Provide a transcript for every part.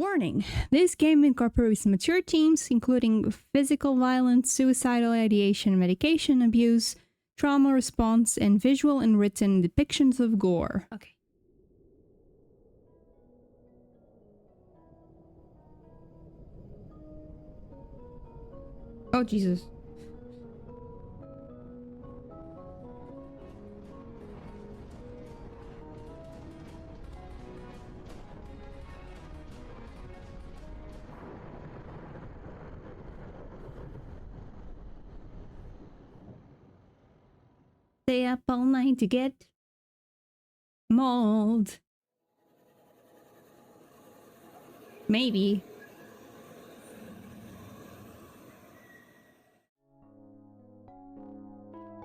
Warning! This game incorporates mature themes, including physical violence, suicidal ideation, medication abuse, trauma response, and visual and written depictions of gore. Okay. Oh, Jesus. Stay up all night to get mauled. Maybe.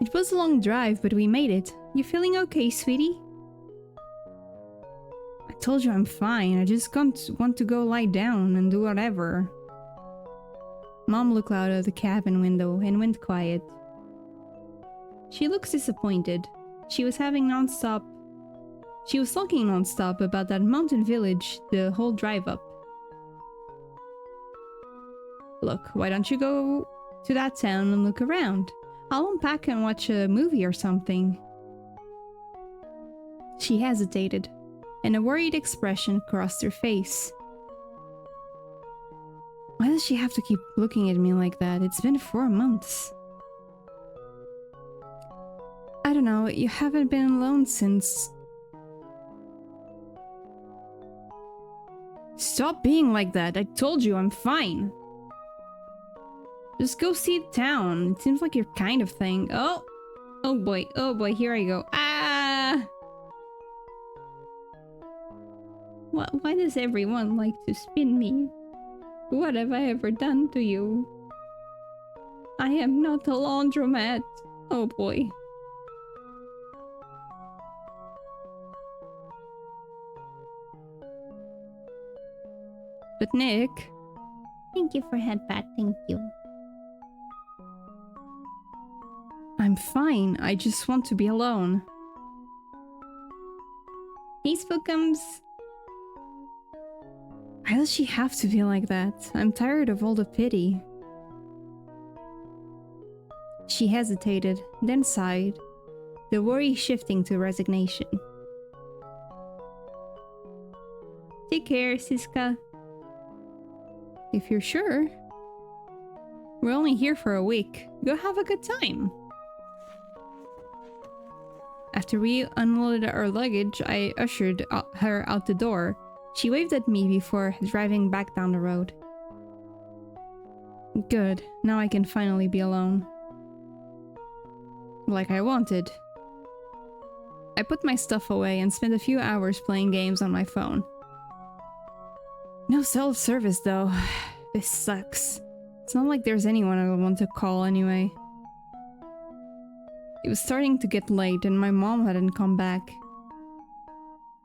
It was a long drive, but we made it. You feeling okay, sweetie? I told you I'm fine. I just want to go lie down and do whatever. Mom looked out of the cabin window and went quiet. She looks disappointed. She was talking non-stop about that mountain village the whole drive up. Look, why don't you go to that town and look around? I'll unpack and watch a movie or something. She hesitated, and a worried expression crossed her face. Why does she have to keep looking at me like that? It's been 4 months. I don't know, you haven't been alone since... Stop being like that, I told you I'm fine. Just go see the town, it seems like your kind of thing. Oh boy, here I go. Ah! Why does everyone like to spin me? What have I ever done to you? I am not a laundromat. Oh boy. But Nick... Thank you for head pat, thank you. I'm fine, I just want to be alone. Hey Spookums! Why does she have to be like that? I'm tired of all the pity. She hesitated, then sighed, the worry shifting to resignation. Take care, Siska. If you're sure. We're only here for a week. Go have a good time. After we unloaded our luggage, I ushered her out the door. She waved at me before driving back down the road. Good. Now I can finally be alone. Like I wanted. I put my stuff away and spent a few hours playing games on my phone. No self-service though. This sucks. It's not like there's anyone I would want to call anyway. It was starting to get late and my mom hadn't come back.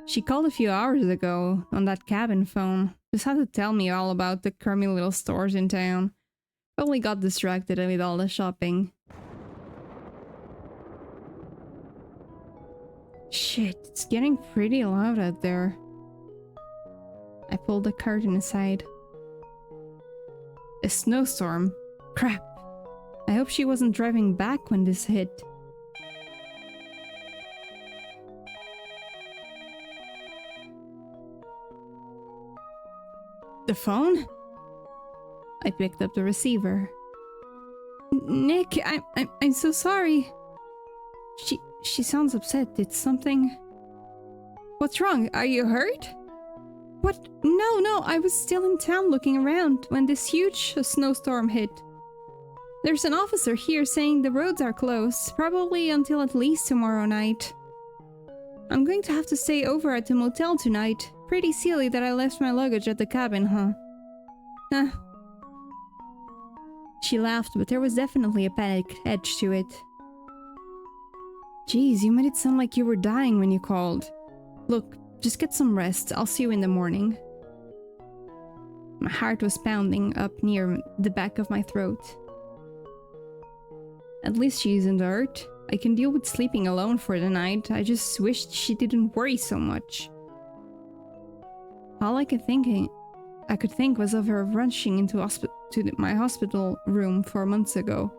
She called a few hours ago on that cabin phone. Just had to tell me all about the crummy little stores in town. Probably got distracted with all the shopping. Shit, it's getting pretty loud out there. I pulled the curtain aside. A snowstorm? Crap. I hope she wasn't driving back when this hit. The phone? I picked up the receiver. Nick, I'm so sorry. She sounds upset. It's something... What's wrong? Are you hurt? What? No, I was still in town looking around when this huge snowstorm hit. There's an officer here saying the roads are closed, probably until at least tomorrow night. I'm going to have to stay over at the motel tonight. Pretty silly that I left my luggage at the cabin, huh? She laughed, but there was definitely a panic edge to it. Jeez, you made it sound like you were dying when you called. Look, just get some rest. I'll see you in the morning. My heart was pounding up near the back of my throat. At least she isn't hurt. I can deal with sleeping alone for the night. I just wished she didn't worry so much. All I I could think was of her rushing into my hospital room 4 months ago.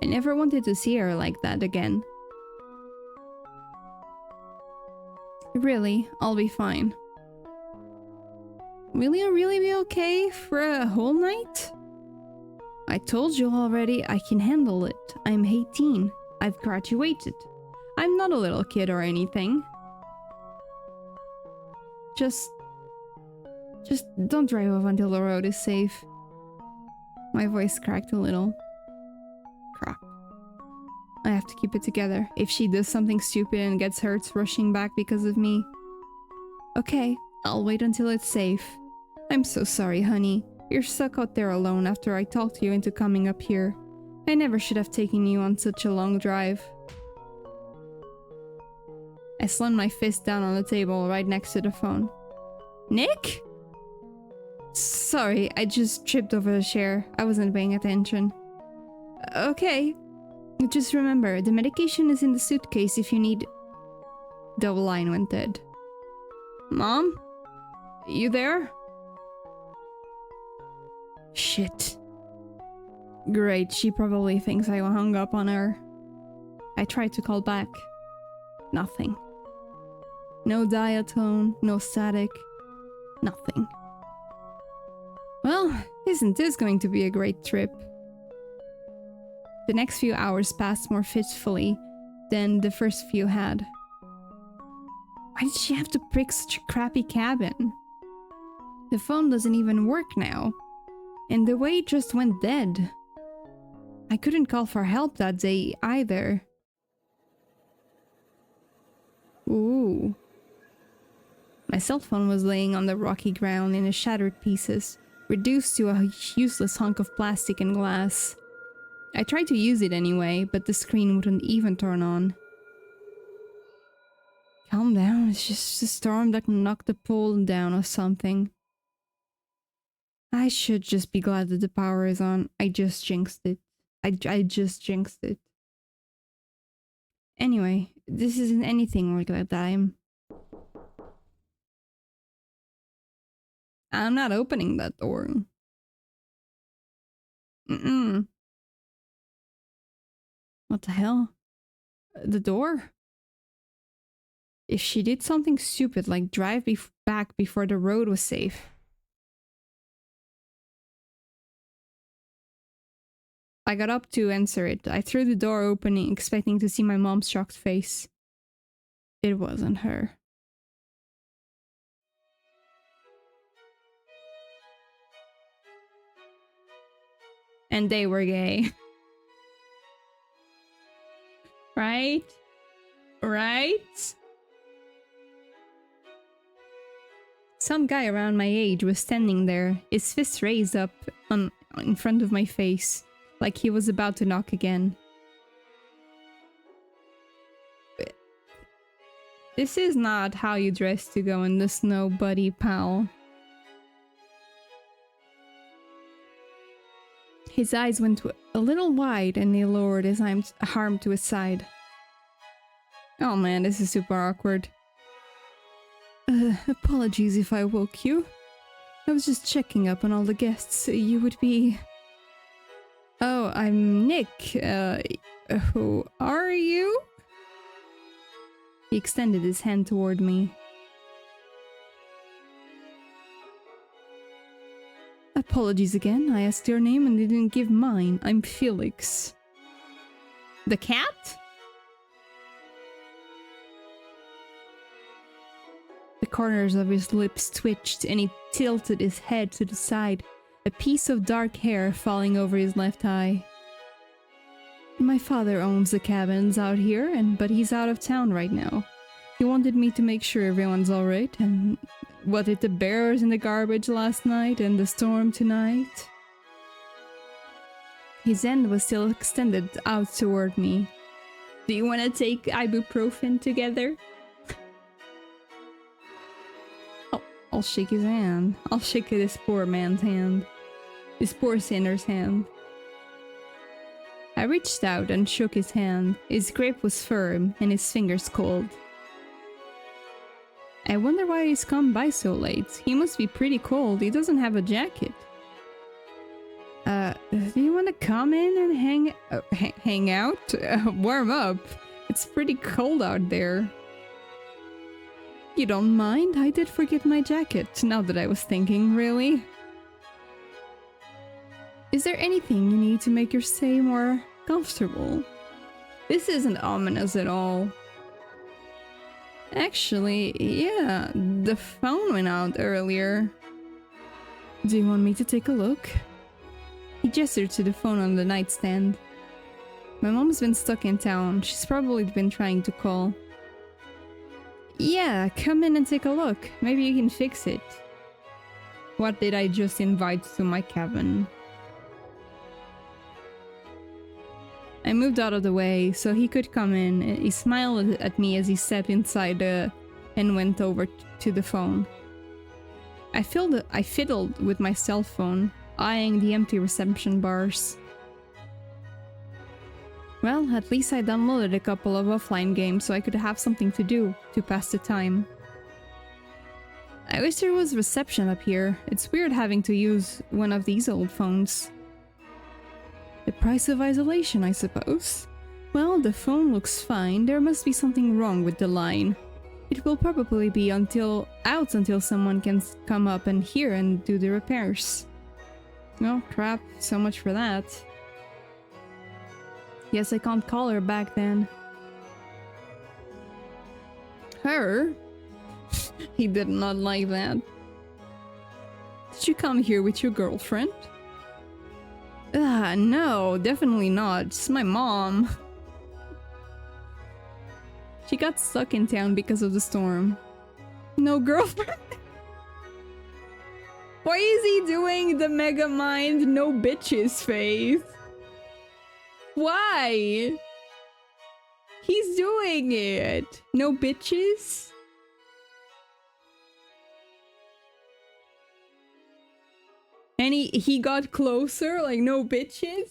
I never wanted to see her like that again. Really, I'll be fine. Will you really be okay for a whole night? I told you already, I can handle it. I'm 18. I've graduated. I'm not a little kid or anything. Just don't drive off until the road is safe. My voice cracked a little. Crap. I have to keep it together. If she does something stupid and gets hurt rushing back because of me. Okay, I'll wait until it's safe. I'm so sorry, honey. You're stuck out there alone after I talked you into coming up here. I never should have taken you on such a long drive. I slammed my fist down on the table right next to the phone. Nick? Sorry, I just tripped over the chair. I wasn't paying attention. Okay. Just remember, the medication is in the suitcase if you need... Double line went dead. Mom? You there? Shit. Great, she probably thinks I hung up on her. I tried to call back. Nothing. No diatone, no static. Nothing. Well, isn't this going to be a great trip? The next few hours passed more fitfully than the first few had. Why did she have to pick such a crappy cabin? The phone doesn't even work now. And the way it just went dead. I couldn't call for help that day either. Ooh. My cell phone was laying on the rocky ground in shattered pieces, reduced to a useless hunk of plastic and glass. I tried to use it anyway, but the screen wouldn't even turn on. Calm down, it's just a storm that knocked the pole down or something. I should just be glad that the power is on. I just jinxed it. I just jinxed it. Anyway, this isn't anything like that. I'm not opening that door. What the hell? The door? If she did something stupid like drive back before the road was safe. I got up to answer it. I threw the door open, expecting to see my mom's shocked face. It wasn't her. And they were gay. Right? Right? Some guy around my age was standing there, his fist raised up in front of my face, like he was about to knock again. This is not how you dress to go in the snow, buddy pal. His eyes went a little wide and he lowered his arm to his side. Oh man, this is super awkward. Apologies if I woke you. I was just checking up on all the guests. You would be... Oh, I'm Nick. Who are you? He extended his hand toward me. Apologies again. I asked your name and didn't give mine. I'm Felix. The cat? The corners of his lips twitched and he tilted his head to the side, a piece of dark hair falling over his left eye. My father owns the cabins out here, but he's out of town right now. He wanted me to make sure everyone's alright, and what did the bears in the garbage last night and the storm tonight? His hand was still extended out toward me. Do you want to take ibuprofen together? I'll shake his hand. I'll shake this poor man's hand. This poor sinner's hand. I reached out and shook his hand. His grip was firm and his fingers cold. I wonder why he's come by so late. He must be pretty cold. He doesn't have a jacket. Do you want to come in and hang out? Warm up. It's pretty cold out there. You don't mind? I did forget my jacket, now that I was thinking, really. Is there anything you need to make your stay more comfortable? This isn't ominous at all. Actually, yeah, the phone went out earlier. Do you want me to take a look? He gestured to the phone on the nightstand. My mom's been stuck in town. She's probably been trying to call. Yeah, come in and take a look. Maybe you can fix it. What did I just invite to my cabin? I moved out of the way so he could come in. He smiled at me as he stepped inside and went over to the phone. I fiddled with my cell phone, eyeing the empty reception bars. Well, at least I downloaded a couple of offline games so I could have something to do to pass the time. I wish there was reception up here. It's weird having to use one of these old phones. The price of isolation, I suppose. Well, the phone looks fine. There must be something wrong with the line. It will probably be out until someone can come up and here and do the repairs. Oh crap, so much for that. Guess I can't call her back then. Her? He did not like that. Did you come here with your girlfriend? No, definitely not. It's my mom. She got stuck in town because of the storm. No girlfriend? Why is he doing the mega mind no bitches face? Why? He's doing it. No bitches? And he got closer, like no bitches?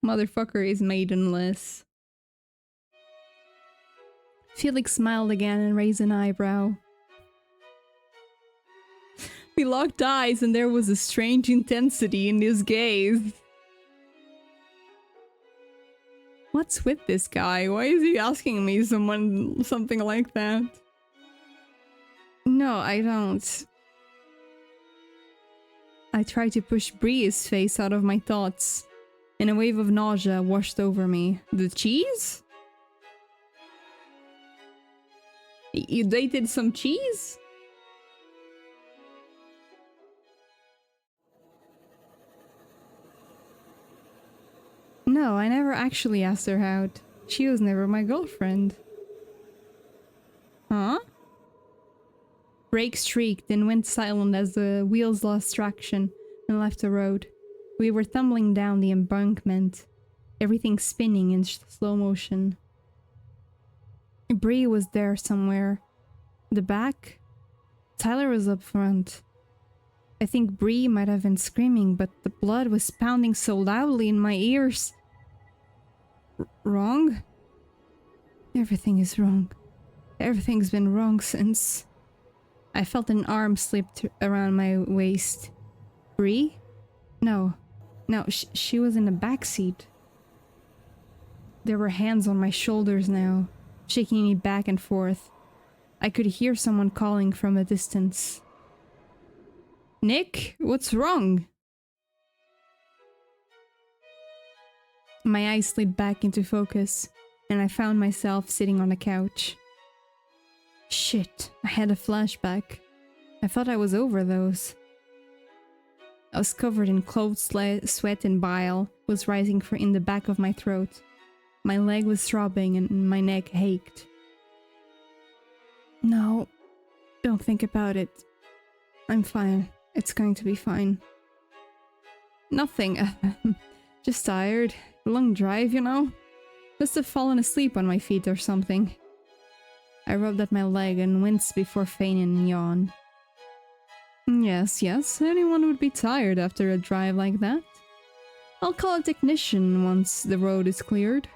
Motherfucker is maidenless. Felix smiled again and raised an eyebrow. We locked eyes and there was a strange intensity in his gaze. What's with this guy? Why is he asking me something like that? No, I don't. I tried to push Bree's face out of my thoughts, and a wave of nausea washed over me. The cheese? You dated some cheese? No, I never actually asked her out. She was never my girlfriend. Huh? Brakes shrieked and went silent as the wheels lost traction and left the road. We were tumbling down the embankment, everything spinning in slow motion. Bree was there somewhere. The back? Tyler was up front. I think Bree might have been screaming, but the blood was pounding so loudly in my ears. Wrong? Everything is wrong. Everything's been wrong since... I felt an arm slipped around my waist. Bree? No. No, she was in the back seat. There were hands on my shoulders now, shaking me back and forth. I could hear someone calling from a distance. Nick, what's wrong? My eyes slid back into focus, and I found myself sitting on a couch. Shit, I had a flashback. I thought I was over those. I was covered in cold sweat and bile was rising in the back of my throat. My leg was throbbing and my neck ached. No, don't think about it. I'm fine. It's going to be fine. Nothing. Just tired. Long drive, you know? Must have fallen asleep on my feet or something. I rubbed at my leg and winced before feigning a yawn. Yes, anyone would be tired after a drive like that. I'll call a technician once the road is cleared.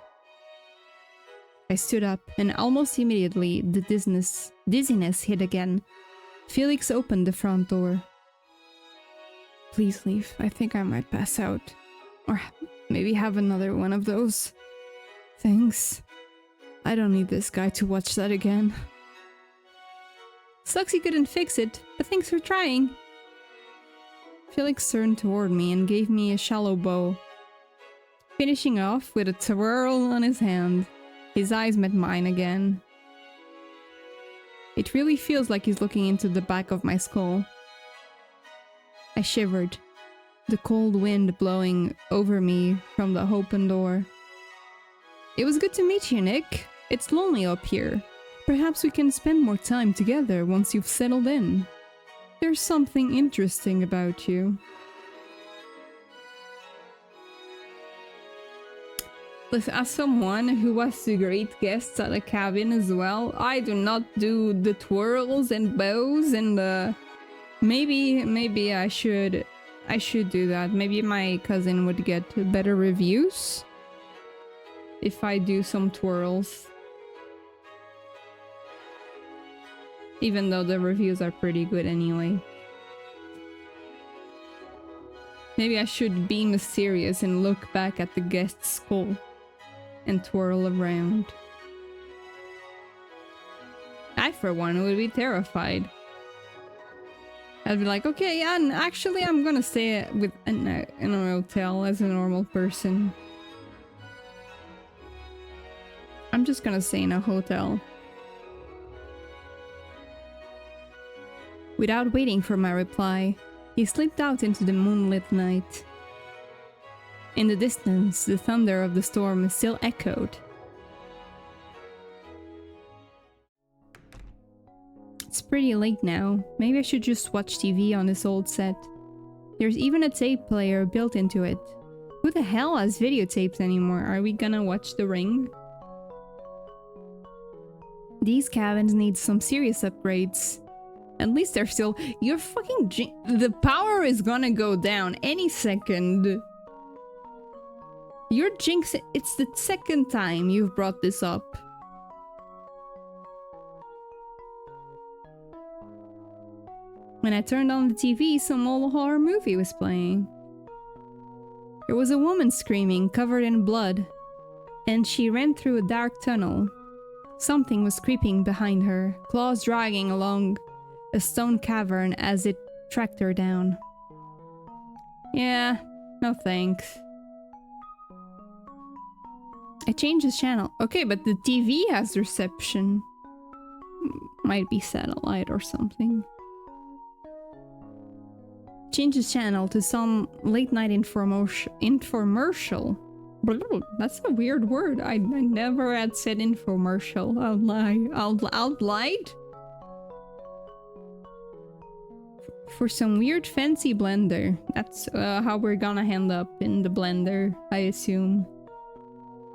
I stood up, and almost immediately the dizziness hit again. Felix opened the front door. Please leave. I think I might pass out. Or maybe have another one of those. Thanks. I don't need this guy to watch that again. Sucks he couldn't fix it, but thanks for trying. Felix turned toward me and gave me a shallow bow, finishing off with a twirl on his hand. His eyes met mine again. It really feels like he's looking into the back of my skull. I shivered, the cold wind blowing over me from the open door. It was good to meet you, Nick. It's lonely up here. Perhaps we can spend more time together once you've settled in. There's something interesting about you. Listen, as someone who was the great guest at a cabin as well, I do not do the twirls and bows and the... Maybe I should do that. Maybe my cousin would get better reviews if I do some twirls. Even though the reviews are pretty good anyway. Maybe I should be mysterious and look back at the guest's skull and twirl around. I, for one, would be terrified. I'd be like, okay, yeah, and actually I'm gonna stay in a hotel as a normal person. I'm just gonna stay in a hotel. Without waiting for my reply, he slipped out into the moonlit night. In the distance, the thunder of the storm still echoed. It's pretty late now. Maybe I should just watch TV on this old set. There's even a tape player built into it. Who the hell has videotapes anymore? Are we gonna watch The Ring? These cabins need some serious upgrades. At least they're still... You're fucking... The power is gonna go down any second. You're jinxing... It's the second time you've brought this up. When I turned on the TV, some old horror movie was playing. There was a woman screaming, covered in blood, and she ran through a dark tunnel. Something was creeping behind her, claws dragging along a stone cavern as it tracked her down. Yeah, no thanks. I changed the channel. Okay, but the TV has reception. Might be satellite or something. Change the channel to some late night infomercial. That's a weird word. I never had said infomercial. Out loud? For some weird fancy blender. That's how we're gonna end up in the blender, I assume.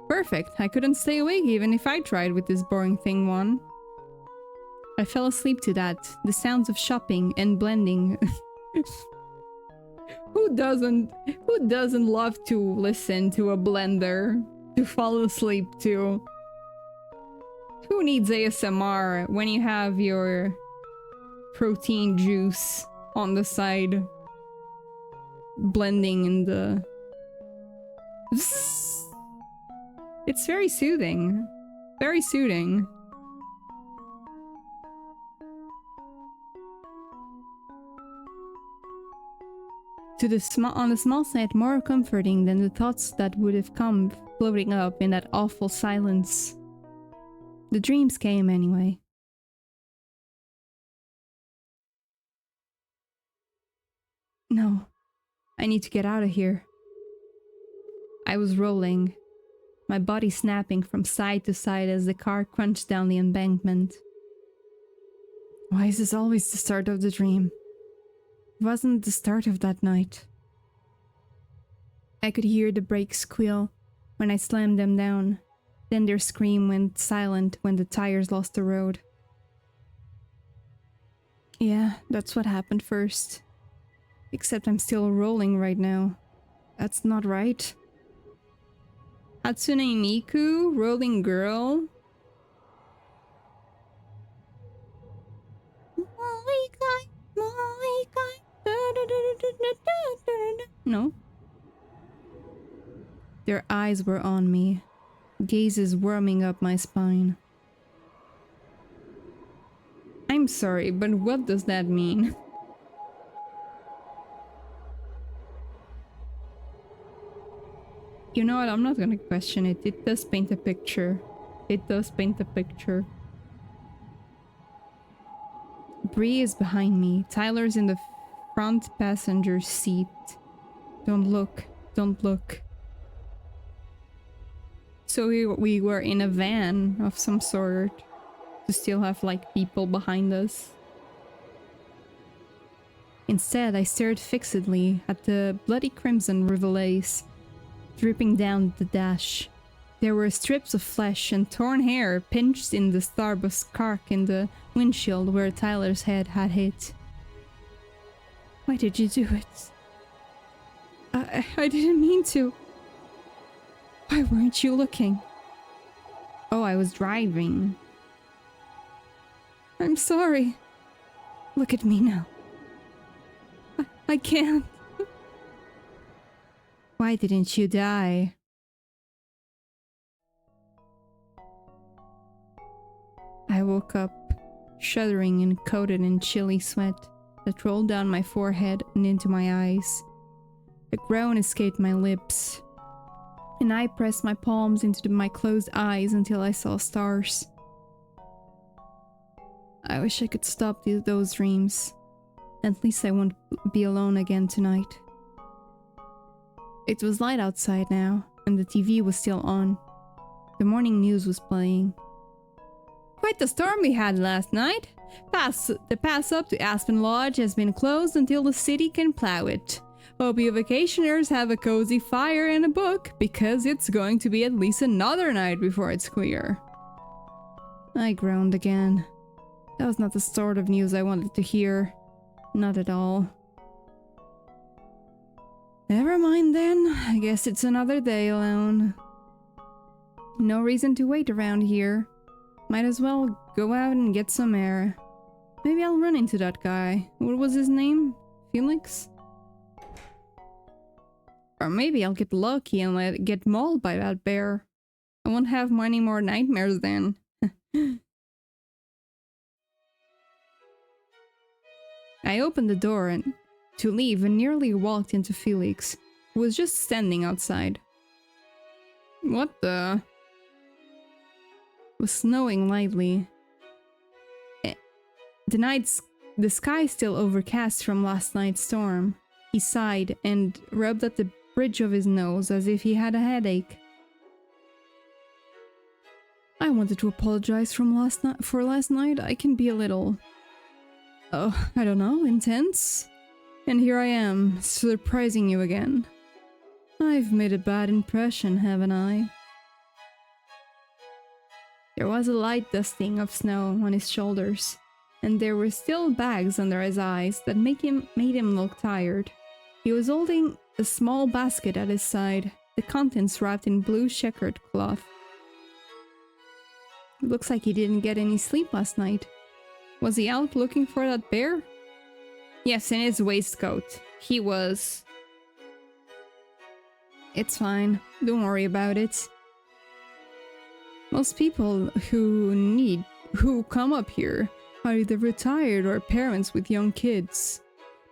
Perfect. I couldn't stay awake even if I tried with this boring thing one. I fell asleep to that. The sounds of shopping and blending. Who doesn't love to listen to a blender to fall asleep to? Who needs ASMR when you have your protein juice on the side blending in the... It's very soothing. Very soothing. On the small side, more comforting than the thoughts that would have come floating up in that awful silence. The dreams came anyway. No, I need to get out of here. I was rolling, my body snapping from side to side as the car crunched down the embankment. Why is this always the start of the dream? It wasn't the start of that night. I could hear the brakes squeal when I slammed them down. Then their scream went silent when the tires lost the road. Yeah, that's what happened first. Except I'm still rolling right now. That's not right. Hatsune Miku, rolling girl. No. Their eyes were on me, gazes worming up my spine. I'm sorry, but what does that mean? You know what, I'm not gonna question it. It does paint a picture. It does paint a picture. Bree is behind me. Tyler's in the front passenger seat. Don't look. Don't look. So we were in a van of some sort. To still have, like, people behind us. Instead, I stared fixedly at the bloody crimson rivulets dripping down the dash. There were strips of flesh and torn hair pinched in the starburst arc in the windshield where Tyler's head had hit. Why did you do it? I didn't mean to. Why weren't you looking? Oh, I was driving. I'm sorry. Look at me now. I can't. Why didn't you die? I woke up, shuddering and coated in chilly sweat that rolled down my forehead and into my eyes. A groan escaped my lips, and I pressed my palms into my closed eyes until I saw stars. I wish I could stop those dreams. At least I won't be alone again tonight. It was light outside now, and the TV was still on. The morning news was playing. Quite the storm we had last night. The pass up to Aspen Lodge has been closed until the city can plow it. Hope you vacationers have a cozy fire and a book, because it's going to be at least another night before it's clear. I groaned again. That was not the sort of news I wanted to hear. Not at all. Never mind then. I guess it's another day alone. No reason to wait around here. Might as well go out and get some air. Maybe I'll run into that guy. What was his name? Felix? Or maybe I'll get lucky and get mauled by that bear. I won't have many more nightmares then. I opened the door to leave and nearly walked into Felix, who was just standing outside. What the? It was snowing lightly. The sky still overcast from last night's storm. He sighed and rubbed at the bridge of his nose as if he had a headache. I wanted to apologize for last night. I can be a little... oh, I don't know, intense? And here I am, surprising you again. I've made a bad impression, haven't I? There was a light dusting of snow on his shoulders, and there were still bags under his eyes that made him look tired. He was holding a small basket at his side, the contents wrapped in blue checkered cloth. It looks like he didn't get any sleep last night. Was he out looking for that bear? Yes, in his waistcoat. He was. It's fine. Don't worry about it. Most people who come up here are either retired or parents with young kids.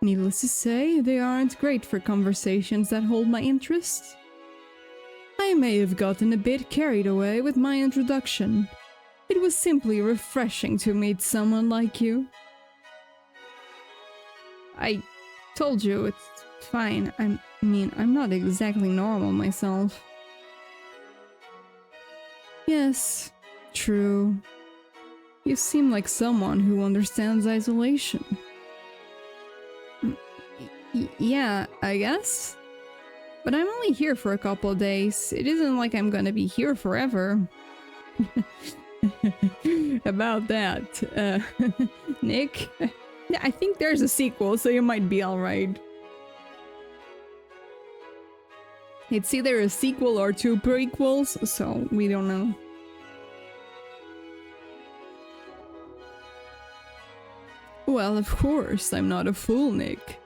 Needless to say, they aren't great for conversations that hold my interest. I may have gotten a bit carried away with my introduction. It was simply refreshing to meet someone like you. I told you, it's fine. I mean, I'm not exactly normal myself. Yes, true. You seem like someone who understands isolation. Yeah, I guess. But I'm only here for a couple of days. It isn't like I'm gonna be here forever. About that, Nick, I think there's a sequel, so you might be alright. It's either a sequel or 2 prequels, so we don't know. Well, of course, I'm not a fool, Nick.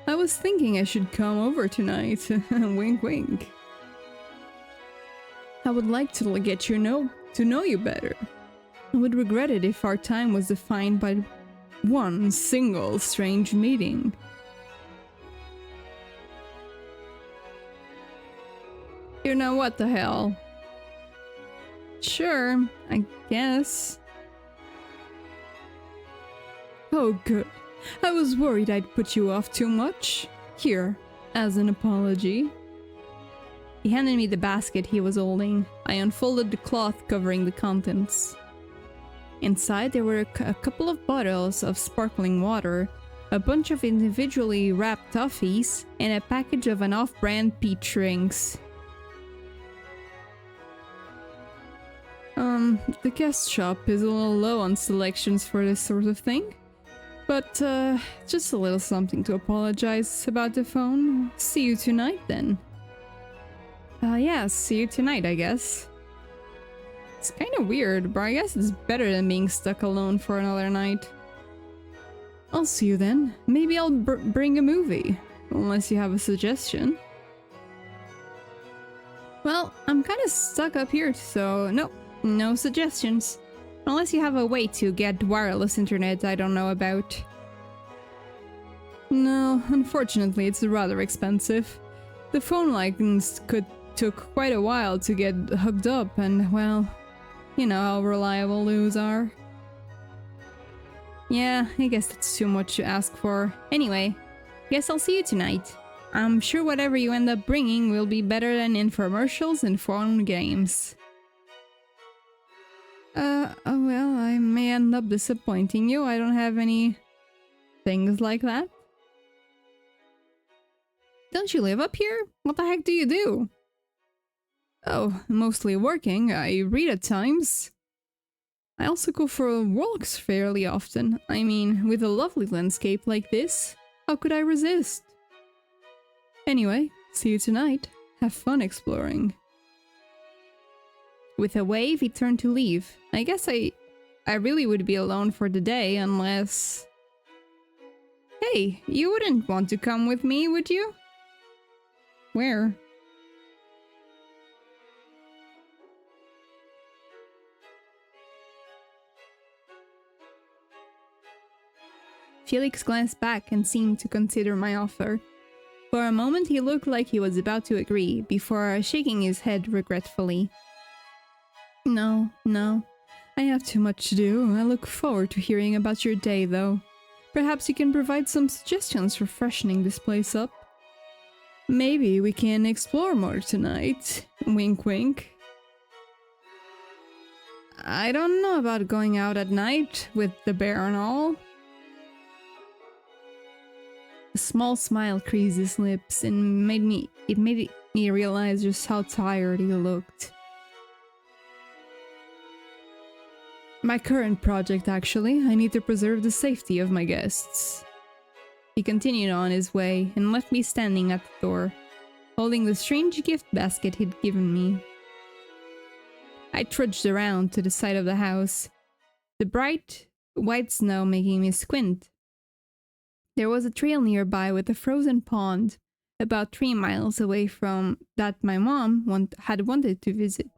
I was thinking I should come over tonight. Wink wink. I would like to get to know you better. I would regret it if our time was defined by one single strange meeting. You know what the hell? Sure, I guess. Oh good. I was worried I'd put you off too much. Here, as an apology. He handed me the basket he was holding. I unfolded the cloth covering the contents. Inside there were a couple of bottles of sparkling water, a bunch of individually wrapped toffees, and a package of an off-brand peach rings. The guest shop is a little low on selections for this sort of thing. But, just a little something to apologize about the phone. See you tonight, then. Yeah, see you tonight, I guess. It's kinda weird, but I guess it's better than being stuck alone for another night. I'll see you then. Maybe I'll bring a movie. Unless you have a suggestion. Well, I'm kinda stuck up here, so no suggestions. Unless you have a way to get wireless internet I don't know about. No, unfortunately it's rather expensive. The phone lines took quite a while to get hooked up and, well, you know how reliable those are. Yeah, I guess that's too much to ask for. Anyway, guess I'll see you tonight. I'm sure whatever you end up bringing will be better than infomercials and phone games. Well, I may end up disappointing you. I don't have any things like that. Don't you live up here? What the heck do you do? Oh, mostly working. I read at times. I also go for walks fairly often. I mean, with a lovely landscape like this, how could I resist? Anyway, see you tonight. Have fun exploring. With a wave, he turned to leave. I guess I really would be alone for the day unless... Hey, you wouldn't want to come with me, would you? Where? Felix glanced back and seemed to consider my offer. For a moment he looked like he was about to agree, before shaking his head regretfully. No. I have too much to do. I look forward to hearing about your day, though. Perhaps you can provide some suggestions for freshening this place up. Maybe we can explore more tonight. Wink wink. I don't know about going out at night with the bear and all. A small smile creased his lips and made me realize just how tired he looked. My current project, actually. I need to preserve the safety of my guests. He continued on his way and left me standing at the door, holding the strange gift basket he'd given me. I trudged around to the side of the house, the bright white snow making me squint. There was a trail nearby with a frozen pond, about 3 miles away from that my mom had wanted to visit.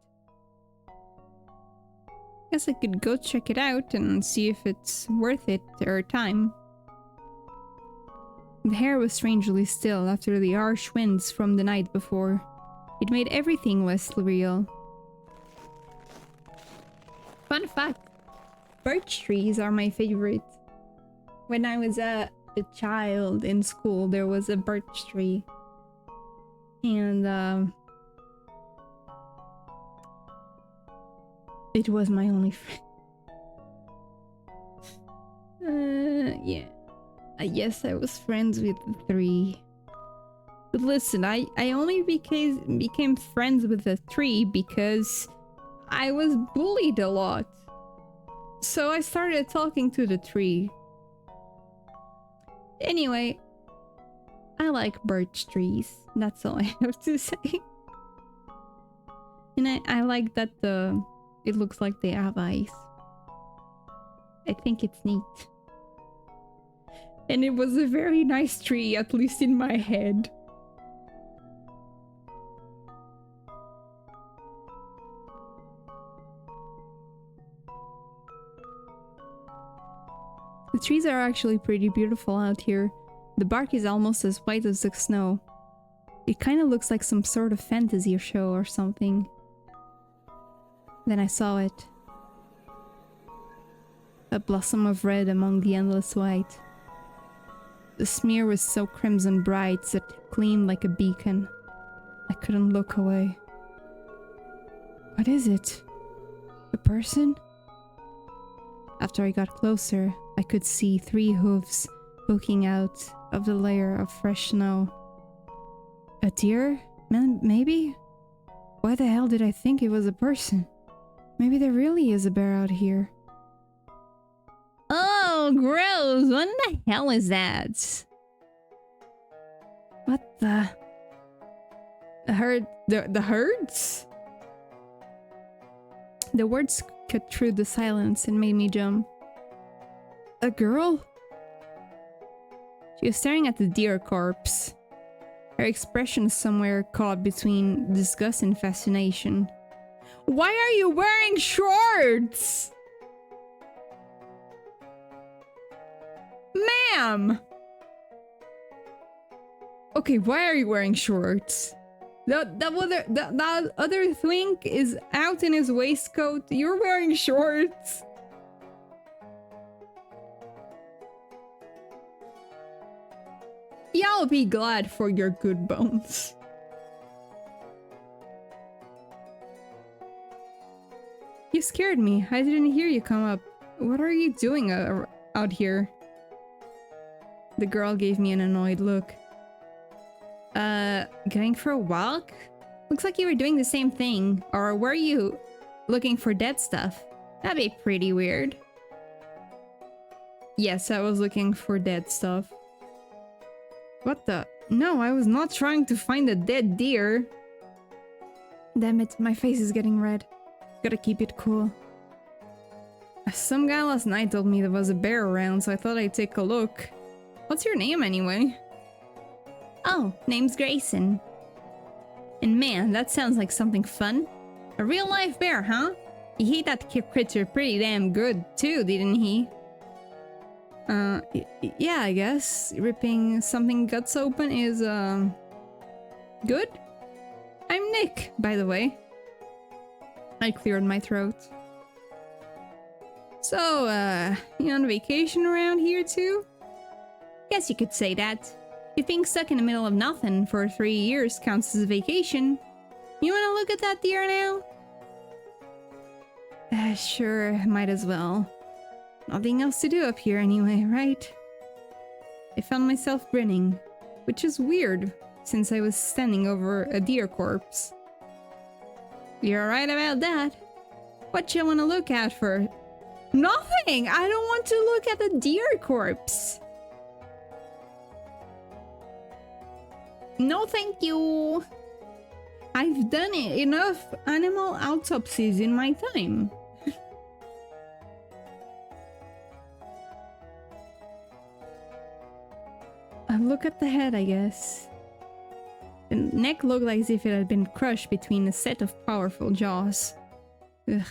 Guess I could go check it out and see if it's worth it or time. The air was strangely still after the harsh winds from the night before. It made everything less real. Fun fact, birch trees are my favorite. When I was a child in school, there was a birch tree. And it was my only friend. Yeah. Yes, I was friends with the 3. But listen, I only became friends with the 3 because I was bullied a lot. So I started talking to the 3. Anyway, I like birch trees. That's all I have to say. And I like that it looks like they have eyes. I think it's neat. And it was a very nice tree, at least in my head. The trees are actually pretty beautiful out here. The bark is almost as white as the snow. It kind of looks like some sort of fantasy show or something. Then I saw it. A blossom of red among the endless white. The smear was so crimson bright that it gleamed like a beacon. I couldn't look away. What is it? A person? After I got closer, I could see 3 hooves poking out of the layer of fresh snow. A deer? Maybe? Why the hell did I think it was a person? Maybe there really is a bear out here. Oh, gross! What the hell is that? What the... The herds? The words cut through the silence and made me jump. A girl? She was staring at the deer corpse. Her expression somewhere caught between disgust and fascination. Why are you wearing shorts? Ma'am! Okay, why are you wearing shorts? That other twink is out in his waistcoat. You're wearing shorts. Yeah, I'll be glad for your good bones. You scared me. I didn't hear you come up. What are you doing out here? The girl gave me an annoyed look. Going for a walk? Looks like you were doing the same thing. Or were you looking for dead stuff? That'd be pretty weird. Yes, I was looking for dead stuff. What the? No, I was not trying to find a dead deer. Damn it, my face is getting red. Gotta keep it cool. Some guy last night told me there was a bear around, so I thought I'd take a look. What's your name anyway? Oh, name's Grayson. And man, that sounds like something fun. A real life bear, huh? He ate that critter pretty damn good too, didn't he? Yeah, I guess. Ripping something guts open is, good? I'm Nick, by the way. I cleared my throat. So, you on vacation around here too? Guess you could say that. If being stuck in the middle of nothing for 3 years counts as a vacation, you wanna look at that deer now? Sure, might as well. Nothing else to do up here anyway, right? I found myself grinning, which is weird, since I was standing over a deer corpse. You're right about that. What you wanna look at for? Nothing! I don't want to look at the deer corpse! No thank you! I've done enough animal autopsies in my time. Look at the head, I guess. The neck looked like as if it had been crushed between a set of powerful jaws. Ugh.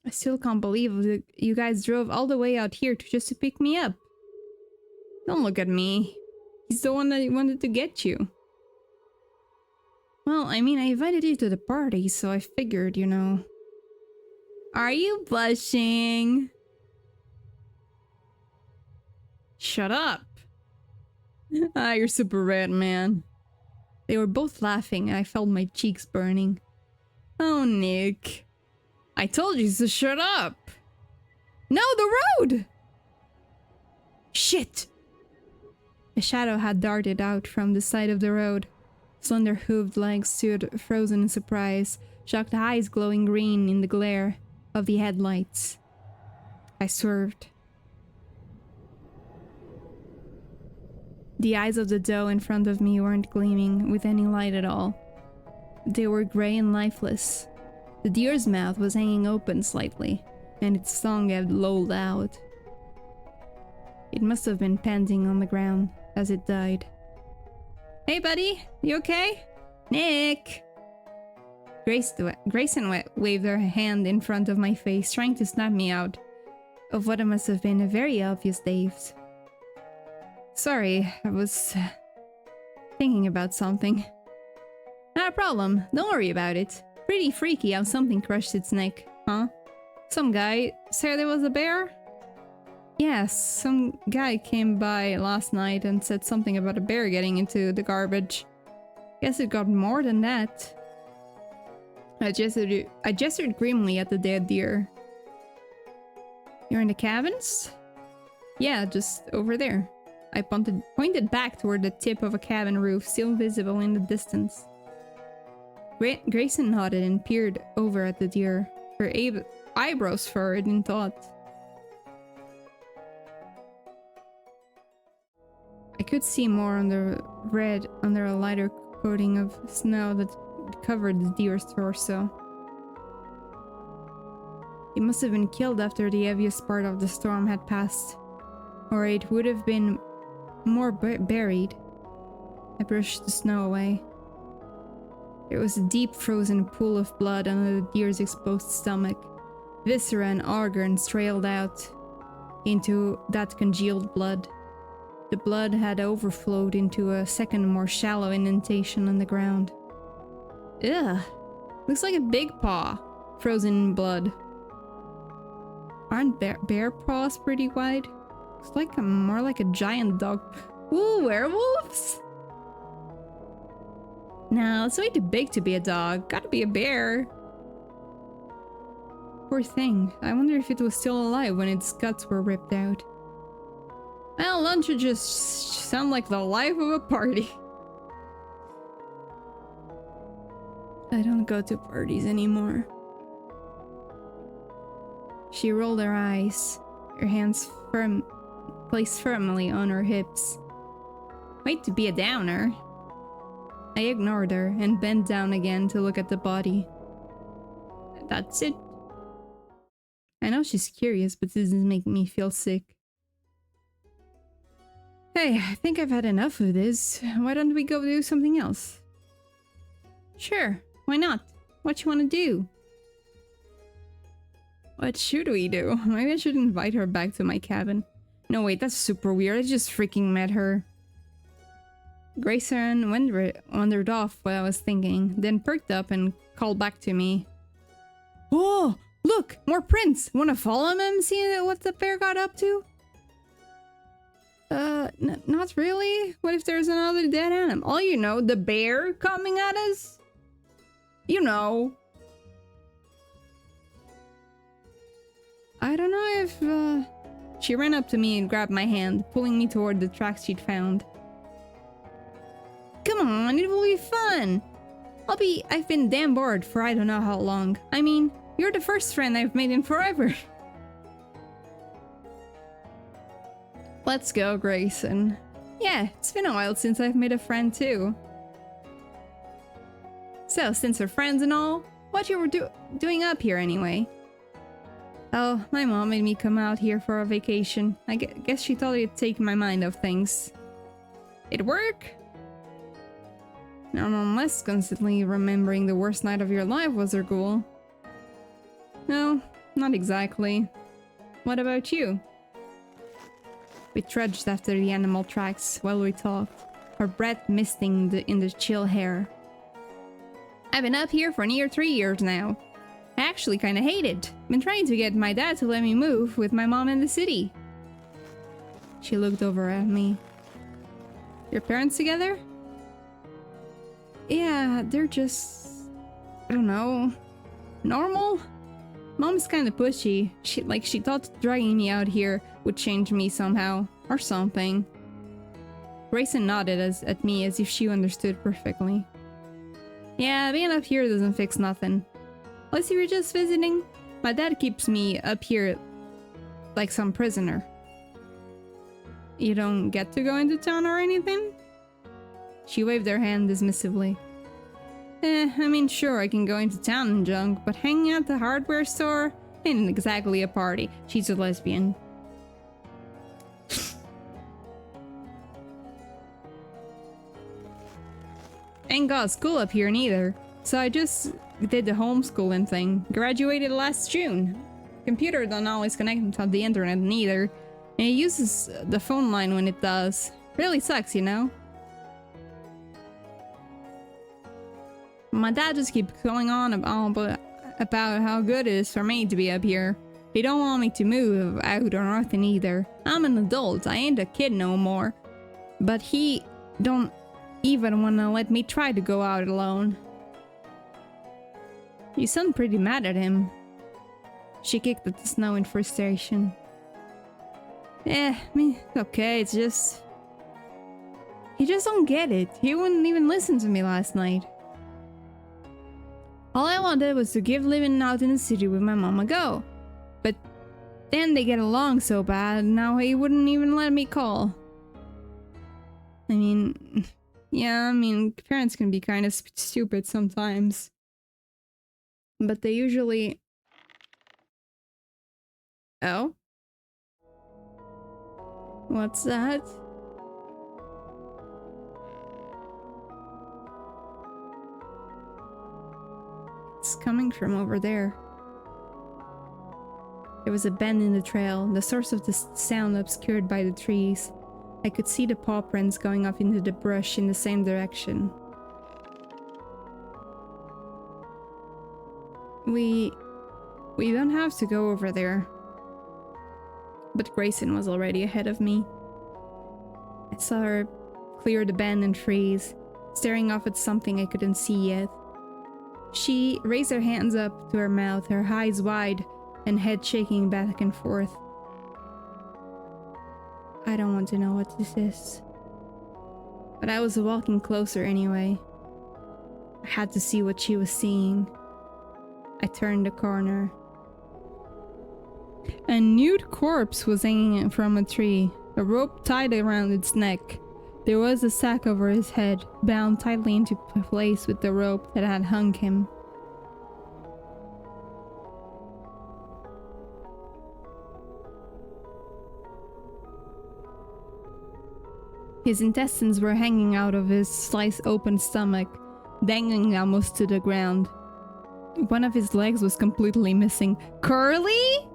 I still can't believe that you guys drove all the way out here just to pick me up. Don't look at me. He's the one that wanted to get you. Well, I mean, I invited you to the party, so I figured, you know. Are you blushing? Shut up. Ah, you're super red, man. They were both laughing and I felt my cheeks burning. Oh, Nick. I told you to shut up. No, the road! Shit! A shadow had darted out from the side of the road. Slender hooved legs stood frozen in surprise, shocked eyes glowing green in the glare of the headlights. I swerved. The eyes of the doe in front of me weren't gleaming with any light at all. They were grey and lifeless. The deer's mouth was hanging open slightly, and its tongue ebbed low loud. It must have been panting on the ground as it died. Hey buddy, you okay? Nick! Grayson waved her hand in front of my face, trying to snap me out of what must have been a very obvious daze. Sorry, I was thinking about something. Not a problem, don't worry about it. Pretty freaky how something crushed its neck, huh? Some guy said there was a bear? Yes, some guy came by last night and said something about a bear getting into the garbage. Guess it got more than that. I gestured grimly at the dead deer. You're in the cabins? Yeah, just over there. I pointed back toward the tip of a cabin roof, still visible in the distance. Grayson nodded and peered over at the deer, her eyebrows furrowed in thought. I could see more on the red under a lighter coating of snow that covered the deer's torso. It must have been killed after the heaviest part of the storm had passed, or it would have been more buried. I brushed the snow away. There was a deep frozen pool of blood under the deer's exposed stomach. Viscera and organs trailed out into that congealed blood. The blood had overflowed into a second, more shallow indentation on the ground. Ugh! Looks like a big paw, frozen in blood. Aren't bear paws pretty wide? Looks like more like a giant dog. Ooh, werewolves? Nah, it's way too big to be a dog. Gotta be a bear. Poor thing. I wonder if it was still alive when its guts were ripped out. Well, lunch would just sound like the life of a party. I don't go to parties anymore. She rolled her eyes, her hands placed firmly on her hips. Wait to be a downer. I ignored her and bent down again to look at the body. That's it. I know she's curious, but this is making me feel sick. Hey, I think I've had enough of this. Why don't we go do something else? Sure, why not? What you want to do? What should we do? Maybe I should invite her back to my cabin. No, wait, that's super weird. I just freaking met her. Grayson wandered off what I was thinking, then perked up and called back to me. Oh, look! More prints! Wanna follow him and see what the bear got up to? Not really. What if there's another dead animal? Oh, you know, the bear coming at us? You know. I don't know if, She ran up to me and grabbed my hand, pulling me toward the tracks she'd found. Come on, it will be fun! I've been damn bored for I don't know how long. I mean, you're the first friend I've made in forever. Let's go, Grayson. Yeah, it's been a while since I've made a friend too. So, since we're friends and all, what you were doing up here anyway? Oh, my mom made me come out here for a vacation. I guess she thought it'd take my mind off things. It'd work? Unless constantly remembering the worst night of your life was her goal. No, not exactly. What about you? We trudged after the animal tracks while we talked, our breath misting in the chill hair. I've been up here for near 3 years now. I actually kinda hate it. Been trying to get my dad to let me move with my mom in the city. She looked over at me. Your parents together? Yeah, they're just... I don't know... normal? Mom's kinda pushy. She thought dragging me out here would change me somehow. Or something. Grayson nodded at me as if she understood perfectly. Yeah, being up here doesn't fix nothing. Unless you were just visiting. My dad keeps me up here like some prisoner. You don't get to go into town or anything? She waved her hand dismissively. I mean, sure, I can go into town and junk, but hanging out at the hardware store ain't exactly a party. She's a lesbian. ain't got school up here neither. So I just did the homeschooling thing. Graduated last June. Computer don't always connect to the internet neither. And it uses the phone line when it does. Really sucks, you know? My dad just keeps going on about how good it is for me to be up here. He don't want me to move out or nothing either. I'm an adult, I ain't a kid no more. But he don't even wanna let me try to go out alone. You sound pretty mad at him. She kicked at the snow in frustration. I mean, okay, it's just... He just don't get it. He wouldn't even listen to me last night. All I wanted was to give living out in the city with my mom a go. But then they get along so bad, now he wouldn't even let me call. I mean... Yeah, I mean, parents can be kind of stupid sometimes. But they usually... Oh? What's that? It's coming from over there. There was a bend in the trail, the source of the sound obscured by the trees. I could see the paw prints going off into the brush in the same direction. We don't have to go over there. But Grayson was already ahead of me. I saw her clear the bend and freeze, staring off at something I couldn't see yet. She raised her hands up to her mouth, her eyes wide and head shaking back and forth. I don't want to know what this is. But I was walking closer anyway. I had to see what she was seeing. I turned the corner. A nude corpse was hanging from a tree, a rope tied around its neck. There was a sack over his head, bound tightly into place with the rope that had hung him. His intestines were hanging out of his sliced-open stomach, dangling almost to the ground. One of his legs was completely missing. Curly?!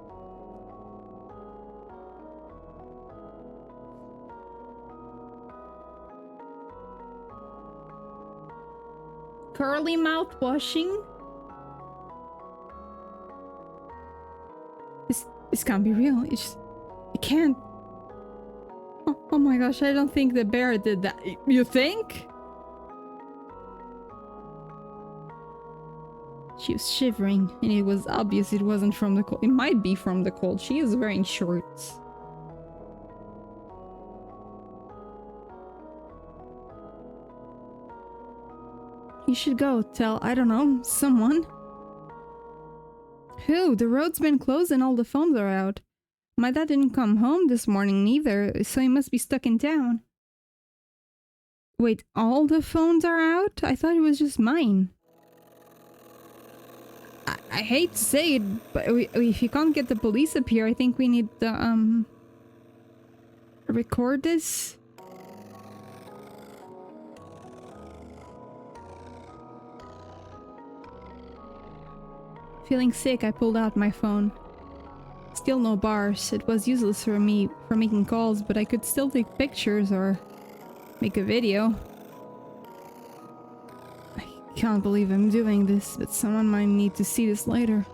Curly mouthwashing? This can't be real. It can't. Oh my gosh, I don't think the bear did that. You think? She was shivering, and it was obvious it wasn't from the cold. It might be from the cold. She is wearing shorts. You should go tell, I don't know, someone. Who? The road's been closed and all the phones are out. My dad didn't come home this morning neither, so he must be stuck in town. Wait, all the phones are out? I thought it was just mine. I hate to say it, but if you can't get the police up here, I think we need to, record this. Feeling sick, I pulled out my phone. Still no bars. It was useless for me for making calls, but I could still take pictures or make a video. I can't believe I'm doing this, but someone might need to see this later.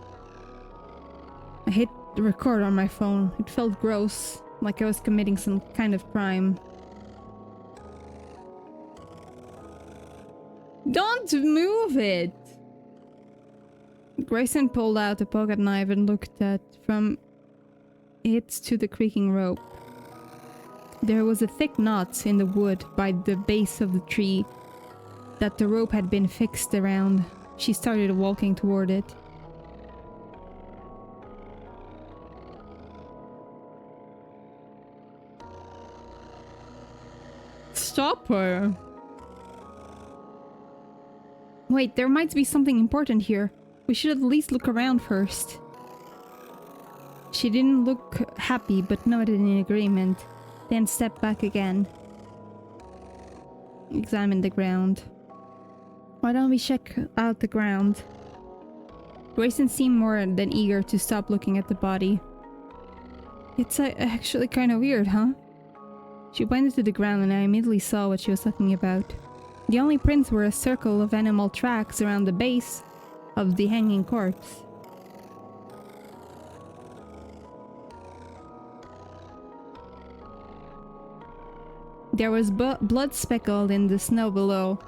I hit the record on my phone. It felt gross, like I was committing some kind of crime. Don't move it! Grayson pulled out a pocket knife and looked at from it to the creaking rope. There was a thick knot in the wood by the base of the tree that the rope had been fixed around. She started walking toward it. Stop her! Wait, there might be something important here. We should at least look around first. She didn't look happy, but nodded in agreement, then stepped back again. Examined the ground. Why don't we check out the ground? Grayson seemed more than eager to stop looking at the body. It's actually kind of weird, huh? She pointed to the ground and I immediately saw what she was talking about. The only prints were a circle of animal tracks around the base of the hanging corpse. There was blood speckled in the snow below,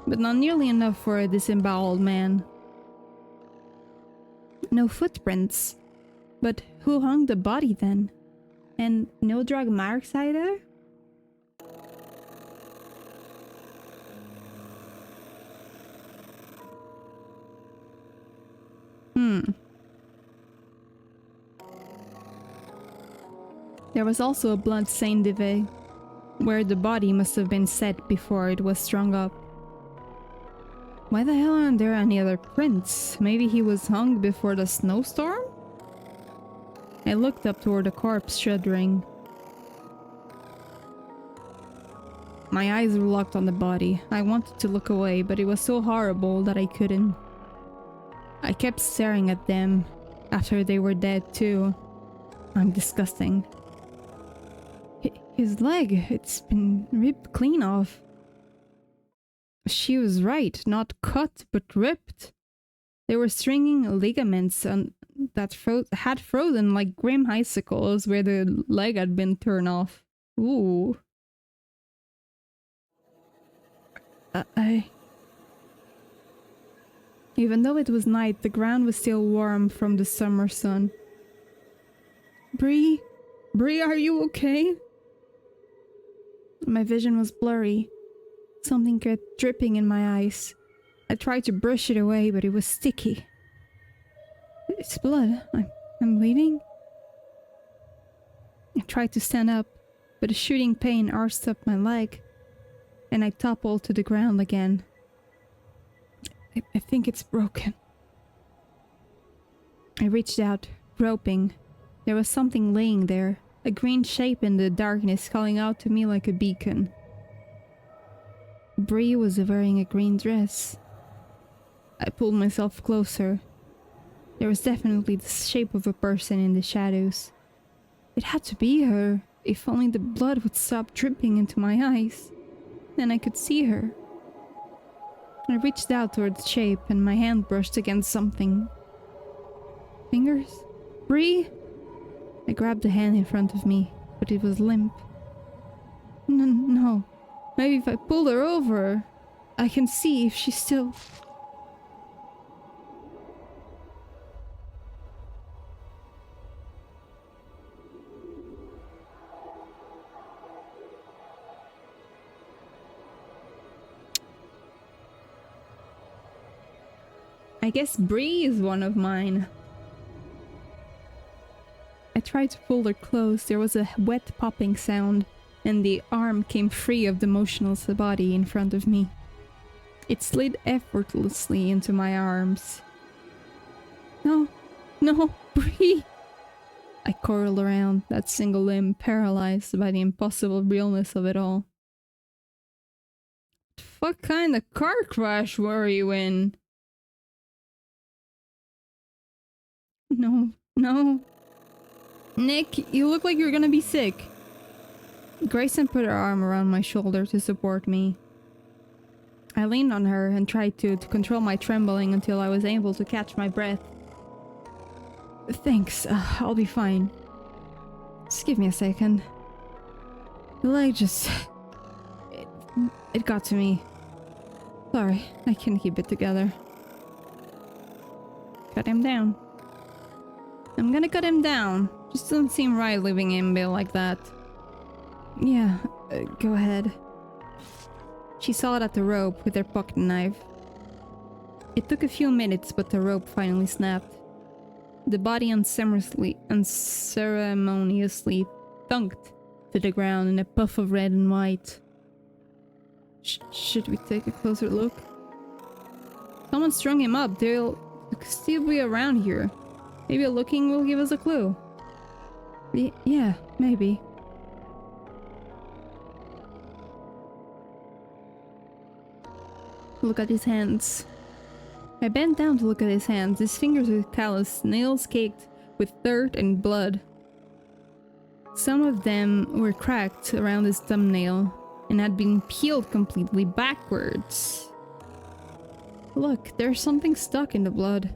but not nearly enough for a disemboweled man. No footprints. But who hung the body then? And no drag marks either? There was also a blood stain duvet, where the body must have been set before it was strung up. Why the hell aren't there any other prints? Maybe he was hung before the snowstorm? I looked up toward the corpse, shuddering. My eyes were locked on the body. I wanted to look away, but it was so horrible that I couldn't. I kept staring at them after they were dead too. I'm disgusting. His leg, it's been ripped clean off. She was right, not cut, but ripped. There were stringing ligaments that had frozen like grim icicles where the leg had been torn off. Ooh. Even though it was night, the ground was still warm from the summer sun. Bree, are you okay? My vision was blurry. Something kept dripping in my eyes. I tried to brush it away, but it was sticky. It's blood. I'm bleeding. I tried to stand up, but a shooting pain arsed up my leg, and I toppled to the ground again. I think it's broken. I reached out, groping. There was something laying there, a green shape in the darkness calling out to me like a beacon. Bree was wearing a green dress. I pulled myself closer. There was definitely the shape of a person in the shadows. It had to be her. If only the blood would stop dripping into my eyes. Then I could see her. I reached out toward the shape and my hand brushed against something. Fingers? Bree? I grabbed the hand in front of me, but it was limp. No. Maybe if I pulled her over, I can see if she's still... I guess Bree is one of mine. I tried to pull her close. There was a wet popping sound, and the arm came free of the motionless body in front of me. It slid effortlessly into my arms. No, Bree! I coiled around, that single limb paralyzed by the impossible realness of it all. What kind of car crash were you in? No. Nick, you look like you're gonna be sick. Grayson put her arm around my shoulder to support me. I leaned on her and tried to control my trembling until I was able to catch my breath. Thanks, I'll be fine. Just give me a second. The leg just... It got to me. Sorry, I can't keep it together. Cut him down. I'm gonna cut him down. Just doesn't seem right leaving him be like that. Yeah, go ahead. She sawed at the rope with her pocket knife. It took a few minutes, but the rope finally snapped. The body unceremoniously thunked to the ground in a puff of red and white. Should we take a closer look? Someone strung him up. They'll still be around here. Maybe looking will give us a clue. Yeah, maybe. Look at his hands. I bent down to look at his hands. His fingers were calloused, nails caked with dirt and blood. Some of them were cracked around his thumbnail and had been peeled completely backwards. Look, there's something stuck in the blood.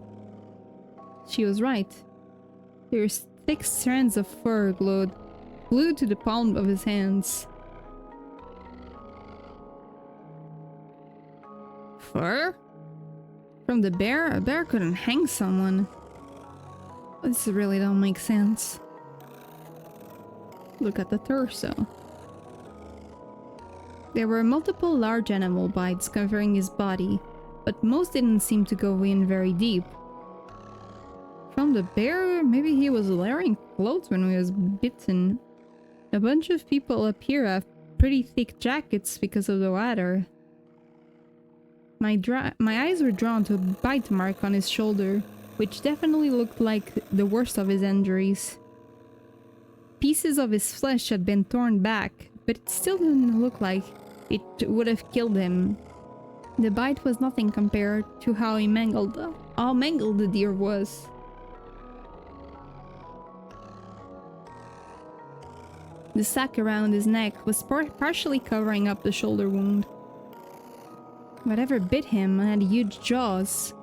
She was right. There's thick strands of fur glued to the palm of his hands. Fur? From the bear? A bear couldn't hang someone. This really don't make sense. Look at the torso. There were multiple large animal bites covering his body, but most didn't seem to go in very deep. From the bear, maybe he was wearing clothes when he was bitten. A bunch of people up here have pretty thick jackets because of the weather. My eyes were drawn to a bite mark on his shoulder, which definitely looked like the worst of his injuries. Pieces of his flesh had been torn back, but it still didn't look like it would have killed him. The bite was nothing compared to how mangled the deer was. The sack around his neck was partially covering up the shoulder wound. Whatever bit him had huge jaws.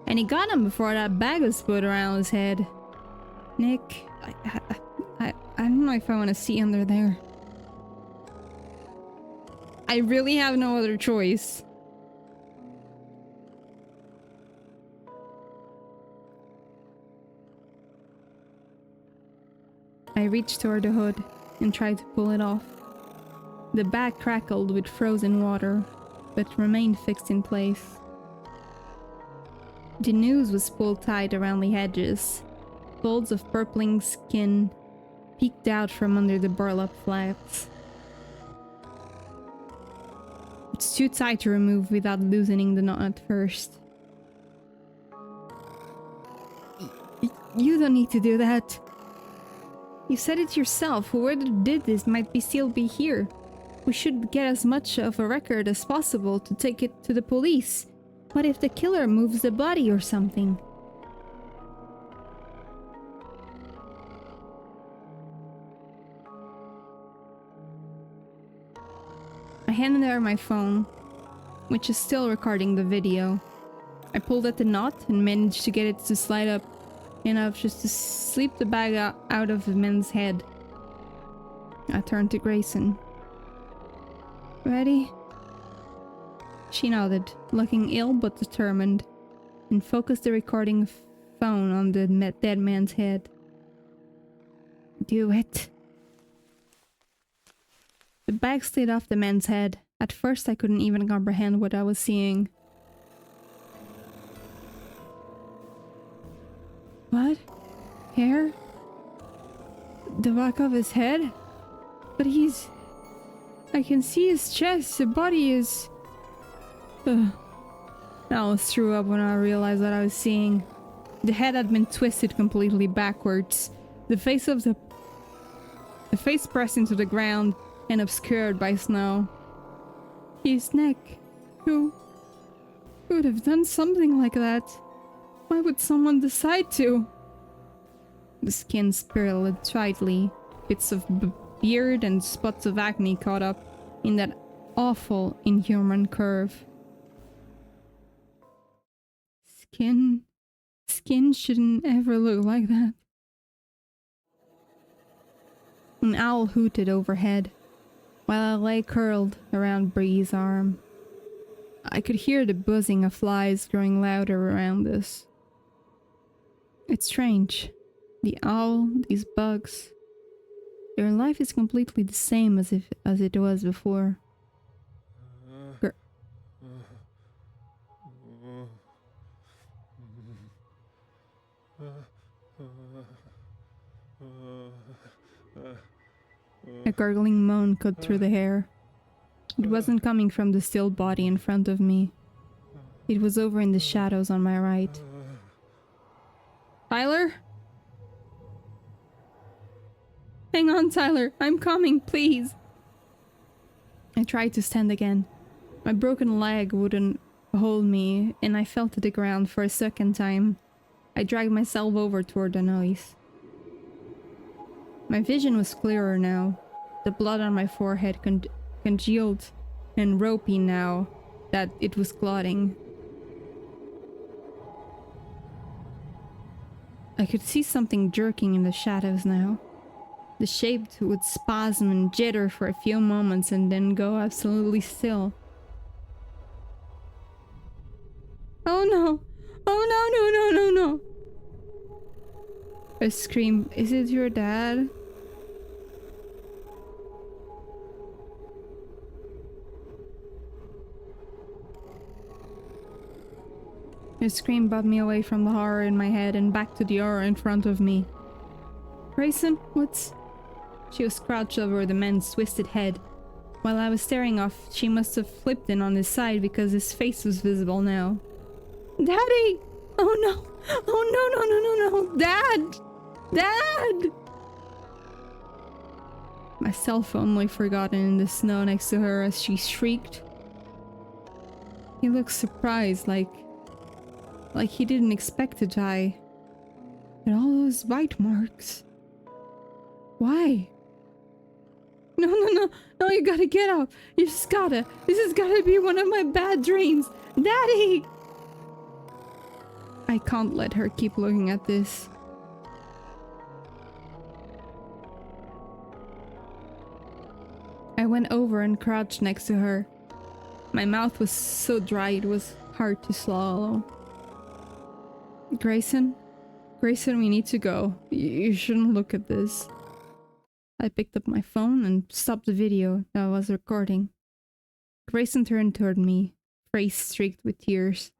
And he got him before that bag was put around his head. Nick, I don't know if I want to see under there. I really have no other choice. I reached toward the hood and tried to pull it off. The bag crackled with frozen water, but remained fixed in place. The noose was pulled tight around the edges. Folds of purpling skin peeked out from under the burlap flaps. It's too tight to remove without loosening the knot at first. You don't need to do that. You said it yourself. Whoever did this might still be here. We should get as much of a record as possible to take it to the police. What if the killer moves the body or something? I handed her my phone, which is still recording the video. I pulled at the knot and managed to get it to slide up enough just to slip the bag out of the man's head. I turned to Grayson. Ready? She nodded, looking ill but determined, and focused the recording phone on the dead man's head. Do it. The bag slid off the man's head. At first I couldn't even comprehend what I was seeing. What? Hair? The back of his head? But he's... I can see his chest. The body is... I almost threw up when I realized what I was seeing. The head had been twisted completely backwards. The face pressed into the ground and obscured by snow. His neck. Who would have done something like that? Why would someone decide to? The skin spiraled tightly. Bits of beard and spots of acne caught up in that awful, inhuman curve. Skin shouldn't ever look like that. An owl hooted overhead, while I lay curled around Bree's arm. I could hear the buzzing of flies growing louder around us. It's strange. The owl, these bugs. Their life is completely the same as it was before. A gurgling moan cut through the air. It wasn't coming from the still body in front of me. It was over in the shadows on my right. Tyler? Hang on, Tyler. I'm coming, please. I tried to stand again, My broken leg wouldn't hold me, and I fell to the ground for a second time. I dragged myself over toward the noise. My vision was clearer now. The blood on my forehead congealed and ropey now that it was clotting. I could see something jerking in the shadows now. The shape would spasm and jitter for a few moments and then go absolutely still. Oh no! Oh no, no, no, no, no! I screamed, "Is it your dad?" A scream brought me away from the horror in my head and back to the horror in front of me. Grayson, what's... She was crouched over the man's twisted head. While I was staring off, she must have flipped in on his side because his face was visible now. Daddy! Oh no! Oh no, no, no, no, no! Dad! Dad! My cell phone lay forgotten in the snow next to her as she shrieked. He looked surprised, like he didn't expect to die. And all those bite marks. Why? No, no, no, no, you gotta get up. You just gotta. This has gotta be one of my bad dreams. Daddy! I can't let her keep looking at this. I went over and crouched next to her. My mouth was so dry it was hard to swallow. Grayson? Grayson, we need to go. You shouldn't look at this. I picked up my phone and stopped the video that I was recording. Grayson turned toward me, face streaked with tears.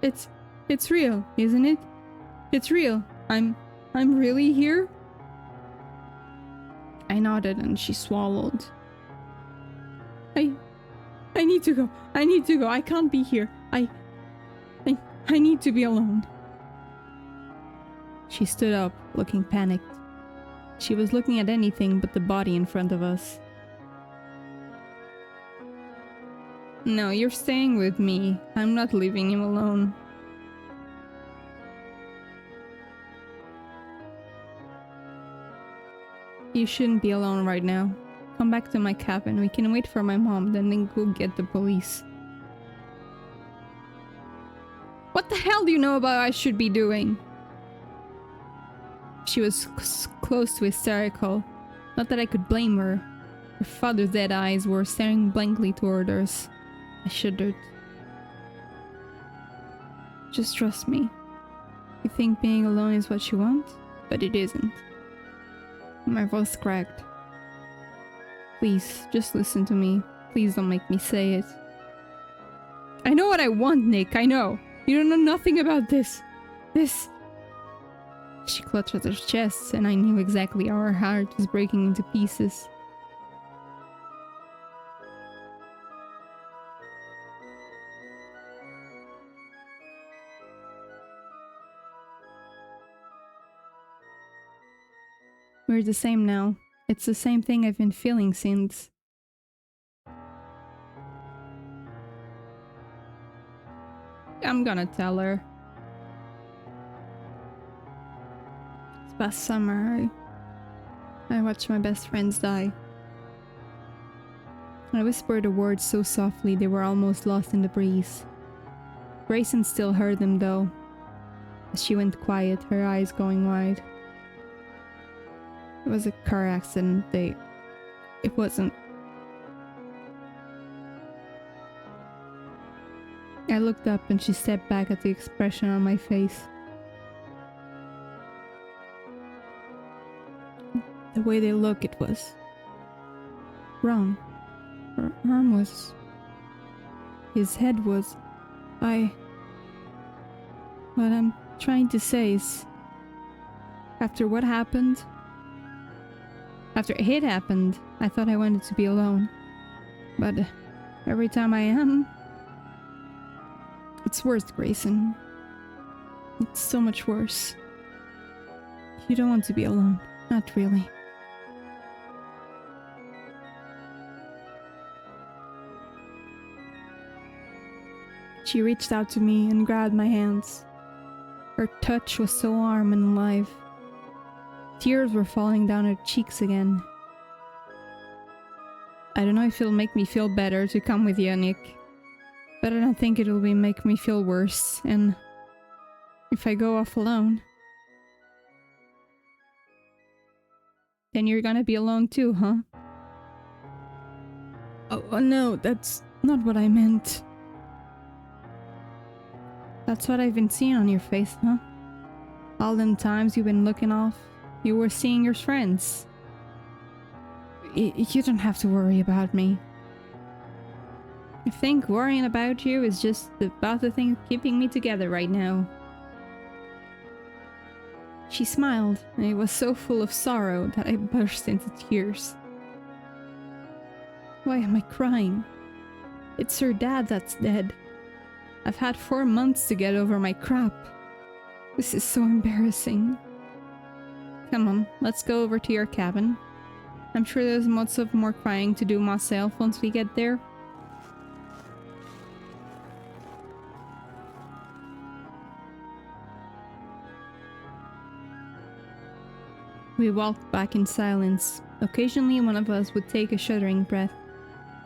It's real, isn't it? It's real. I'm really here? I nodded and she swallowed. I need to go. I need to go. I can't be here. I need to be alone. She stood up, looking panicked. She was looking at anything but the body in front of us. No, you're staying with me. I'm not leaving him alone. You shouldn't be alone right now. Come back to my cabin. We can wait for my mom, then go get the police. What the hell do you know about what I should be doing? She was close to hysterical. Not that I could blame her. Her father's dead eyes were staring blankly toward us. I shuddered. Just trust me. You think being alone is what you want? But it isn't. My voice cracked. Please, just listen to me. Please don't make me say it. I know what I want, Nick. I know. You don't know nothing about this. This... She clutched at her chest, and I knew exactly how her heart was breaking into pieces. We're the same now. It's the same thing I've been feeling since. I'm gonna tell her. This past summer, I watched my best friends die. I whispered the words so softly they were almost lost in the breeze. Grayson still heard them though. As she went quiet, her eyes going wide. It was a car accident. It wasn't. I looked up and she stepped back at the expression on my face. The way they look, it was wrong. Her arm was... His head was... What I'm trying to say is... After what happened... After it happened, I thought I wanted to be alone. But every time I am... It's worse, Grayson. It's so much worse. You don't want to be alone. Not really. She reached out to me and grabbed my hands. Her touch was so warm and alive. Tears were falling down her cheeks again. I don't know if it'll make me feel better to come with you, Nick, but I don't think it'll make me feel worse, and if I go off alone, then you're gonna be alone too, huh? Oh no, that's not what I meant. That's what I've been seeing on your face, huh? All them times you've been looking off, you were seeing your friends. You don't have to worry about me. I think worrying about you is just about the thing keeping me together right now. She smiled, and it was so full of sorrow that I burst into tears. Why am I crying? It's her dad that's dead. I've had 4 months to get over my crap. This is so embarrassing. Come on, let's go over to your cabin. I'm sure there's lots of more crying to do myself once we get there. We walked back in silence. Occasionally one of us would take a shuddering breath,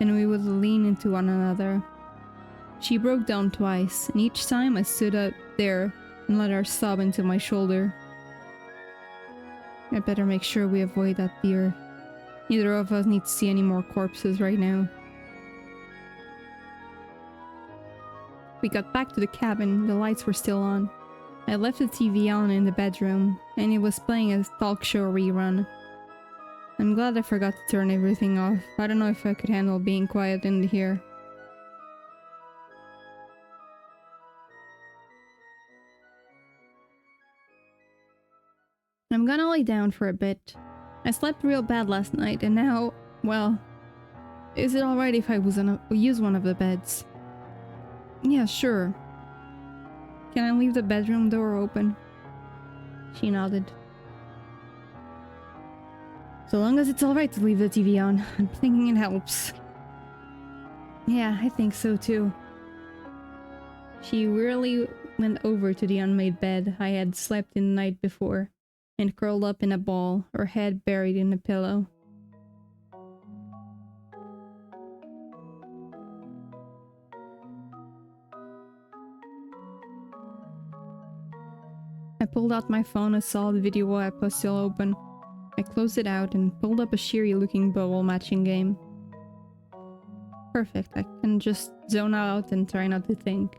and we would lean into one another. She broke down twice, and each time I stood up there and let her sob into my shoulder. I better make sure we avoid that deer. Neither of us need to see any more corpses right now. We got back to the cabin, the lights were still on. I left the TV on in the bedroom, and it was playing a talk show rerun. I'm glad I forgot to turn everything off. I don't know if I could handle being quiet in here. I'm gonna lay down for a bit. I slept real bad last night, and now, well, is it alright if I use one of the beds? Yeah, sure. Can I leave the bedroom door open? She nodded. So long as it's alright to leave the TV on, I'm thinking it helps. Yeah, I think so too. She wearily went over to the unmade bed I had slept in the night before, and curled up in a ball, her head buried in a pillow. I pulled out my phone and saw the video app was still open. I closed it out and pulled up a cheery-looking bubble matching game. Perfect, I can just zone out and try not to think.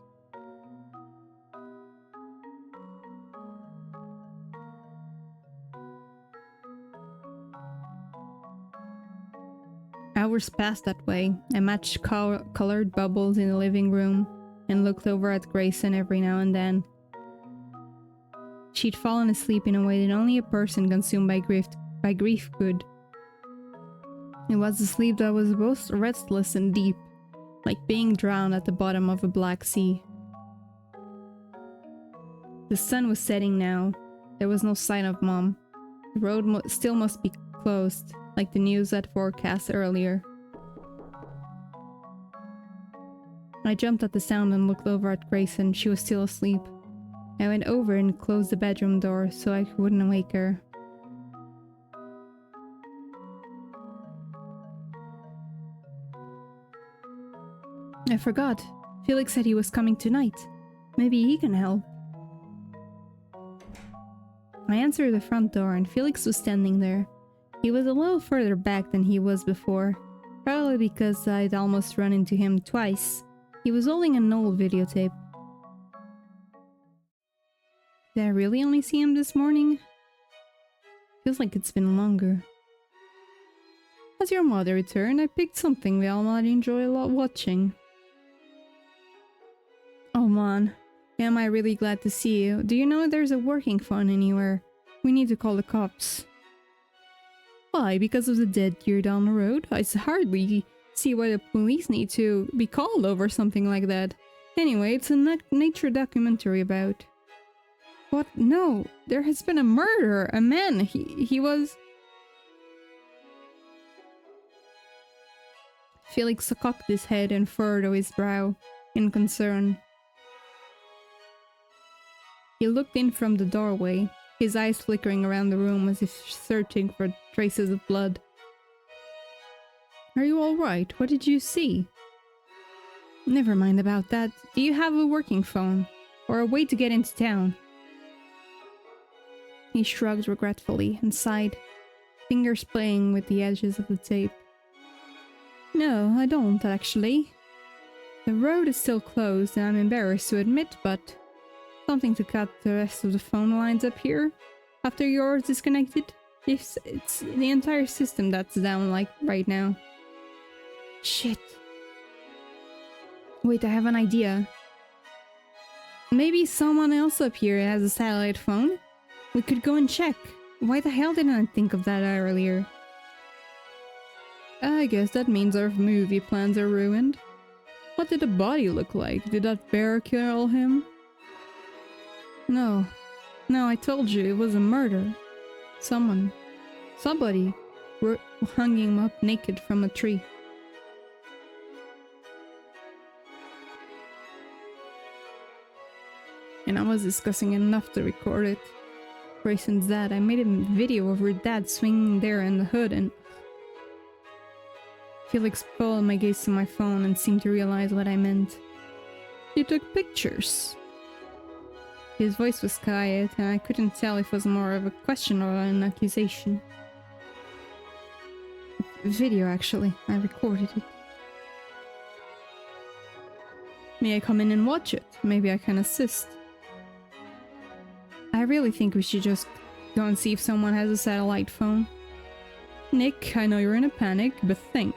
Hours passed that way. I matched colored bubbles in the living room and looked over at Grayson every now and then. She'd fallen asleep in a way that only a person consumed by grief could. It was a sleep that was both restless and deep, like being drowned at the bottom of a black sea. The sun was setting now. There was no sign of Mom. The road still must be closed, like the news had forecast earlier. I jumped at the sound and looked over at Grayson. She was still asleep. I went over and closed the bedroom door so I wouldn't wake her. I forgot. Felix said he was coming tonight. Maybe he can help. I answered the front door and Felix was standing there. He was a little further back than he was before, probably because I'd almost run into him twice. He was holding an old videotape. Did I really only see him this morning? Feels like it's been longer. Has your mother returned? I picked something we all might enjoy a lot watching. Oh man, am I really glad to see you. Do you know there's a working phone anywhere? We need to call the cops. Why? Because of the dead deer down the road? I hardly see why the police need to be called over something like that. Anyway, it's a nature documentary about... What? No, there has been a murder. A man, he was... Felix cocked his head and furrowed his brow in concern. He looked in from the doorway, his eyes flickering around the room as if searching for traces of blood. Are you alright? What did you see? Never mind about that. Do you have a working phone? Or a way to get into town? He shrugged regretfully and sighed, fingers playing with the edges of the tape. No, I don't, actually. The road is still closed and I'm embarrassed to admit, but something to cut the rest of the phone lines up here after yours disconnected. It's the entire system that's down like right now. Shit. Wait, I have an idea. Maybe someone else up here has a satellite phone? We could go and check. Why the hell didn't I think of that earlier? I guess that means our movie plans are ruined. What did the body look like? Did that bear kill him? No. No, I told you, it was a murder. Somebody hung him up naked from a tree. And I was discussing enough to record it. Grayson's dad, I made a video of her dad swinging there in the hood and... Felix pulled my gaze to my phone and seemed to realize what I meant. You took pictures. His voice was quiet and I couldn't tell if it was more of a question or an accusation. Video, actually. I recorded it. May I come in and watch it? Maybe I can assist. I really think we should just go and see if someone has a satellite phone. Nick, I know you're in a panic, but think.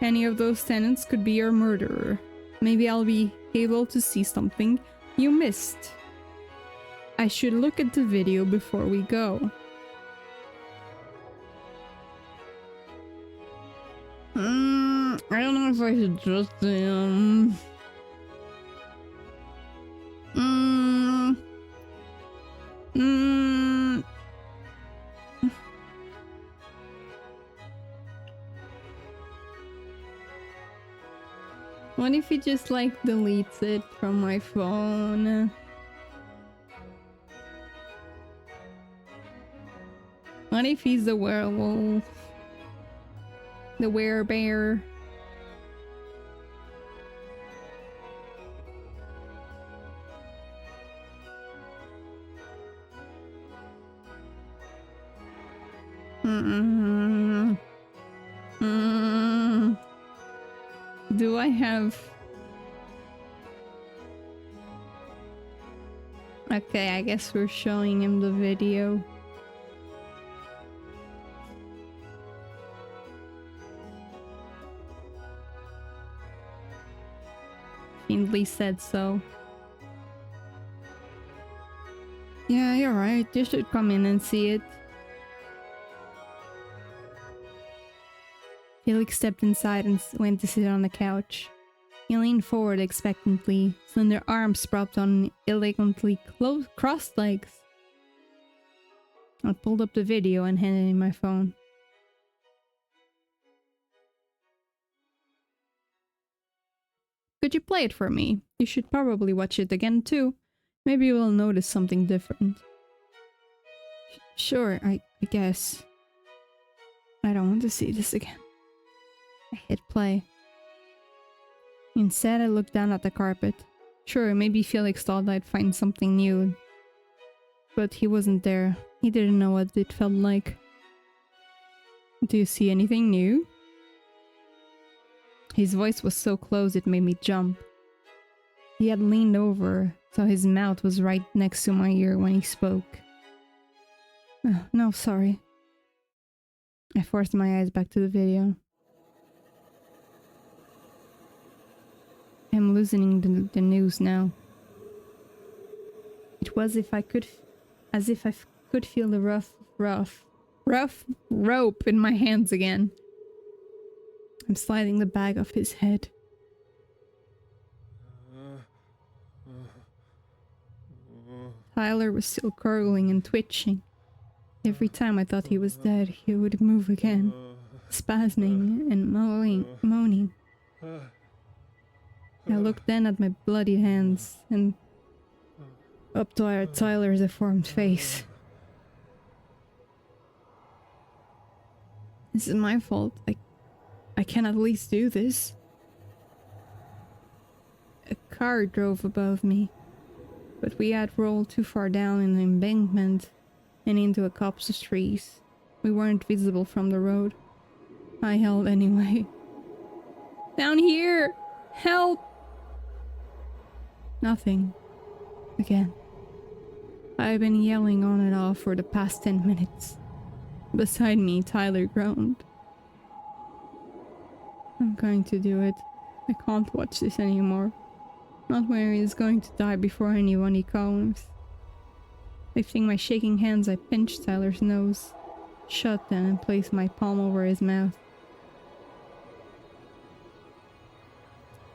Any of those tenants could be your murderer. Maybe I'll be able to see something you missed. I should look at the video before we go. I don't know if I should trust him. What if he just like deletes it from my phone? What if he's the werewolf? The werebear? Do I have... Okay, I guess we're showing him the video. Findlay said so. Yeah, you're right. You should come in and see it. Felix stepped inside and went to sit on the couch. He leaned forward expectantly, slender arms propped on elegantly crossed legs. I pulled up the video and handed him my phone. Could you play it for me? You should probably watch it again too. Maybe you will notice something different. Sure, I guess. I don't want to see this again. I hit play. Instead, I looked down at the carpet. Sure, maybe Felix thought I'd find something new. But he wasn't there. He didn't know what it felt like. Do you see anything new? His voice was so close it made me jump. He had leaned over, so his mouth was right next to my ear when he spoke. No, sorry. I forced my eyes back to the video. I'm loosening the noose now. It was as if I could feel the rough rope in my hands again. I'm sliding the bag off his head. Tyler was still gurgling and twitching. Every time I thought he was dead, he would move again, spasming and moaning. I looked then at my bloody hands, and up to Tyler's deformed face. This is my fault. I can at least do this. A car drove above me, but we had rolled too far down in the embankment and into a copse of trees. We weren't visible from the road. I yelled anyway. Down here! Help! Nothing. Again. I've been yelling on and off for the past 10 minutes. Beside me, Tyler groaned. I'm going to do it. I can't watch this anymore. Not when he's going to die before anyone he comes. Lifting my shaking hands, I pinched Tyler's nose shut then and placed my palm over his mouth.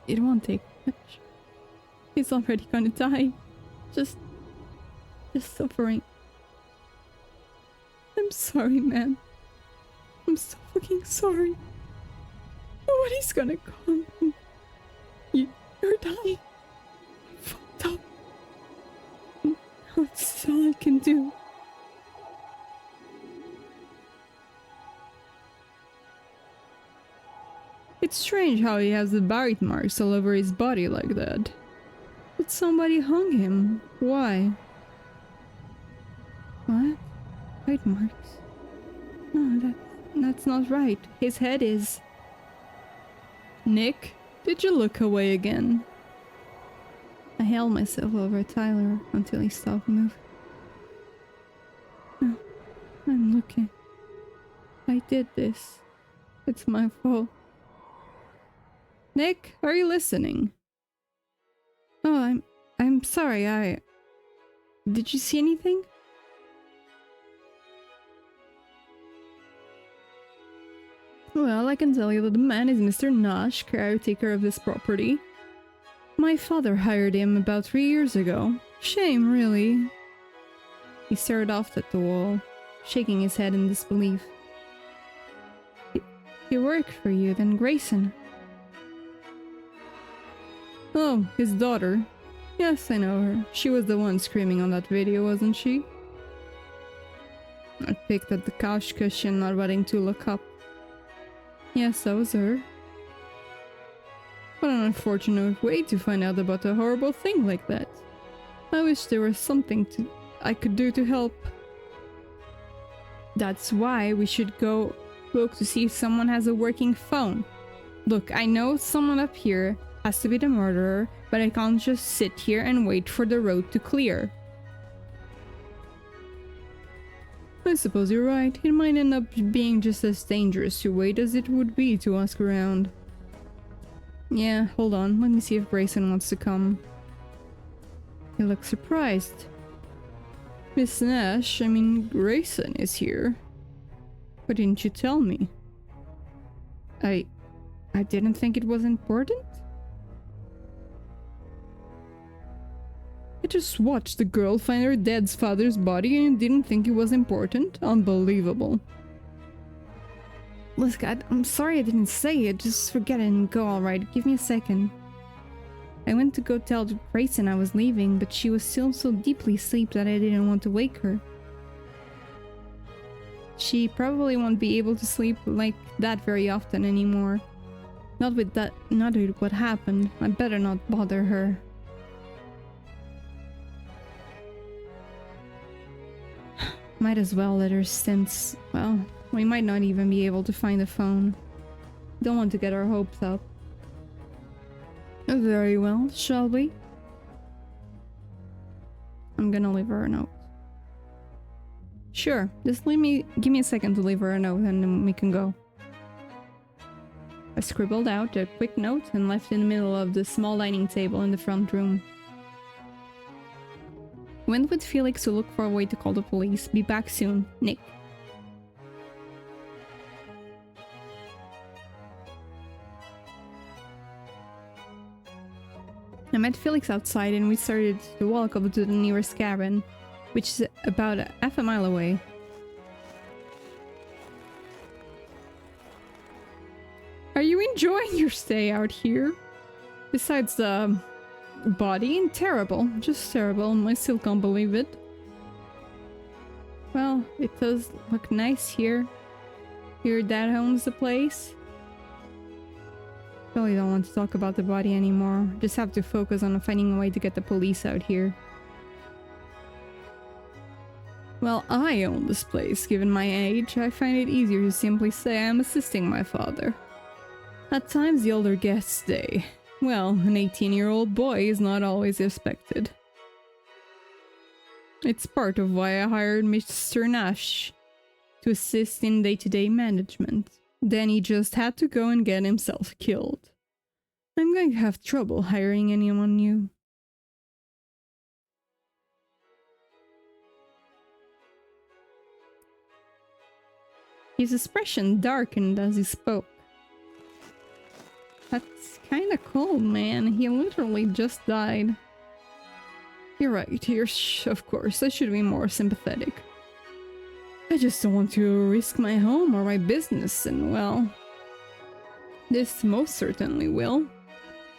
It won't take much. He's already gonna die. Just suffering. I'm sorry, man. I'm so fucking sorry. Nobody's gonna come. You're dying. I fucked up. That's all I can do. It's strange how he has the bite marks all over his body like that. But somebody hung him. Why? What? Bite marks? No, that's not right. His head is... Nick, did you look away again? I held myself over Tyler until he stopped moving. No, I'm looking. I did this. It's my fault. Nick, are you listening? Oh, I'm sorry, Did you see anything? Well, I can tell you that the man is Mr. Nash, caretaker of this property. My father hired him about 3 years ago. Shame, really. He stared off at the wall, shaking his head in disbelief. He worked for you, then Grayson. Oh, his daughter. Yes, I know her. She was the one screaming on that video, wasn't she? I picked at the couch cushion, not wanting to look up. Yes, that was her. What an unfortunate way to find out about a horrible thing like that. I wish there was something I could do to help. That's why we should go look to see if someone has a working phone. Look, I know someone up here has to be the murderer, but I can't just sit here and wait for the road to clear. I suppose you're right. It might end up being just as dangerous to wait as it would be to ask around. Yeah, hold on. Let me see if Grayson wants to come. He looks surprised. Miss Nash, Grayson is here. Why didn't you tell me? I didn't think it was important? I just watched the girl find her dead father's body and didn't think it was important? Unbelievable. Look, I'm sorry I didn't say it. Just forget it and go, alright? Give me a second. I went to go tell Grayson I was leaving, but she was still so deeply asleep that I didn't want to wake her. She probably won't be able to sleep like that very often anymore. Not with what happened. I better not bother her. Might as well let her, since, well, we might not even be able to find the phone. Don't want to get our hopes up. Very well, shall we? I'm gonna leave her a note. Sure, just give me a second to leave her a note and then we can go. I scribbled out a quick note and left it in the middle of the small dining table in the front room. Went with Felix to look for a way to call the police. Be back soon, Nick. I met Felix outside and we started to walk over to the nearest cabin, which is about half a mile away. Are you enjoying your stay out here? Besides the body? Terrible. Just terrible. I still can't believe it. Well, it does look nice here. Your dad owns the place. Really don't want to talk about the body anymore. Just have to focus on finding a way to get the police out here. Well, I own this place. Given my age, I find it easier to simply say I'm assisting my father. At times the older guests stay. Well, an 18-year-old boy is not always expected. It's part of why I hired Mr. Nash to assist in day-to-day management. Then he just had to go and get himself killed. I'm going to have trouble hiring anyone new. His expression darkened as he spoke. That's kinda cold, man. He literally just died. You're right, of course, I should be more sympathetic. I just don't want to risk my home or my business, and well... this most certainly will.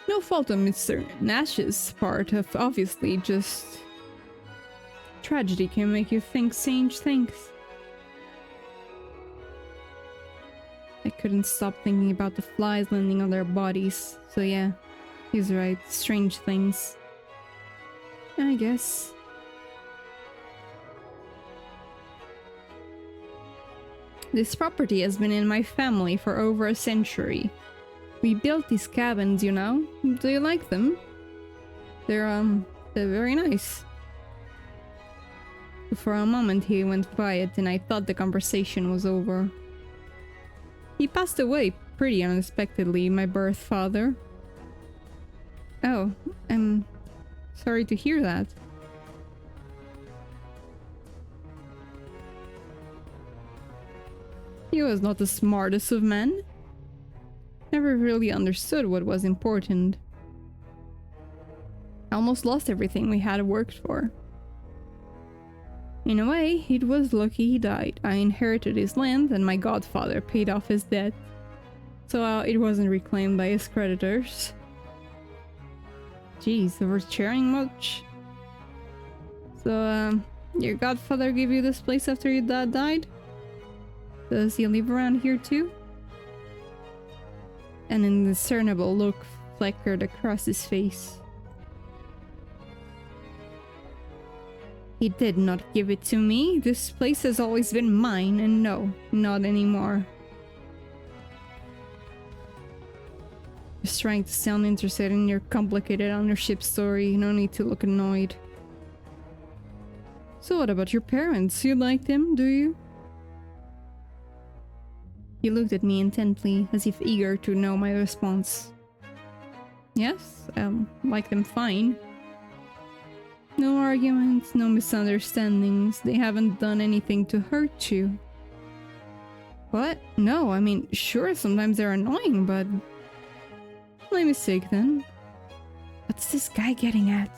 No fault on Mr. Nash's part, of obviously just... tragedy can make you think strange things. I couldn't stop thinking about the flies landing on their bodies, so yeah, he's right, strange things. I guess. This property has been in my family for over a century. We built these cabins, you know. Do you like them? They're very nice. For a moment he went quiet and I thought the conversation was over. He passed away pretty unexpectedly, my birth father. Oh, I'm sorry to hear that. He was not the smartest of men. Never really understood what was important. Almost lost everything we had worked for. In a way, it was lucky he died. I inherited his land and my godfather paid off his debt. So it wasn't reclaimed by his creditors. Jeez, oversharing much? So, your godfather gave you this place after your dad died? Does he live around here too? An indiscernible look flickered across his face. He did not give it to me. This place has always been mine, and no, not anymore. Just trying to sound interested in your complicated ownership story. No need to look annoyed. So what about your parents? You like them, do you? He looked at me intently, as if eager to know my response. Yes, like them fine. No arguments, no misunderstandings. They haven't done anything to hurt you. What? No, I mean, sure, sometimes they're annoying, but... My mistake then. What's this guy getting at?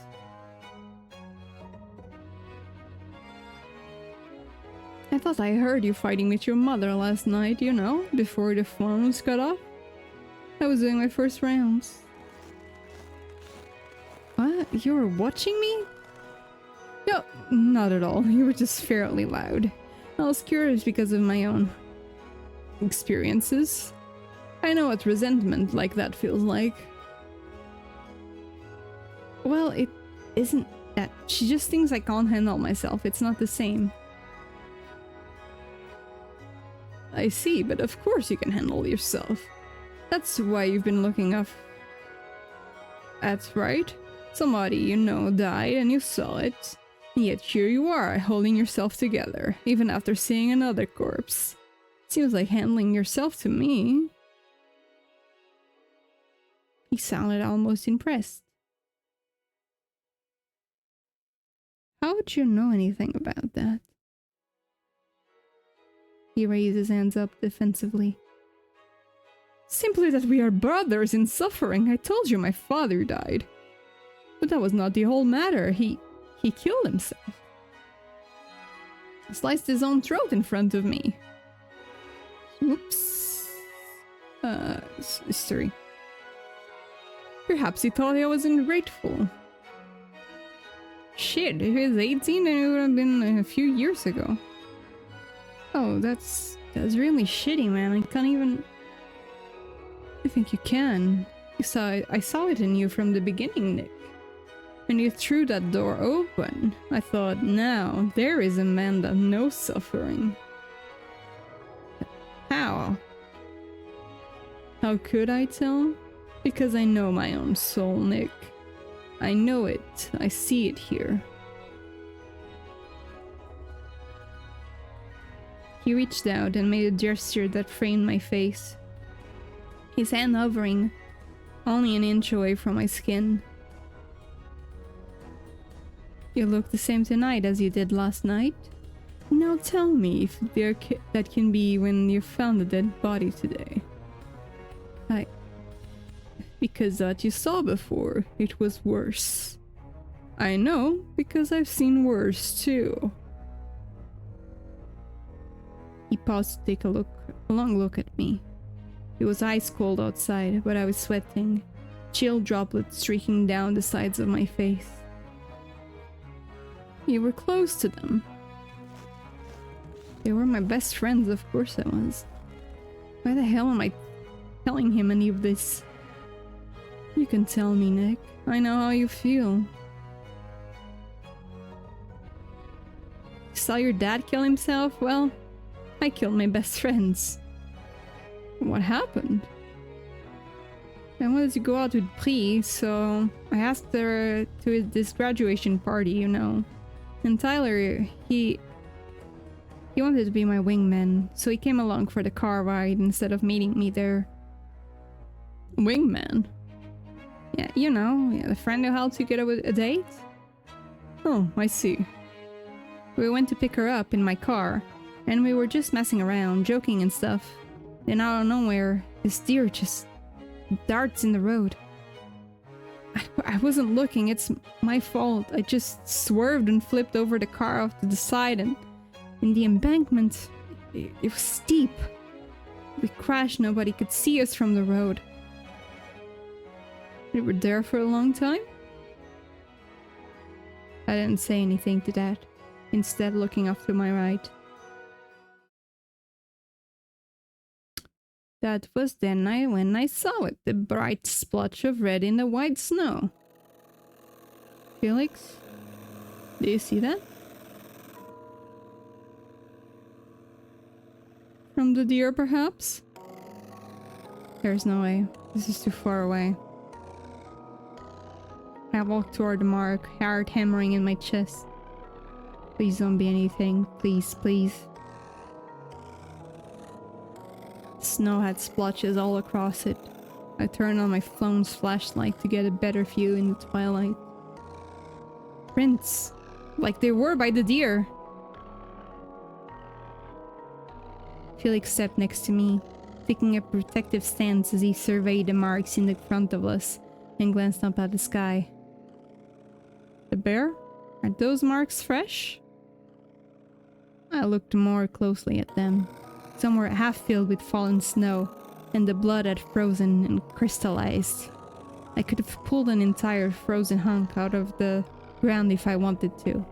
I thought I heard you fighting with your mother last night, you know, before the phone was cut off. I was doing my first rounds. What? You were watching me? No, not at all. You were just fairly loud. I was curious because of my own experiences. I know what resentment like that feels like. Well, it isn't that. She just thinks I can't handle myself. It's not the same. I see, but of course you can handle yourself. That's why you've been looking up. That's right. Somebody you know died and you saw it. And yet here you are, holding yourself together, even after seeing another corpse. Seems like handling yourself to me. He sounded almost impressed. How would you know anything about that? He raised his hands up defensively. Simply that we are brothers in suffering. I told you my father died. But that was not the whole matter. He killed himself. Sliced his own throat in front of me. Oops. History. Perhaps he thought I was ungrateful. Shit, if he was 18, then it would have been a few years ago. Oh, that's really shitty, man. I can't even... I think you can. I saw it in you from the beginning, Nick. When you threw that door open, I thought, now, there is a man that knows suffering. How? How could I tell? Because I know my own soul, Nick. I know it. I see it here. He reached out and made a gesture that framed my face. His hand hovering only an inch away from my skin. You look the same tonight as you did last night. Now tell me if that can be when you found a dead body today. Because that you saw before, it was worse. I know, because I've seen worse too. He paused to take a long look at me. It was ice cold outside, but I was sweating, chill droplets streaking down the sides of my face. You were close to them. They were my best friends, of course I was. Why the hell am I telling him any of this? You can tell me, Nick. I know how you feel. You saw your dad kill himself? Well, I killed my best friends. What happened? I wanted to go out with Pri, so I asked her to this graduation party, you know. And Tyler, he wanted to be my wingman, so he came along for the car ride instead of meeting me there. Wingman? Yeah, you know, the friend who helped you get a date? Oh, I see. We went to pick her up in my car, and we were just messing around, joking and stuff. Then out of nowhere, this deer just darts in the road. I wasn't looking, it's my fault. I just swerved and flipped over the car off to the side, and in the embankment, it was steep. We crashed, nobody could see us from the road. We were there for a long time? I didn't say anything to that, instead looking off to my right. That was then when I saw it, the bright splotch of red in the white snow. Felix, do you see that? From the deer, perhaps? There's no way. This is too far away. I walked toward the mark, heart hammering in my chest. Please don't be anything. Please, please. The snow had splotches all across it. I turned on my phone's flashlight to get a better view in the twilight. Prints. Like they were by the deer. Felix stepped next to me, taking a protective stance as he surveyed the marks in the front of us and glanced up at the sky. The bear? Are those marks fresh? I looked more closely at them. Some were half filled with fallen snow, and the blood had frozen and crystallized. I could have pulled an entire frozen hunk out of the ground if I wanted to.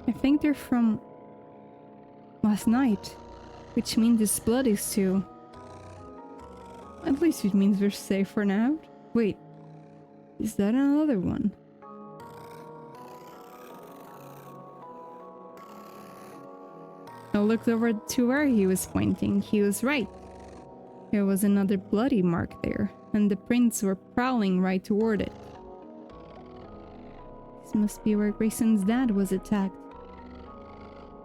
I think they're from last night, which means this blood is too. At least it means we're safe for now. Wait, is that another one? I looked over to where he was pointing. He was right. There was another bloody mark there, and the prints were prowling right toward it. This must be where Grayson's dad was attacked.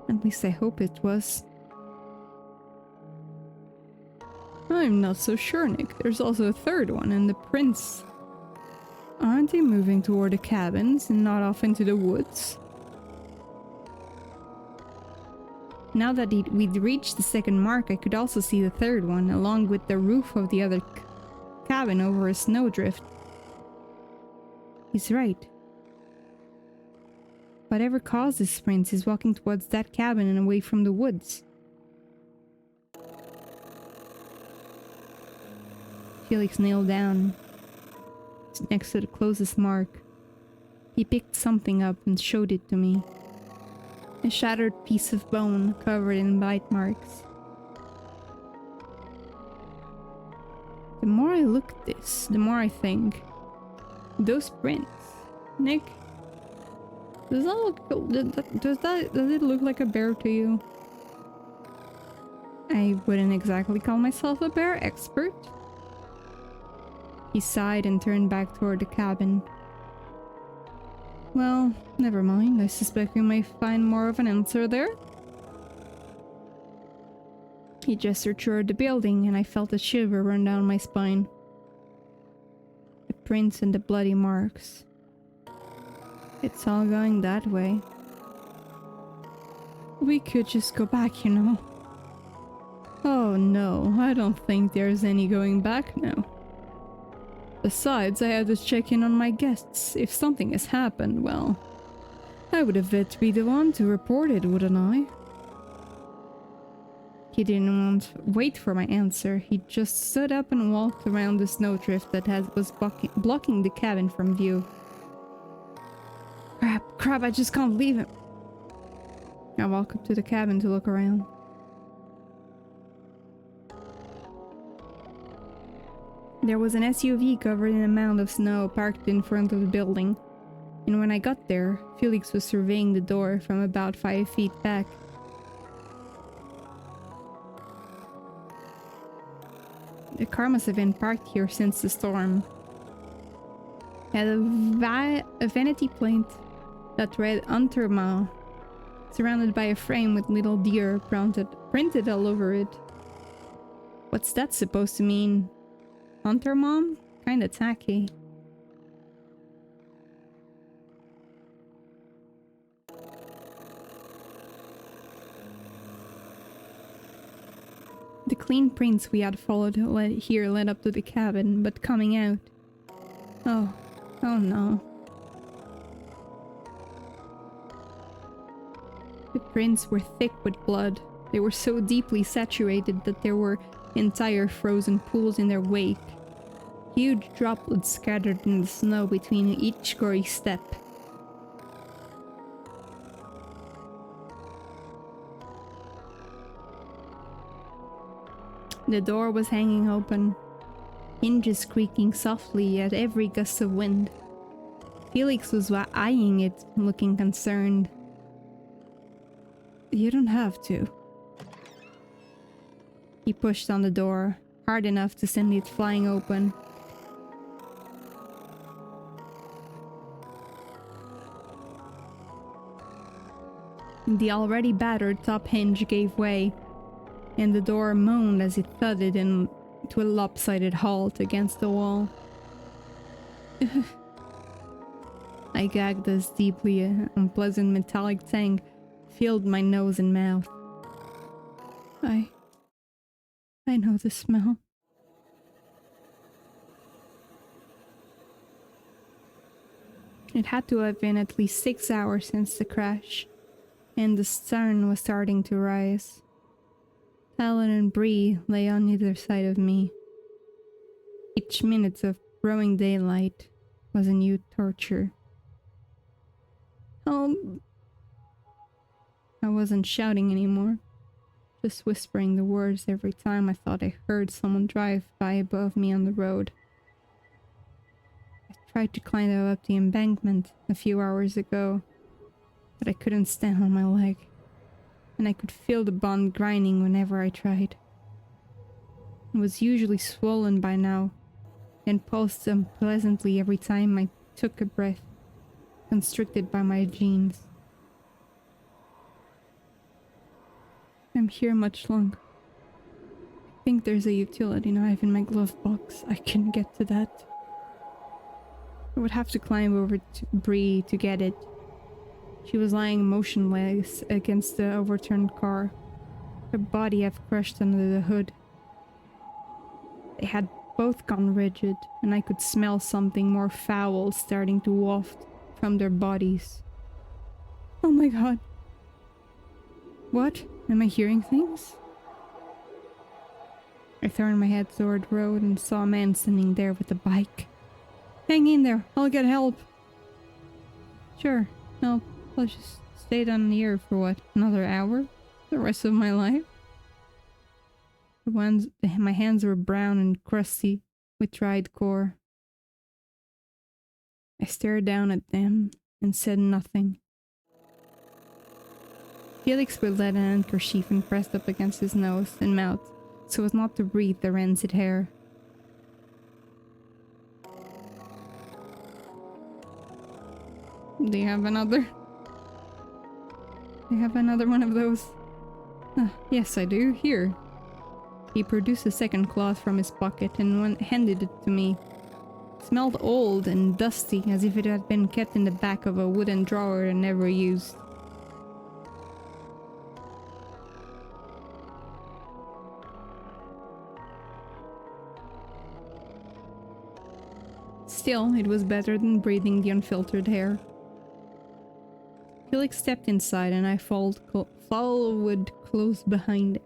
At least I hope it was. I'm not so sure, Nick. There's also a third one, and the prints... Aren't they moving toward the cabins and not off into the woods? Now that we'd reached the second mark, I could also see the third one, along with the roof of the other cabin over a snowdrift. He's right. Whatever caused this sprint is walking towards that cabin and away from the woods. Felix knelt down next to the closest mark. He picked something up and showed it to me. A shattered piece of bone covered in bite marks. The more I look at this, the more I think, those prints, Nick, does it look like a bear to you? I wouldn't exactly call myself a bear expert. He sighed and turned back toward the cabin. Well, never mind. I suspect we may find more of an answer there. He gestured toward the building, and I felt a shiver run down my spine. The prints and the bloody marks. It's all going that way. We could just go back, you know. Oh no, I don't think there's any going back now. Besides, I had to check in on my guests. If something has happened, well, I would have had to be the one to report it, wouldn't I? He didn't wait for my answer. He just stood up and walked around the snowdrift that was blocking the cabin from view. Crap, I just can't leave him. I walked up to the cabin to look around. There was an SUV covered in a mound of snow parked in front of the building, and when I got there, Felix was surveying the door from about 5 feet back. The car must have been parked here since the storm. It had a vanity plate that read Unterma, surrounded by a frame with little deer printed all over it. What's that supposed to mean? Hunter Mom? Kinda tacky. The clean prints we had followed here led up to the cabin, but coming out... Oh no. The prints were thick with blood. They were so deeply saturated that there were entire frozen pools in their wake. Huge droplets scattered in the snow between each gory step. The door was hanging open, hinges creaking softly at every gust of wind. Felix was eyeing it, looking concerned. You don't have to. He pushed on the door, hard enough to send it flying open. The already battered top hinge gave way, and the door moaned as it thudded into a lopsided halt against the wall. I gagged as deeply an unpleasant metallic tang filled my nose and mouth. I know the smell. It had to have been at least 6 hours since the crash, and the sun was starting to rise. Talon and Bree lay on either side of me. Each minute of growing daylight was a new torture. I wasn't shouting anymore, just whispering the words every time I thought I heard someone drive by above me on the road. I tried to climb up the embankment a few hours ago, but I couldn't stand on my leg, and I could feel the bond grinding whenever I tried. It was usually swollen by now, and pulsed unpleasantly every time I took a breath, constricted by my jeans. I'm here much longer. I think there's a utility knife in my glove box. I can get to that. I would have to climb over to Bree to get it. She was lying motionless against the overturned car, her body half crushed under the hood. They had both gone rigid, and I could smell something more foul starting to waft from their bodies. Oh my god. What? Am I hearing things? I turned my head toward the road and saw a man standing there with a bike. Hang in there, I'll get help. Sure, no, I'll just stay down here for what, another hour? The rest of my life? My hands were brown and crusty with dried core. I stared down at them and said nothing. Felix pulled out an handkerchief and pressed up against his nose and mouth so as not to breathe the rancid hair. Do you have another? I have another one of those. Yes, I do. Here. He produced a second cloth from his pocket and handed it to me. It smelled old and dusty, as if it had been kept in the back of a wooden drawer and never used. Still, it was better than breathing the unfiltered air. Felix stepped inside and I followed close behind him.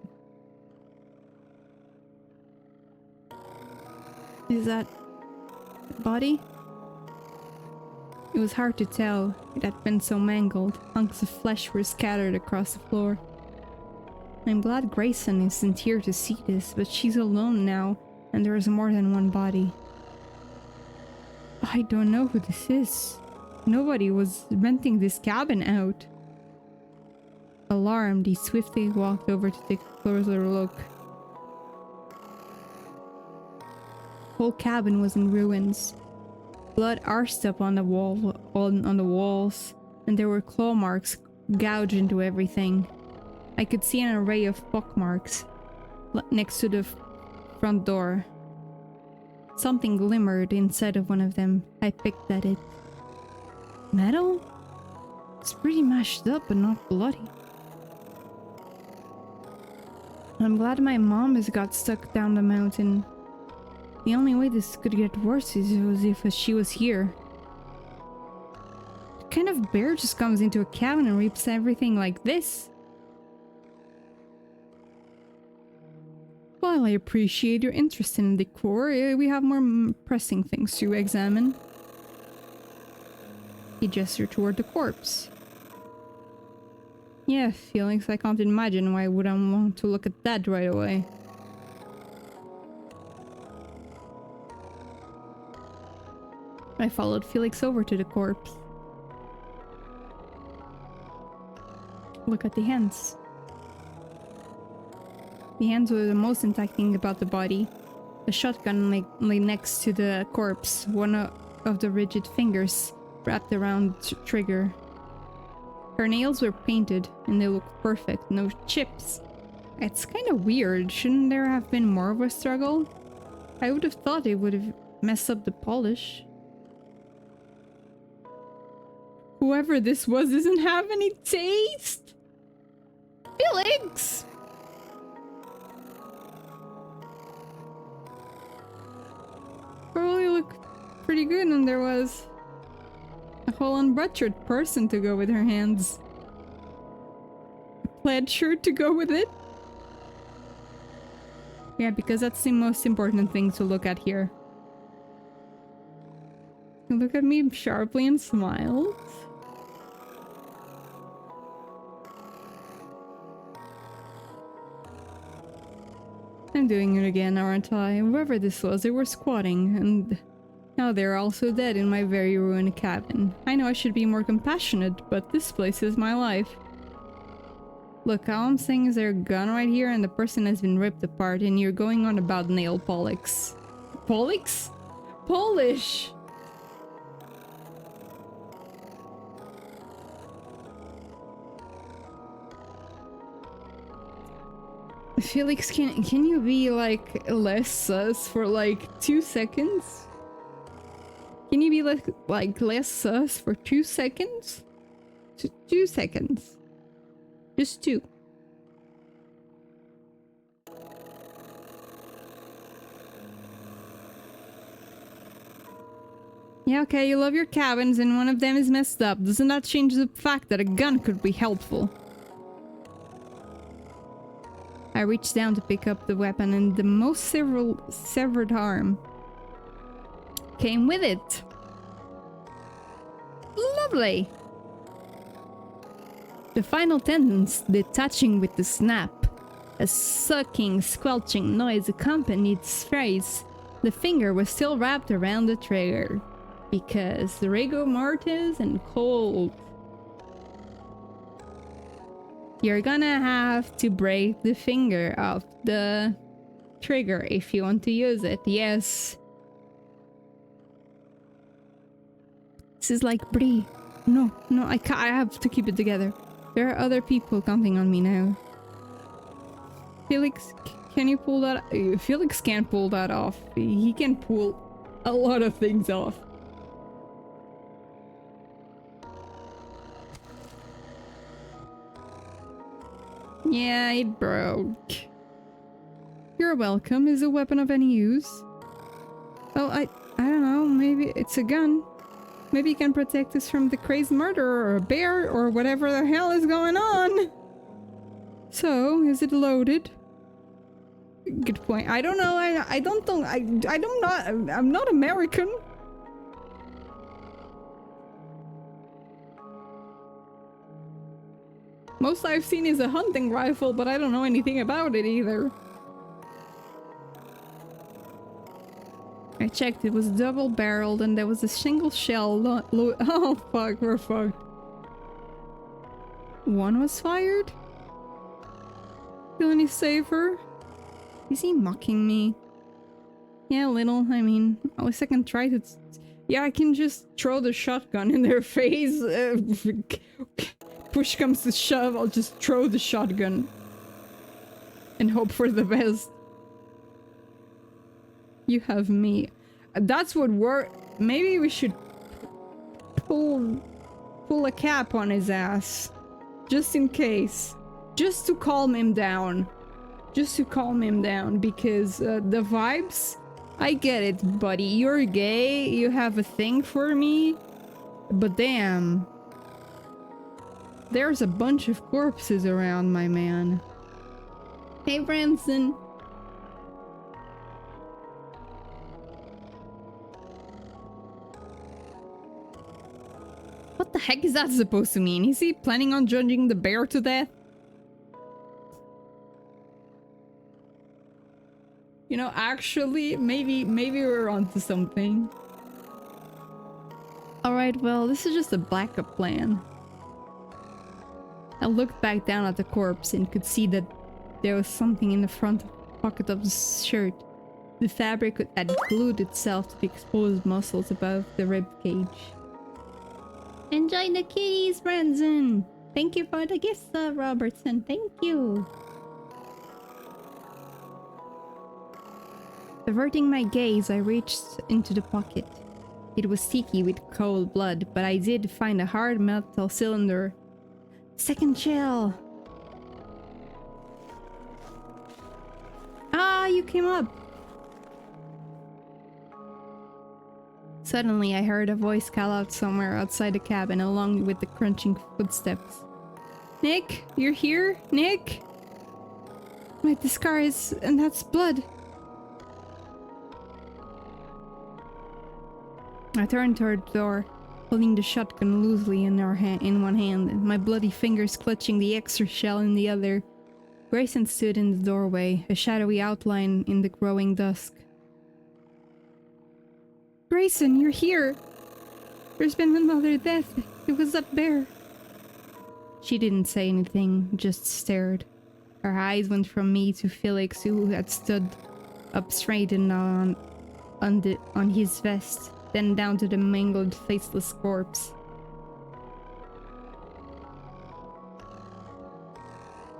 Is that a body? It was hard to tell. It had been so mangled. Hunks of flesh were scattered across the floor. I'm glad Grayson isn't here to see this, but she's alone now, and there is more than one body. I don't know who this is. Nobody was renting this cabin out. Alarmed, he swiftly walked over to take a closer look. The whole cabin was in ruins. Blood arched up on the walls, and there were claw marks gouged into everything. I could see an array of pockmarks next to the front door. Something glimmered inside of one of them. I picked at it. Metal? It's pretty mashed up but not bloody. I'm glad my mom has got stuck down the mountain. The only way this could get worse is if she was here. What kind of bear just comes into a cabin and rips everything like this? While I appreciate your interest in decor, we have more pressing things to examine. He gestured toward the corpse. Yeah, Felix, I can't imagine why I wouldn't want to look at that right away. I followed Felix over to the corpse. Look at the hands. The hands were the most intact thing about the body. The shotgun lay next to the corpse, one of the rigid fingers wrapped around the trigger. Her nails were painted and they looked perfect, no chips. It's kind of weird, shouldn't there have been more of a struggle? I would have thought it would have messed up the polish. Whoever this was doesn't have any taste! Felix! Probably looked pretty good and there was a whole unbutchered person to go with her hands. A plaid shirt to go with it? Yeah, because that's the most important thing to look at here. You look at me sharply and smiled. I'm doing it again, aren't I? Whoever this was, they were squatting, and now they're also dead in my very ruined cabin. I know I should be more compassionate, but this place is my life. Look, all I'm saying is there's a gun right here and the person has been ripped apart and you're going on about nail polish. Polish? Polish! Felix, can you be like less sus for like 2 seconds? Can you be like less sus for 2 seconds? 2 seconds. Just 2. Yeah, okay, you love your cabins and one of them is messed up. Doesn't that change the fact that a gun could be helpful? I reached down to pick up the weapon and the most severed arm came with it. Lovely! The final tendons detaching with the snap. A sucking, squelching noise accompanied its phrase. The finger was still wrapped around the trigger. Because the rigor mortis and cold. You're gonna have to break the finger off the trigger if you want to use it. Yes. This is like Brie. No, I can't. I have to keep it together. There are other people counting on me now. Felix, can you pull that? Felix can't pull that off. He can pull a lot of things off. Yeah, it broke. You're welcome. Is a weapon of any use? Oh, I don't know. Maybe it's a gun. Maybe it can protect us from the crazed murderer or a bear or whatever the hell is going on. So, is it loaded? Good point. I don't know. I'm not American. Most I've seen is a hunting rifle, but I don't know anything about it either. I checked, it was double-barreled and there was a single shell oh fuck, we're fucked. One was fired? Feel any safer? Is he mocking me? Yeah, a little. I mean, at least I can try to... Yeah, I can just throw the shotgun in their face. Push comes to shove, I'll just throw the shotgun. And hope for the best. You have me. That's what we're... Maybe we should pull a cap on his ass. Just in case. Just to calm him down. Just to calm him down, because the vibes... I get it, buddy. You're gay, you have a thing for me. But damn. There's a bunch of corpses around, my man. Hey, Branson. What the heck is that supposed to mean? Is he planning on judging the bear to death? You know, actually, maybe we're onto something. Alright, well, this is just a backup plan. I looked back down at the corpse and could see that there was something in the front pocket of the shirt. The fabric had glued itself to the exposed muscles above the rib cage. Enjoy the kitties, Branson! Thank you for the gift, Robertson. Thank you! Averting my gaze, I reached into the pocket. It was sticky with cold blood, but I did find a hard metal cylinder. Second shell! Ah, you came up! Suddenly, I heard a voice call out somewhere outside the cabin, along with the crunching footsteps. Nick, you're here? Nick? Wait, the scar is... and that's blood. I turned toward the door, holding the shotgun loosely in one hand, my bloody fingers clutching the extra shell in the other. Grayson stood in the doorway, a shadowy outline in the growing dusk. Grayson, you're here! There's been another death. It was up there. She didn't say anything, just stared. Her eyes went from me to Felix, who had stood up straight and on his vest, then down to the mangled, faceless corpse.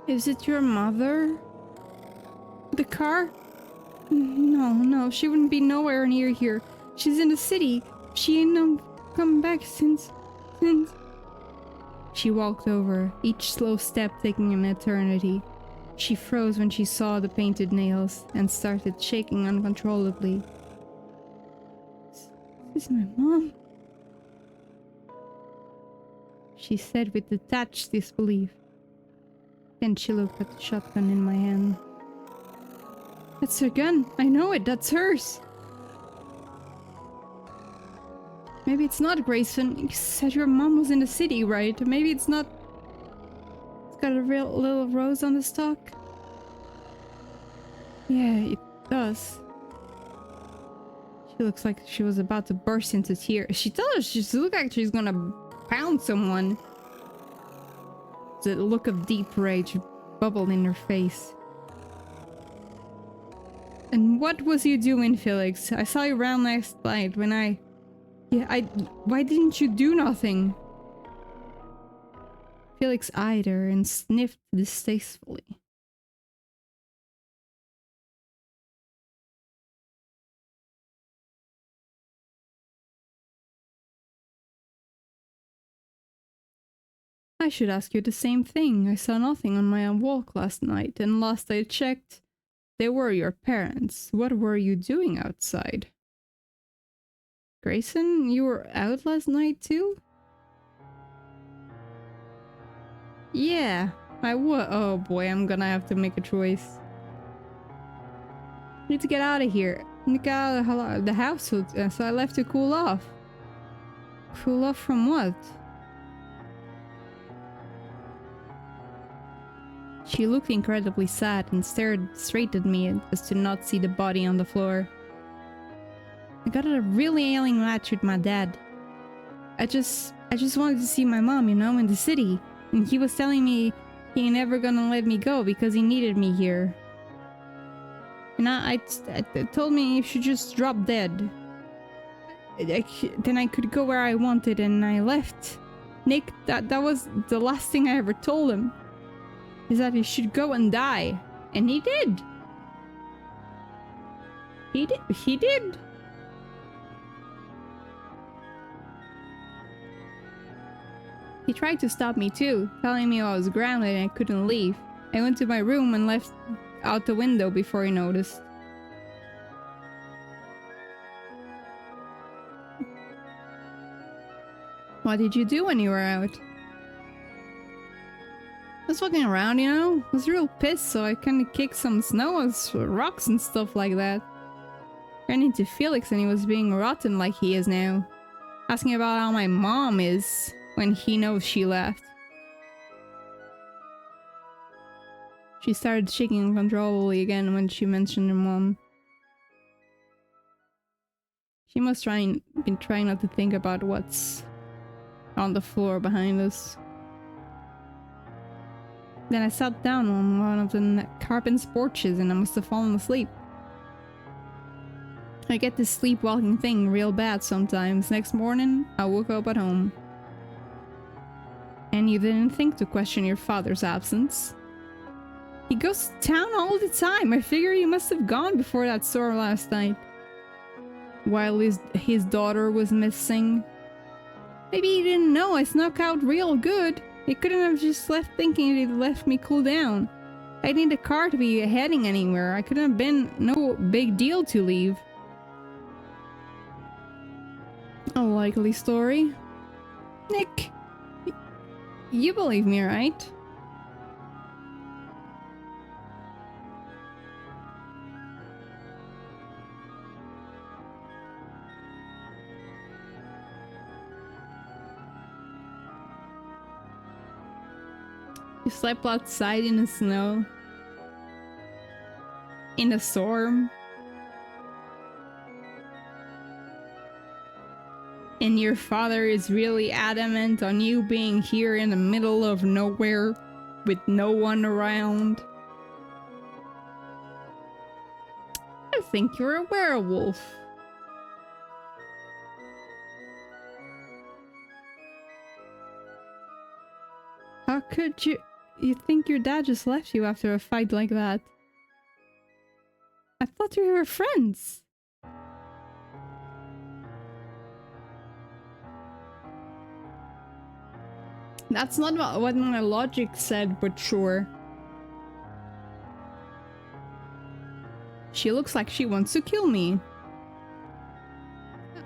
Is it your mother? The car? No, she wouldn't be nowhere near here. She's in the city. She ain't come back since... She walked over, each slow step taking an eternity. She froze when she saw the painted nails and started shaking uncontrollably. This is my mom, she said with detached disbelief. Then she looked at the shotgun in my hand. That's her gun. I know it. That's hers. Maybe it's not, Grayson. You said your mom was in the city, right? Maybe it's not. It's got a real little rose on the stalk. Yeah, it does. She looks like she was about to burst into tears. She looks like she's gonna pound someone. The look of deep rage bubbled in her face. And what was you doing, Felix? I saw you around last night when I... why didn't you do nothing? Felix eyed her and sniffed distastefully. I should ask you the same thing. I saw nothing on my walk last night, and last I checked, they were your parents. What were you doing outside? Grayson, you were out last night too? Yeah, I was. Oh boy, I'm gonna have to make a choice. I need to get out of here. I need to get out of the house, so I left to cool off. Cool off from what? She looked incredibly sad and stared straight at me as to not see the body on the floor. I got a really ailing match with my dad. I just wanted to see my mom, you know, in the city. And he was telling me he ain't never gonna let me go because he needed me here. And I told me if she just dropped dead, then I could go where I wanted, and I left. Nick, that was the last thing I ever told him. Is that he should go and die. And he did. He did. He tried to stop me too, telling me I was grounded and I couldn't leave. I went to my room and left out the window before he noticed. What did you do when you were out? I was walking around, you know? I was real pissed, so I kinda kicked some snow, rocks and stuff like that. Ran into Felix and he was being rotten like he is now. Asking about how my mom is when he knows she left. She started shaking uncontrollably again when she mentioned her mom. She must been trying not to think about what's on the floor behind us. Then I sat down on one of the carpenter's porches and I must have fallen asleep. I get this sleepwalking thing real bad sometimes. Next morning, I woke up at home. And you didn't think to question your father's absence? He goes to town all the time. I figure he must have gone before that storm last night. While his daughter was missing. Maybe he didn't know I snuck out real good. He couldn't have just left thinking he'd left me cool down. I need a car to be heading anywhere. I couldn't have been no big deal to leave. A likely story. Nick, you believe me, right? You slept outside in the snow. In a storm. And your father is really adamant on you being here in the middle of nowhere with no one around. I think you're a werewolf. How could you... You think your dad just left you after a fight like that? I thought we were friends. That's not what my logic said, but sure. She looks like she wants to kill me.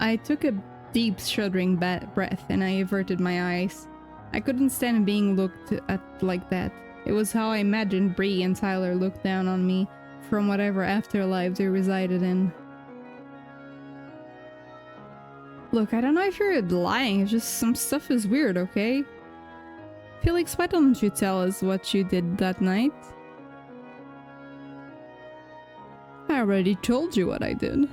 I took a deep, shuddering breath and I averted my eyes. I couldn't stand being looked at like that. It was how I imagined Bree and Tyler looked down on me from whatever afterlife they resided in. Look, I don't know if you're lying, it's just some stuff is weird, okay? Felix, why don't you tell us what you did that night? I already told you what I did.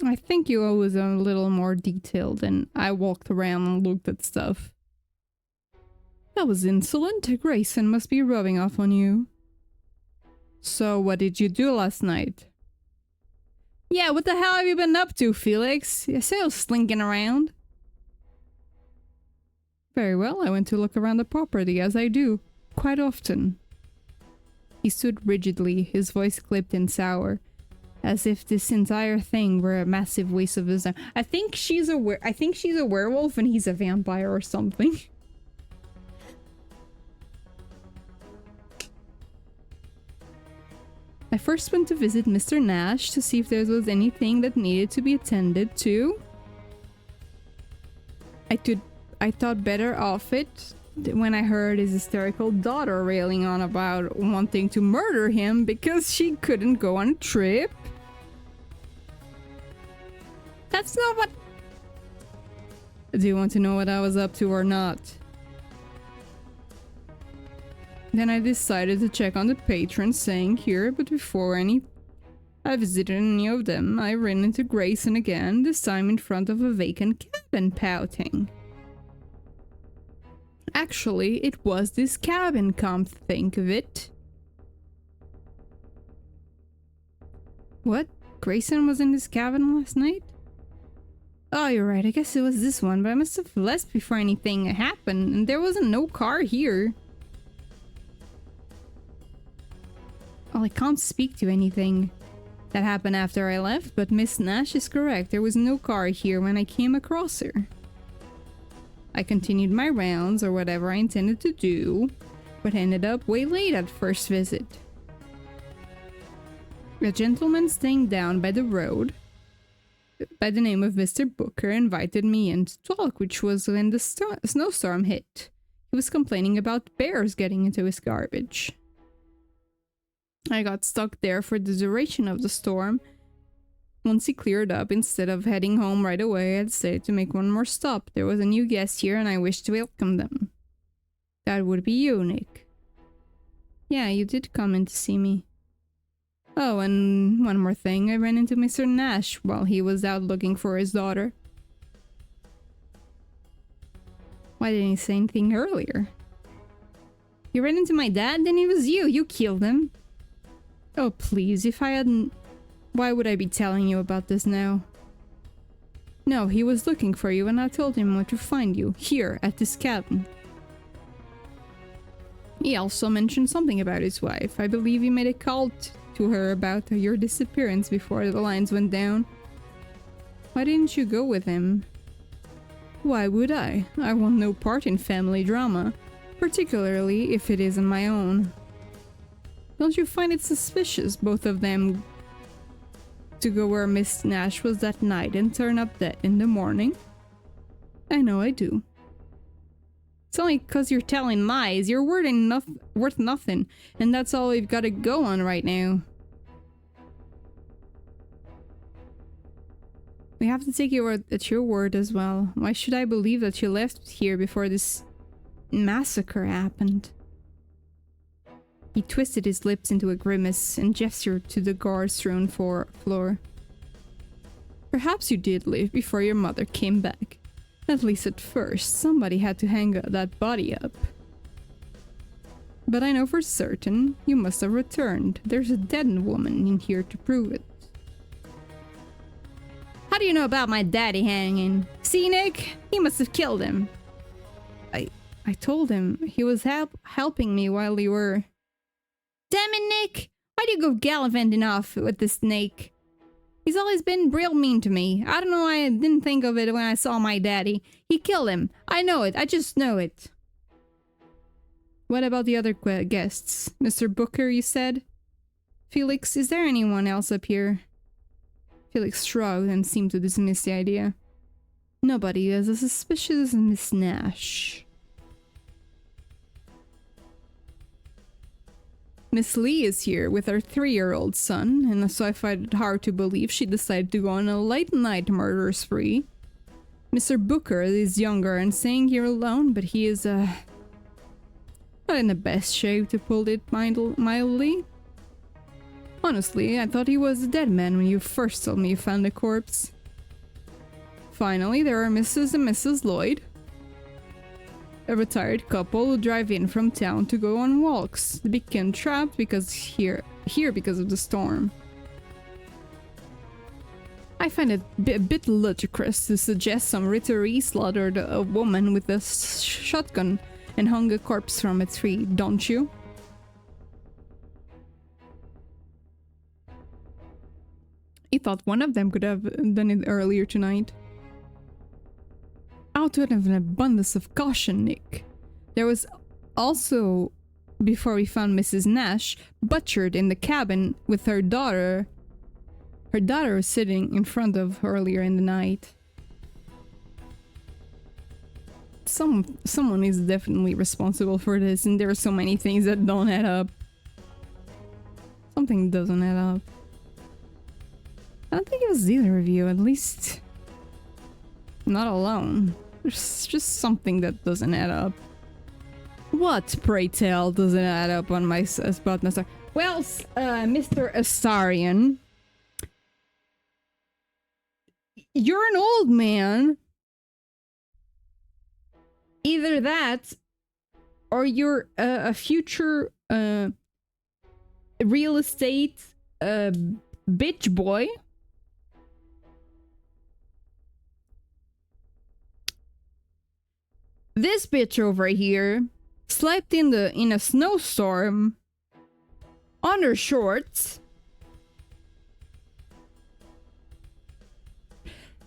I think you was a little more detailed, and I walked around and looked at stuff. That was insolent. Grayson must be rubbing off on you. So, what did you do last night? Yeah, what the hell have you been up to, Felix? I saw you slinking around. Very well, I went to look around the property, as I do, quite often. He stood rigidly, his voice clipped and sour, as if this entire thing were a massive waste of his time. I think she's a werewolf and he's a vampire or something. I first went to visit Mr. Nash to see if there was anything that needed to be attended to. I thought better of it when I heard his hysterical daughter railing on about wanting to murder him because she couldn't go on a trip. That's not what... Do you want to know what I was up to or not? Then I decided to check on the patrons staying here, but before I visited any of them, I ran into Grayson again, this time in front of a vacant cabin, pouting. Actually, it was this cabin, come to think of it. What? Grayson was in this cabin last night? Oh, you're right, I guess it was this one, but I must have left before anything happened, and there wasn't no car here. Well, I can't speak to anything that happened after I left, but Miss Nash is correct. There was no car here when I came across her. I continued my rounds, or whatever I intended to do, but ended up way late at first visit. A gentleman staying down by the road, by the name of Mr. Booker, invited me in to talk, which was when the snowstorm hit. He was complaining about bears getting into his garbage. I got stuck there for the duration of the storm. Once he cleared up, instead of heading home right away, I decided to make one more stop. There was a new guest here and I wished to welcome them. That would be you, Nick. Yeah, you did come in to see me. Oh, and one more thing, I ran into Mr. Nash while he was out looking for his daughter. Why didn't he say anything earlier? You ran into my dad? Then it was you. You killed him. Oh, please, if I hadn't... Why would I be telling you about this now? No, he was looking for you and I told him where to find you, here, at this cabin. He also mentioned something about his wife. I believe he made a call to her about your disappearance before the lines went down. Why didn't you go with him? Why would I? I want no part in family drama, particularly if it isn't my own. Don't you find it suspicious, both of them, to go where Miss Nash was that night and turn up dead in the morning? I know I do. It's only because you're telling lies. You're worth nothing, and that's all we've got to go on right now. We have to take you at your word as well. Why should I believe that you left here before this massacre happened? He twisted his lips into a grimace and gestured to the gore-strewn floor. Perhaps you did leave before your mother came back. At least at first, somebody had to hang that body up. But I know for certain you must have returned. There's a dead woman in here to prove it. How do you know about my daddy hanging? See, Nick? He must have killed him. I told him. He was helping me while you were... Damn it, Nick! Why do you go gallivanting off with the snake? He's always been real mean to me. I don't know why I didn't think of it when I saw my daddy. He killed him. I know it. I just know it. What about the other guests? Mr. Booker, you said? Felix, is there anyone else up here? Felix shrugged and seemed to dismiss the idea. Nobody is as suspicious as Miss Nash. Miss Lee is here with her 3-year-old son, and so I find it hard to believe she decided to go on a late-night murder spree. Mr. Booker is younger and staying here alone, but he is, not in the best shape, to put it mildly. Honestly, I thought he was a dead man when you first told me you found the corpse. Finally, there are Mrs. and Mrs. Lloyd, a retired couple who drive in from town to go on walks. They became trapped because here because of the storm. I find it a bit ludicrous to suggest some retiree slaughtered a woman with a shotgun and hung a corpse from a tree, don't you? I thought one of them could have done it earlier tonight. Out of an abundance of caution, Nick. There was also, before we found Mrs. Nash, butchered in the cabin with her daughter. Her daughter was sitting in front of earlier in the night. Someone is definitely responsible for this, and there are so many things that don't add up. Something doesn't add up. I don't think it was either of you, at least not alone. There's just something that doesn't add up. What, pray tell, doesn't add up on my spot, Master? Well, Mr. Astarion, you're an old man. Either that, or you're a future real estate bitch boy. This bitch over here slept in a snowstorm on her shorts.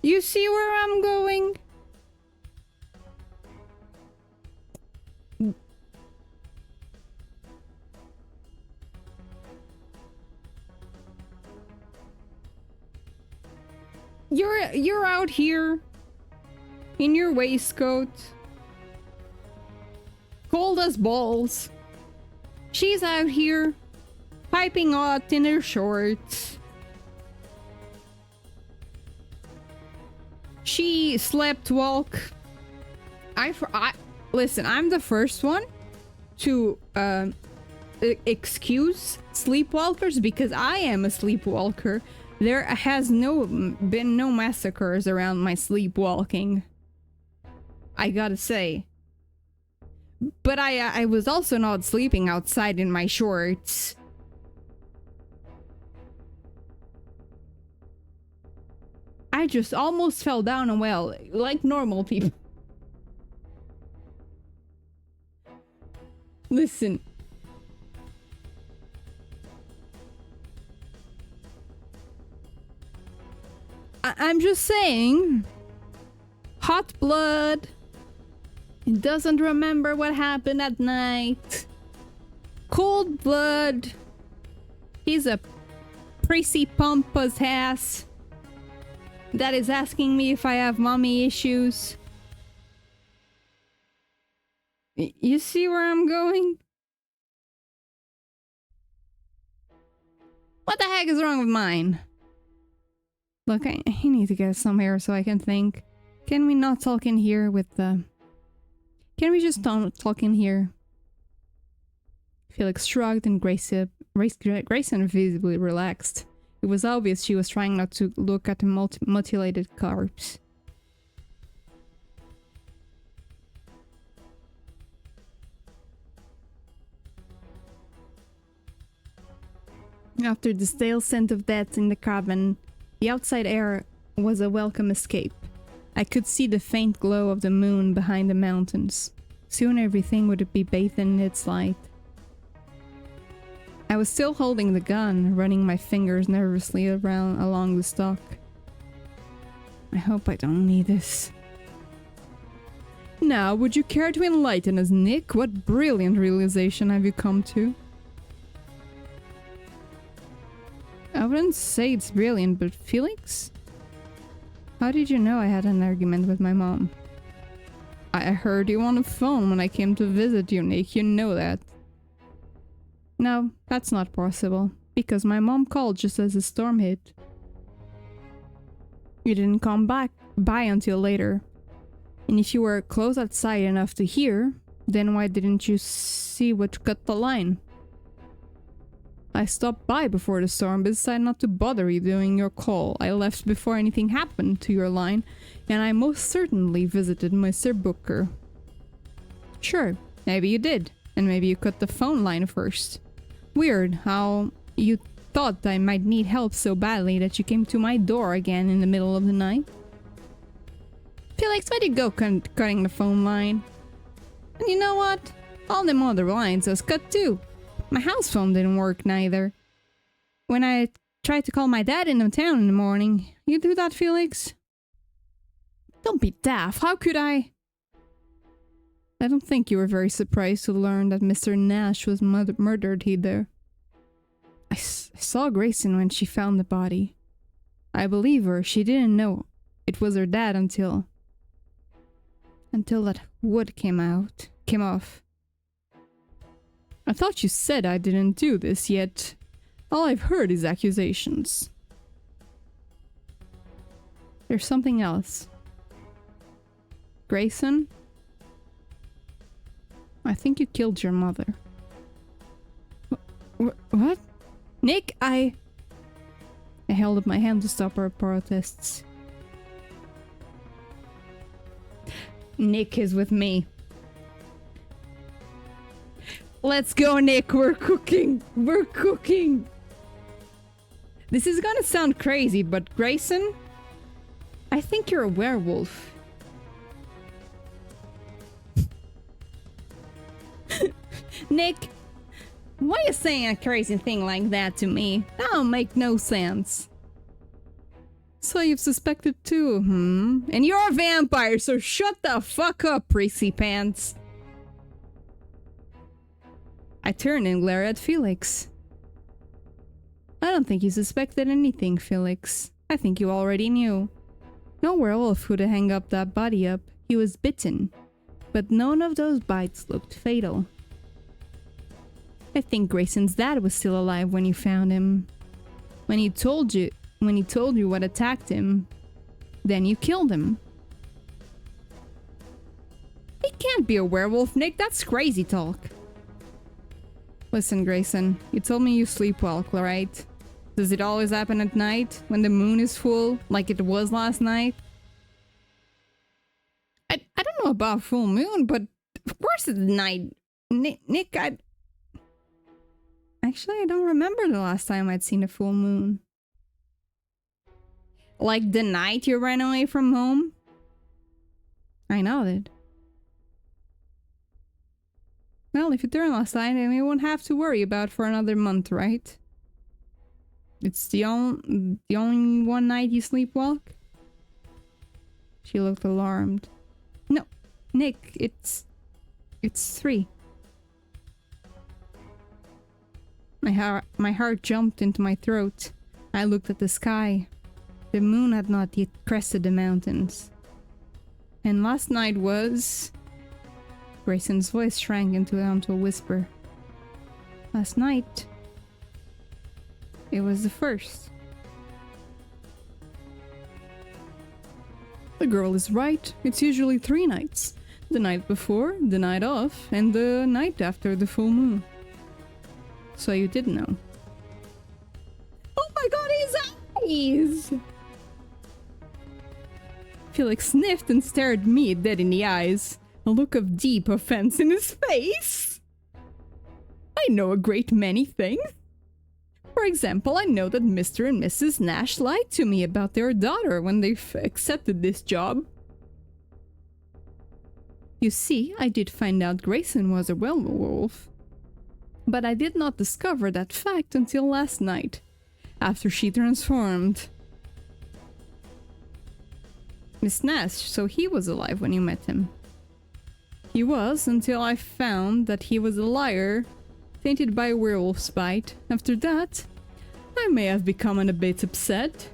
You see where I'm going? You're out here in your waistcoat, cold as balls. She's out here piping hot in her shorts. She slept walk. Listen, I'm the first one to excuse sleepwalkers because I am a sleepwalker. There has been no massacres around my sleepwalking, I gotta say. But I was also not sleeping outside in my shorts. I just almost fell down a well, like normal people. Listen. I'm just saying. Hot blood. He doesn't remember what happened at night. Cold blood. He's a prissy pompous ass that is asking me if I have mommy issues. You see where I'm going? What the heck is wrong with mine? Look, I need to get some air so I can think. Can we not talk in here with the... Can we just talk in here? Felix shrugged and Grayson visibly relaxed. It was obvious she was trying not to look at the mutilated corpse. After the stale scent of death in the cabin, the outside air was a welcome escape. I could see the faint glow of the moon behind the mountains. Soon everything would be bathed in its light. I was still holding the gun, running my fingers nervously along the stock. I hope I don't need this. Now, would you care to enlighten us, Nick? What brilliant realization have you come to? I wouldn't say it's brilliant, but Felix? How did you know I had an argument with my mom? I heard you on the phone when I came to visit you, Nick. You know that. No, that's not possible, because my mom called just as the storm hit. You didn't come by until later. And if you were close outside enough to hear, then why didn't you see what cut the line? I stopped by before the storm but decided not to bother you during your call. I left before anything happened to your line, and I most certainly visited Mr. Booker. Sure, maybe you did, and maybe you cut the phone line first. Weird how you thought I might need help so badly that you came to my door again in the middle of the night. Felix, why'd you go cutting the phone line? And you know what? All them other lines was cut too. My house phone didn't work neither. When I tried to call my dad in the town in the morning, you do that, Felix? Don't be daft, how could I? I don't think you were very surprised to learn that Mr. Nash was murdered either. I saw Grayson when she found the body. I believe her, she didn't know it was her dad until that wood came off. I thought you said I didn't do this, yet all I've heard is accusations. There's something else. Grayson? I think you killed your mother. What? Nick, I held up my hand to stop her protests. Nick is with me. Let's go, Nick. We're cooking. We're cooking. This is gonna sound crazy, but Grayson, I think you're a werewolf. Nick, why are you saying a crazy thing like that to me? That don't make no sense. So you've suspected too, And you're a vampire, so shut the fuck up, Prissy Pants. I turned and glared at Felix. I don't think you suspected anything, Felix. I think you already knew. No werewolf would hang up that body up. He was bitten. But none of those bites looked fatal. I think Grayson's dad was still alive when you found him. When he told you what attacked him, then you killed him. He can't be a werewolf, Nick. That's crazy talk. Listen, Grayson, you told me you sleepwalk, right? Does it always happen at night when the moon is full, like it was last night? I don't know about full moon, but of course it's night. Nick, Actually, I don't remember the last time I'd seen a full moon. Like the night you ran away from home? I nodded. Well, if you turn last night, then we won't have to worry about for another month, right? It's the only one night you sleepwalk? She looked alarmed. No, Nick, it's 3. My heart jumped into my throat. I looked at the sky. The moon had not yet crested the mountains. And last night was... Grayson's voice shrank into a whisper. Last night... It was the 1st. The girl is right. It's usually 3 nights. The night before, the night of, and the night after the full moon. So you did know. Oh my god, his eyes! Felix sniffed and stared me dead in the eyes, a look of deep offense in his face. I know a great many things. For example, I know that Mr. and Mrs. Nash lied to me about their daughter when they accepted this job. You see, I did find out Grayson was a werewolf. But I did not discover that fact until last night, after she transformed. Miss Nash, so he was alive when you met him. He was, until I found that he was a liar, tainted by a werewolf's bite. After that, I may have become a bit upset.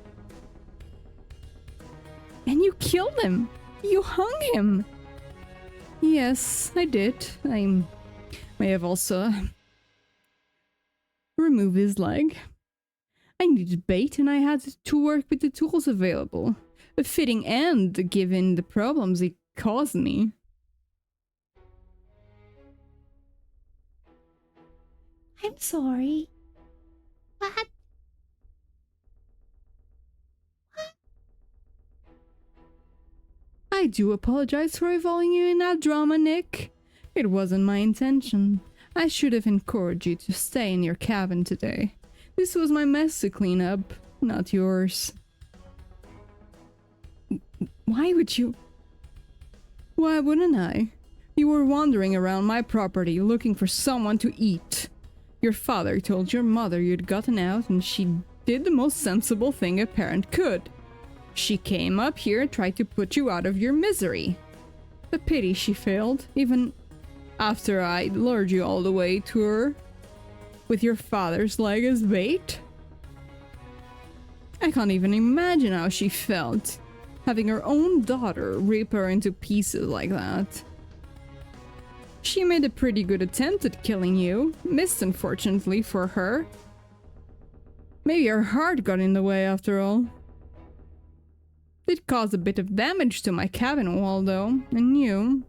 And you killed him! You hung him! Yes, I did. I may have also remove his leg. I needed bait and I had to work with the tools available. A fitting end given the problems it caused me. I'm sorry. What? I do apologize for involving you in that drama, Nick. It wasn't my intention. I should have encouraged you to stay in your cabin today. This was my mess to clean up, not yours. Why would you? Why wouldn't I? You were wandering around my property looking for someone to eat. Your father told your mother you'd gotten out and she did the most sensible thing a parent could. She came up here and tried to put you out of your misery. A pity she failed, even after I lured you all the way to her with your father's leg as bait. I can't even imagine how she felt, having her own daughter rip her into pieces like that. She made a pretty good attempt at killing you, missed unfortunately for her. Maybe her heart got in the way after all. It caused a bit of damage to my cabin wall though, and you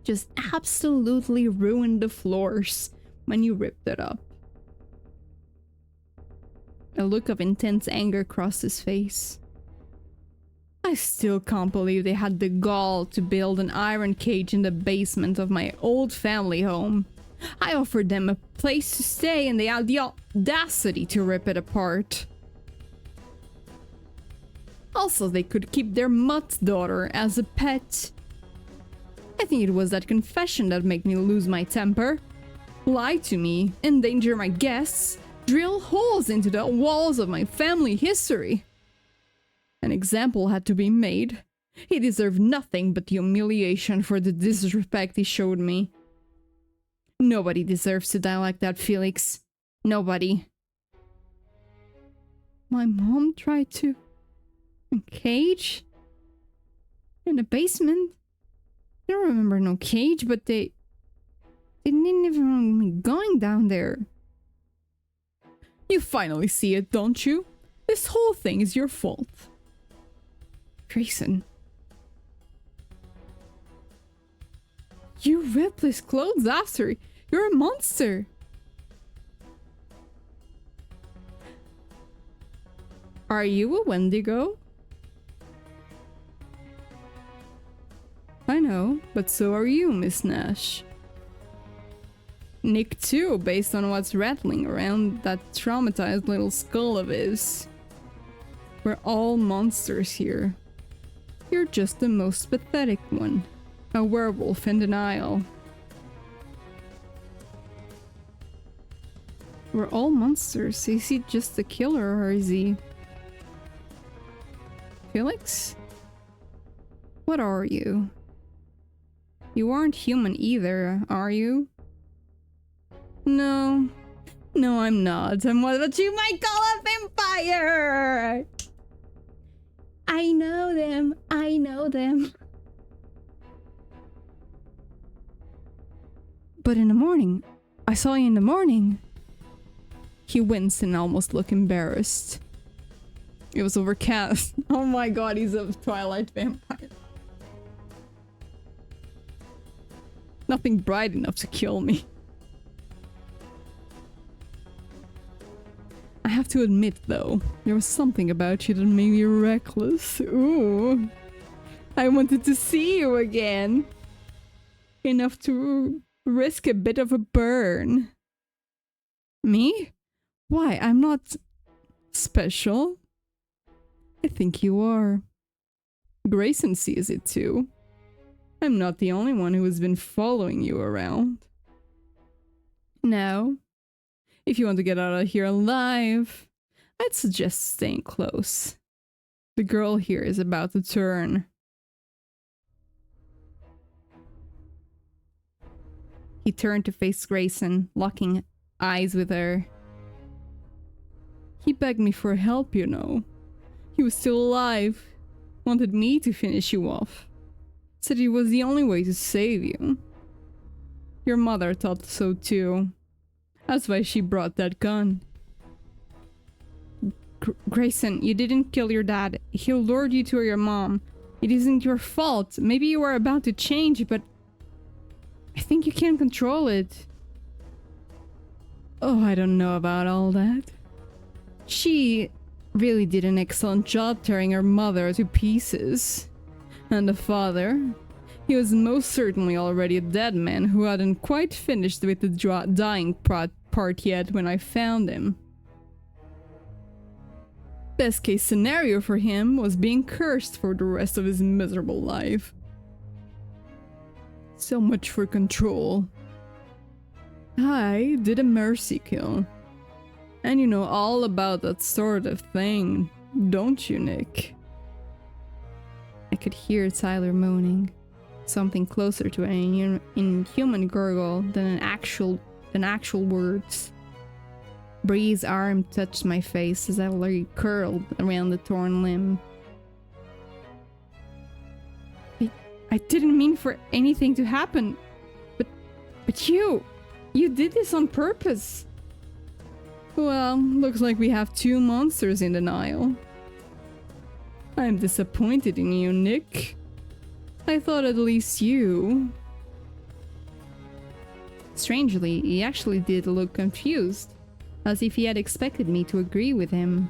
just absolutely ruined the floors when you ripped it up. A look of intense anger crossed his face. I still can't believe they had the gall to build an iron cage in the basement of my old family home. I offered them a place to stay and they had the audacity to rip it apart. Also, they could keep their mutt daughter as a pet. I think it was that confession that made me lose my temper. Lie to me, endanger my guests, drill holes into the walls of my family history. An example had to be made. He deserved nothing but humiliation for the disrespect he showed me. Nobody deserves to die like that, Felix. Nobody. My mom tried to... A cage? In the basement? I don't remember no cage, but they didn't even want me going down there. You finally see it, don't you? This whole thing is your fault. Grayson. You ripped his clothes after. You're a monster. Are you a Wendigo? I know, but so are you, Miss Nash. Nick too, based on what's rattling around that traumatized little skull of his. We're all monsters here. You're just the most pathetic one. A werewolf in denial. We're all monsters. Is he just a killer or is he... Felix? What are you? You aren't human either, are you? No. No, I'm not. I'm what you might call a vampire! I know them. I know them. But in the morning, I saw you in the morning. He winced and almost looked embarrassed. It was overcast. Oh my god, he's a Twilight vampire. Nothing bright enough to kill me. I have to admit though, there was something about you that made me reckless. Ooh. I wanted to see you again. Enough to risk a bit of a burn. Me? Why, I'm not special. I think you are. Grayson sees it too. I'm not the only one who has been following you around. Now, if you want to get out of here alive, I'd suggest staying close. The girl here is about to turn. He turned to face Grayson, locking eyes with her. He begged me for help, you know. He was still alive. Wanted me to finish you off. Said it was the only way to save you. Your mother thought so too. That's why she brought that gun. Grayson, you didn't kill your dad. He lured you to your mom. It isn't your fault. Maybe you were about to change, but I think you can't control it. Oh, I don't know about all that. She really did an excellent job tearing her mother to pieces. And the father, he was most certainly already a dead man who hadn't quite finished with the dying part yet when I found him. Best case scenario for him was being cursed for the rest of his miserable life. So much for control. I did a mercy kill. And you know all about that sort of thing, don't you, Nick? I could hear Tyler moaning. Something closer to an inhuman gurgle than actual words. Bree's arm touched my face as I lay curled around the torn limb. I didn't mean for anything to happen, but you did this on purpose. Well, looks like we have two monsters in denial. I'm disappointed in you, Nick. I thought at least you... Strangely, he actually did look confused, as if he had expected me to agree with him.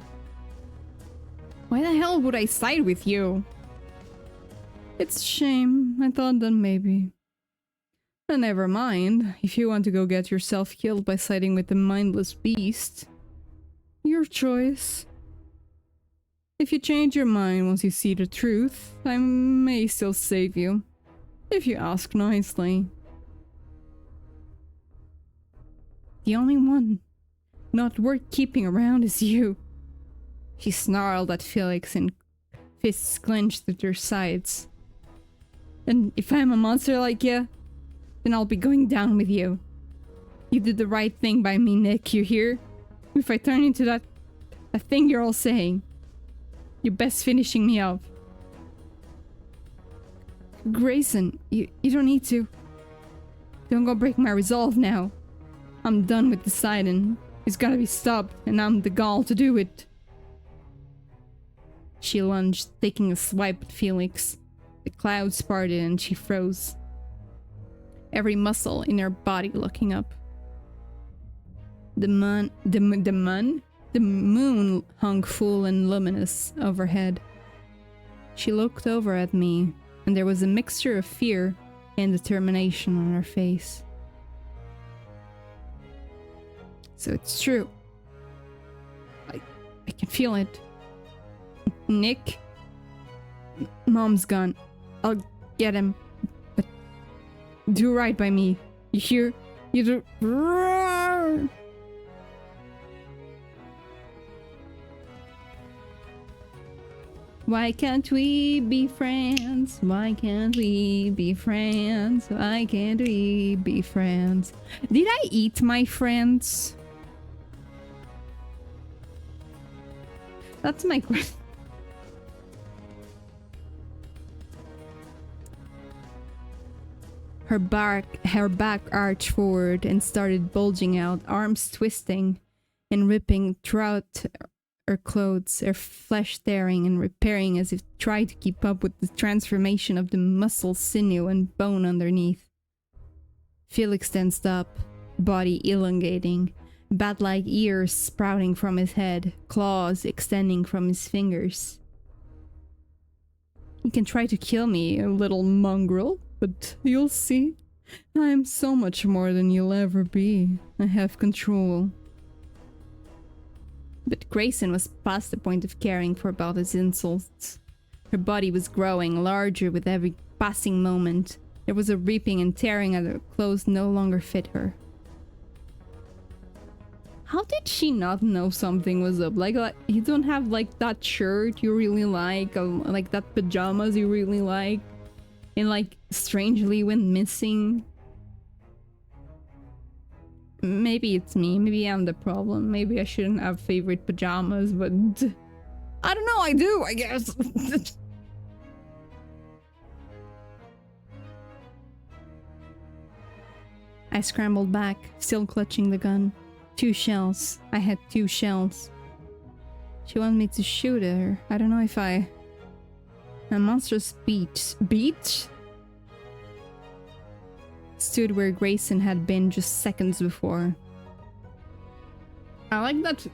Why the hell would I side with you? It's a shame. I thought that maybe. But never mind. If you want to go get yourself killed by siding with the mindless beast, your choice. If you change your mind once you see the truth, I may still save you. If you ask nicely. The only one not worth keeping around is you. She snarled at Felix and fists clenched at her sides. And if I'm a monster like you, then I'll be going down with you. You did the right thing by me, Nick, you hear? If I turn into that thing you're all saying, you're best finishing me off. Grayson, you don't need to. Don't go break my resolve now. I'm done with deciding. It's gotta be stopped, and I'm the gall to do it. She lunged, taking a swipe at Felix. The clouds parted and she froze. Every muscle in her body looking up. The moon hung full and luminous overhead. She looked over at me, and there was a mixture of fear and determination on her face. So it's true. I can feel it. Nick? Mom's gone. I'll get him. But do right by me. You hear? You do. Roar! Why can't we be friends? Why can't we be friends? Why can't we be friends? Did I eat my friends? That's my question. Her back arched forward and started bulging out, arms twisting and ripping throughout her clothes, her flesh tearing and repairing as if trying to keep up with the transformation of the muscle, sinew, and bone underneath. Felix tensed up, body elongating, bat-like ears sprouting from his head, claws extending from his fingers. You can try to kill me, a little mongrel, but you'll see. I'm so much more than you'll ever be. I have control. But Grayson was past the point of caring for about his insults. Her body was growing larger with every passing moment. There was a ripping and tearing at her clothes no longer fit her. How did she not know something was up? Like you don't have like that shirt you really like that pajamas you really like, and like strangely went missing. Maybe it's me. Maybe I'm the problem. Maybe I shouldn't have favorite pajamas, but I don't know. I do, I guess. I scrambled back, still clutching the gun. 2 shells. I had 2 shells. She wanted me to shoot her. I don't know if I... A monstrous beach stood where Grayson had been just seconds before. I like that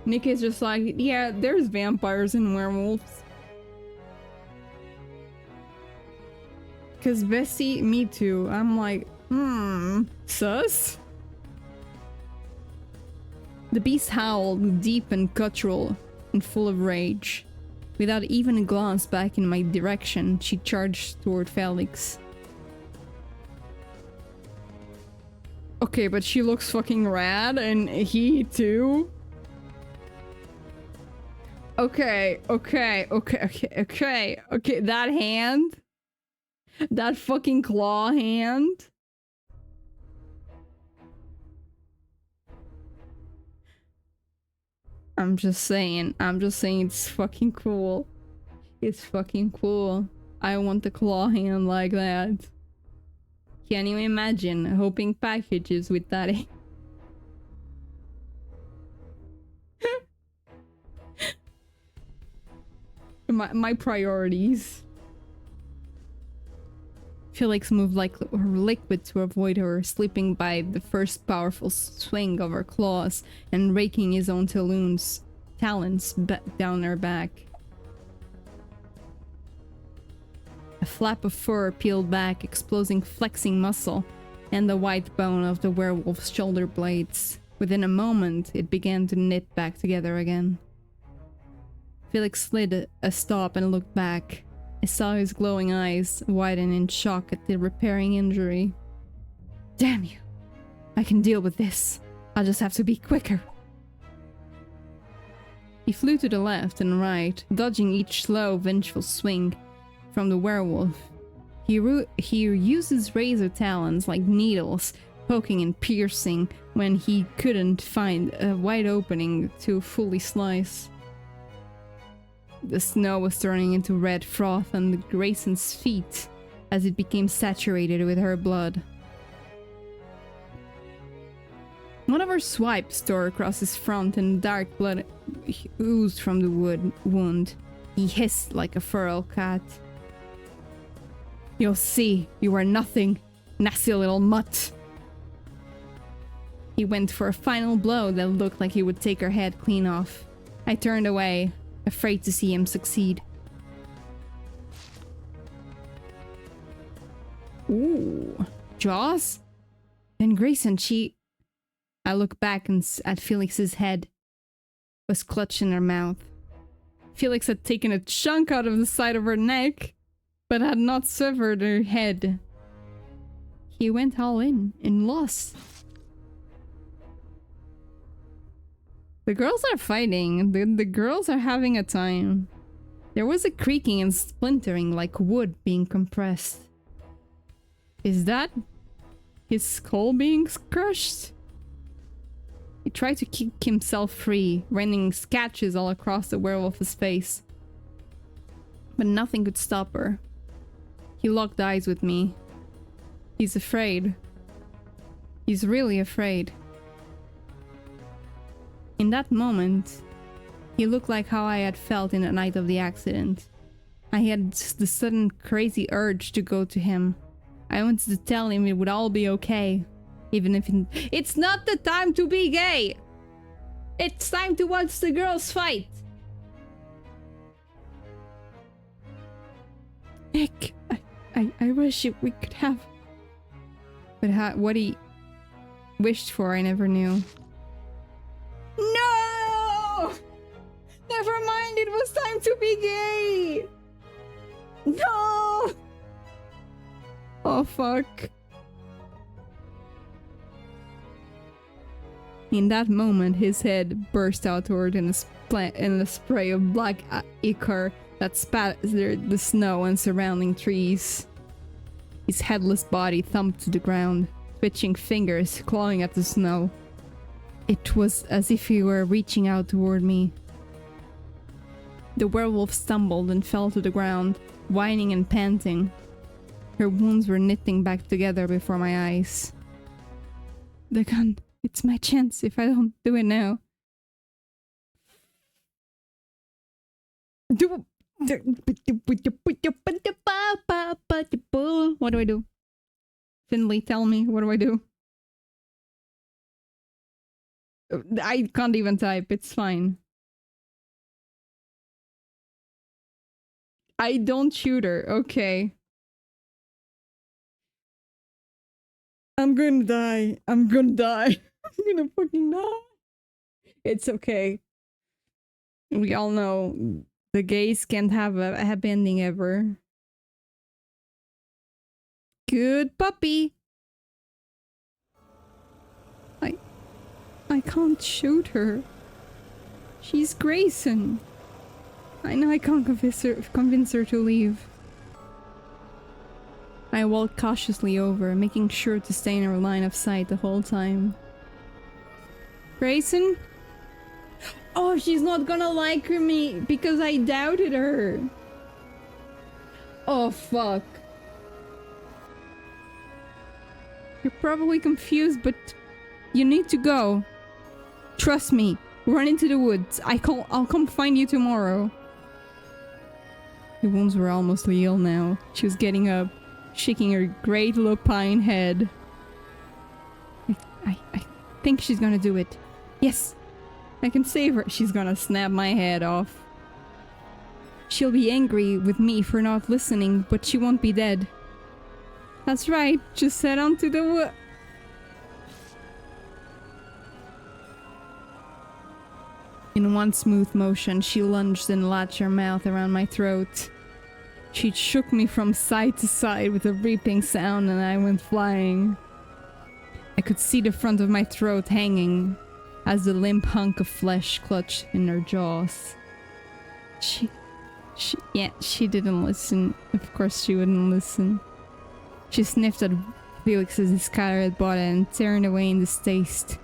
Nick is just like, yeah, there's vampires and werewolves. Cause Bessie, me too. I'm like, sus? The beast howled, deep and guttural and full of rage. Without even a glance back in my direction, she charged toward Felix. Okay, but she looks fucking rad, and he too. Okay, that hand. That fucking claw hand. I'm just saying it's fucking cool. It's fucking cool. I want the claw hand like that. Can't even imagine opening packages with that. my priorities. Felix moved like her liquid to avoid her, slipping by the first powerful swing of her claws and raking his own talons down her back. A flap of fur peeled back, exposing flexing muscle and the white bone of the werewolf's shoulder blades. Within a moment, it began to knit back together again. Felix slid a stop and looked back. I saw his glowing eyes widen in shock at the repairing injury. Damn you! I can deal with this. I'll just have to be quicker. He flew to the left and right, dodging each slow, vengeful swing from the werewolf. He uses razor talons like needles, poking and piercing when he couldn't find a wide opening to fully slice. The snow was turning into red froth under Grayson's feet as it became saturated with her blood. One of her swipes tore across his front and dark blood oozed from the wound. He hissed like a feral cat. You'll see, you are nothing, nasty little mutt. He went for a final blow that looked like he would take her head clean off. I turned away, afraid to see him succeed. Ooh, jaws? Then Grayson, I looked back at Felix's head. Was clutched in her mouth. Felix had taken a chunk out of the side of her neck, but had not severed her head. He went all in and lost. The girls are fighting. The girls are having a time. There was a creaking and splintering like wood being compressed. Is that his skull being crushed? He tried to kick himself free, raining scratches all across the werewolf's face. But nothing could stop her. He locked eyes with me. He's afraid. He's really afraid. In that moment, he looked like how I had felt in the night of the accident. I had the sudden crazy urge to go to him. I wanted to tell him it would all be okay. Even if it's not the time to be gay! It's time to watch the girls fight! Nick, I wish we could have... But what he wished for, I never knew. No! Never mind, it was time to be gay! No! Oh, fuck. In that moment, his head burst outward in a spray of black ichor that spattered the snow and surrounding trees. His headless body thumped to the ground, twitching fingers clawing at the snow. It was as if he were reaching out toward me. The werewolf stumbled and fell to the ground, whining and panting. Her wounds were knitting back together before my eyes. The gun It's my chance if I don't do it now. What do I do? Finley, tell me, what do I do? I can't even type, it's fine. I don't shoot her, okay. I'm gonna die. I'm gonna die. I'm gonna fucking die. It's okay. We all know the gays can't have a happy ending ever. Good puppy. I can't shoot her. She's Grayson. I know I can't convince her to leave. I walked cautiously over, making sure to stay in her line of sight the whole time. Grayson? Oh, she's not gonna like me because I doubted her. Oh, fuck. You're probably confused, but you need to go. Trust me. Run into the woods. I'll come find you tomorrow. The wounds were almost healed now. She was getting up, shaking her great lupine head. I think she's gonna do it. Yes, I can save her. She's gonna snap my head off. She'll be angry with me for not listening, but she won't be dead. That's right, just head on to the wood. In one smooth motion, she lunged and latched her mouth around my throat. She shook me from side to side with a ripping sound and I went flying. I could see the front of my throat hanging as the limp hunk of flesh clutched in her jaws. She didn't listen. Of course she wouldn't listen. She sniffed at Felix's discolored body and turned away in distaste.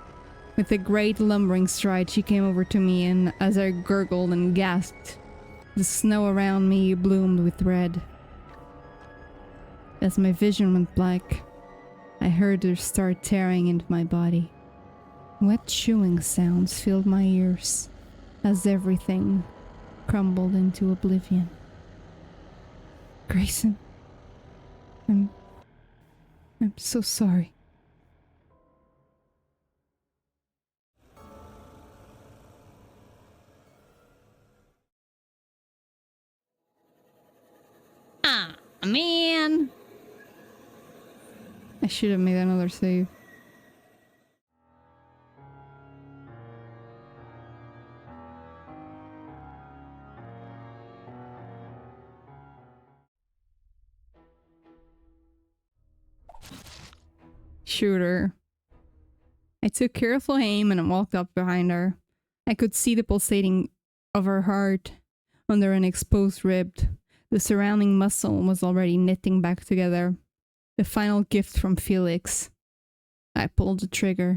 With a great lumbering stride, she came over to me, and as I gurgled and gasped, the snow around me bloomed with red. As my vision went black, I heard her start tearing into my body. Wet chewing sounds filled my ears as everything crumbled into oblivion. Grayson, I'm so sorry. Ah, man! I should have made another save. Shoot her. I took careful aim and walked up behind her. I could see the pulsating of her heart under an exposed rib. The surrounding muscle was already knitting back together. The final gift from Felix. I pulled the trigger.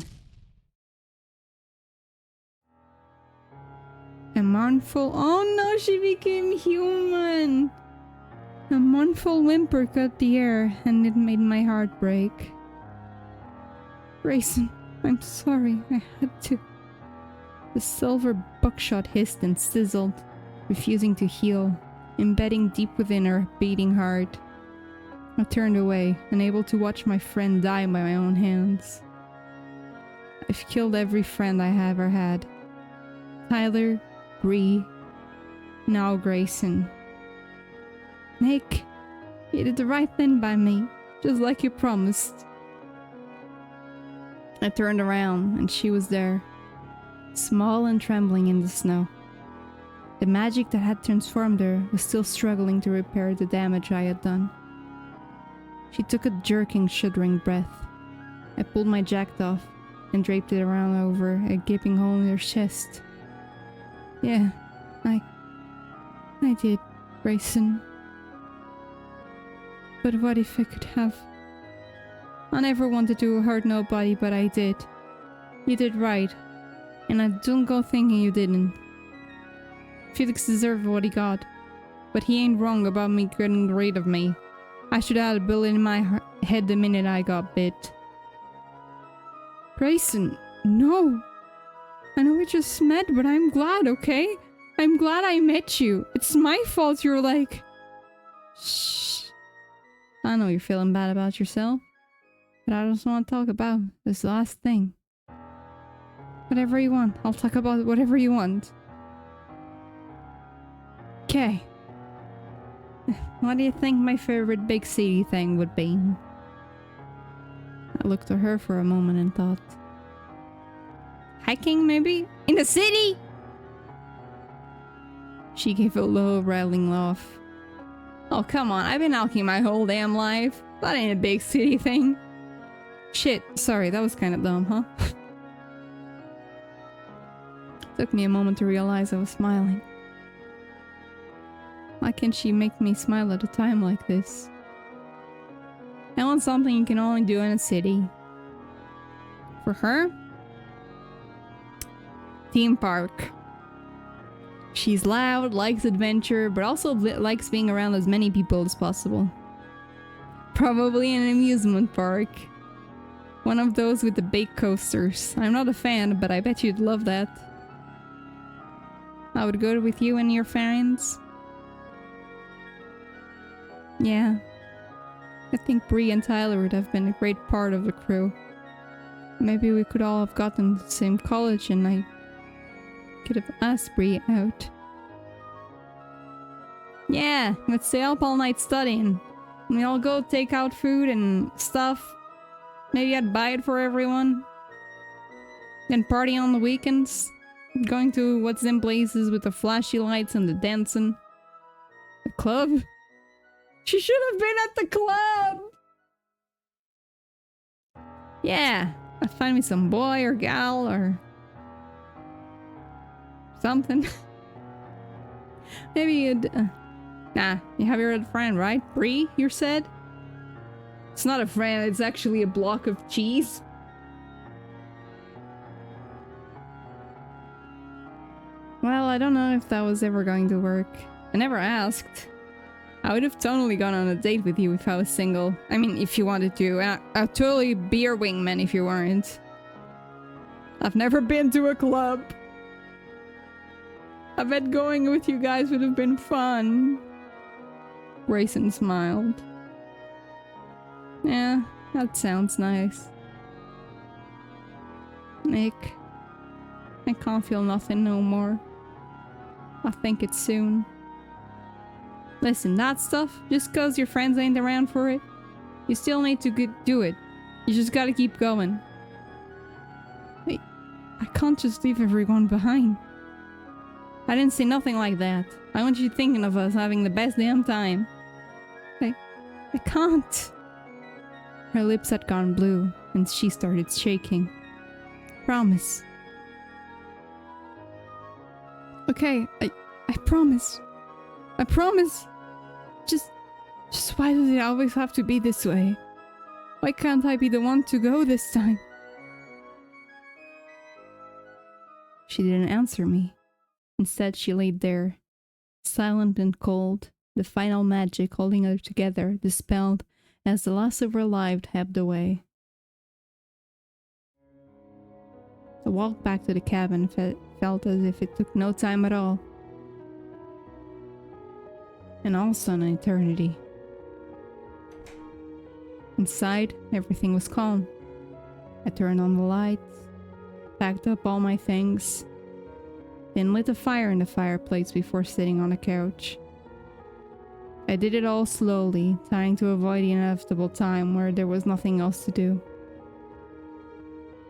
A mournful— oh no, she became human! A mournful whimper cut the air, and it made my heart break. Grayson, I'm sorry, I had to. The silver buckshot hissed and sizzled, refusing to heal, embedding deep within her beating heart. I turned away, unable to watch my friend die by my own hands. I've killed every friend I ever had. Tyler, Bree, now Grayson. Nick, you did the right thing by me, just like you promised. I turned around, and she was there, small and trembling in the snow. The magic that had transformed her was still struggling to repair the damage I had done. She took a jerking, shuddering breath. I pulled my jacket off and draped it around over a gaping hole in her chest. Yeah, I did, Grayson. But what if I could have? I never wanted to hurt nobody, but I did. You did right, and I don't go thinking you didn't. Felix deserved what he got, but he ain't wrong about me getting rid of me. I should have had a bullet in my head the minute I got bit. Grayson, No. I know we just met, but I'm glad, okay? I'm glad I met you. It's my fault you're like... Shh. I know you're feeling bad about yourself, but I just want to talk about this last thing. Whatever you want. I'll talk about whatever you want. Okay. What do you think my favorite big city thing would be? I looked at her for a moment and thought... Hiking, maybe? In the city? She gave a low, rattling laugh. Oh, come on. I've been hiking my whole damn life. That ain't a big city thing. Shit. Sorry, that was kind of dumb, huh? Took me a moment to realize I was smiling. Why can't she make me smile at a time like this? I want something you can only do in a city. For her? Theme park. She's loud, likes adventure, but also likes being around as many people as possible. Probably an amusement park. One of those with the big coasters. I'm not a fan, but I bet you'd love that. I would go with you and your friends. Yeah. I think Bree and Tyler would have been a great part of the crew. Maybe we could all have gotten to the same college and I could have asked Bree out. Yeah, let's stay up all night studying. We all go take out food and stuff. Maybe I'd buy it for everyone. Then party on the weekends. Going to what's in places with the flashy lights and the dancing. The club? She should have been at the club! Yeah, I'd find me some boy or gal or... something. Maybe you'd... Nah, you have your other friend, right? Bree, you said? It's not a friend, it's actually a block of cheese. Well, I don't know if that was ever going to work. I never asked. I would have totally gone on a date with you if I was single. I mean, if you wanted to. I'd totally be your wingman if you weren't. I've never been to a club. I bet going with you guys would have been fun. Grayson smiled. Yeah, that sounds nice. Nick, I can't feel nothing no more. I think it's soon. Listen, that stuff, just cause your friends ain't around for it, you still need to do it. You just gotta keep going. Wait, I can't just leave everyone behind. I didn't say nothing like that. I want you thinking of us having the best damn time. I can't. Her lips had gone blue, and she started shaking. Promise. Okay, I promise. I promise. Just why does it always have to be this way? Why can't I be the one to go this time? She didn't answer me. Instead, she laid there, silent and cold, the final magic holding her together dispelled as the loss of her life ebbed away. The walk back to the cabin felt as if it took no time at all. And also an eternity. Inside, everything was calm. I turned on the lights, packed up all my things, then lit a fire in the fireplace before sitting on a couch. I did it all slowly, trying to avoid the inevitable time where there was nothing else to do.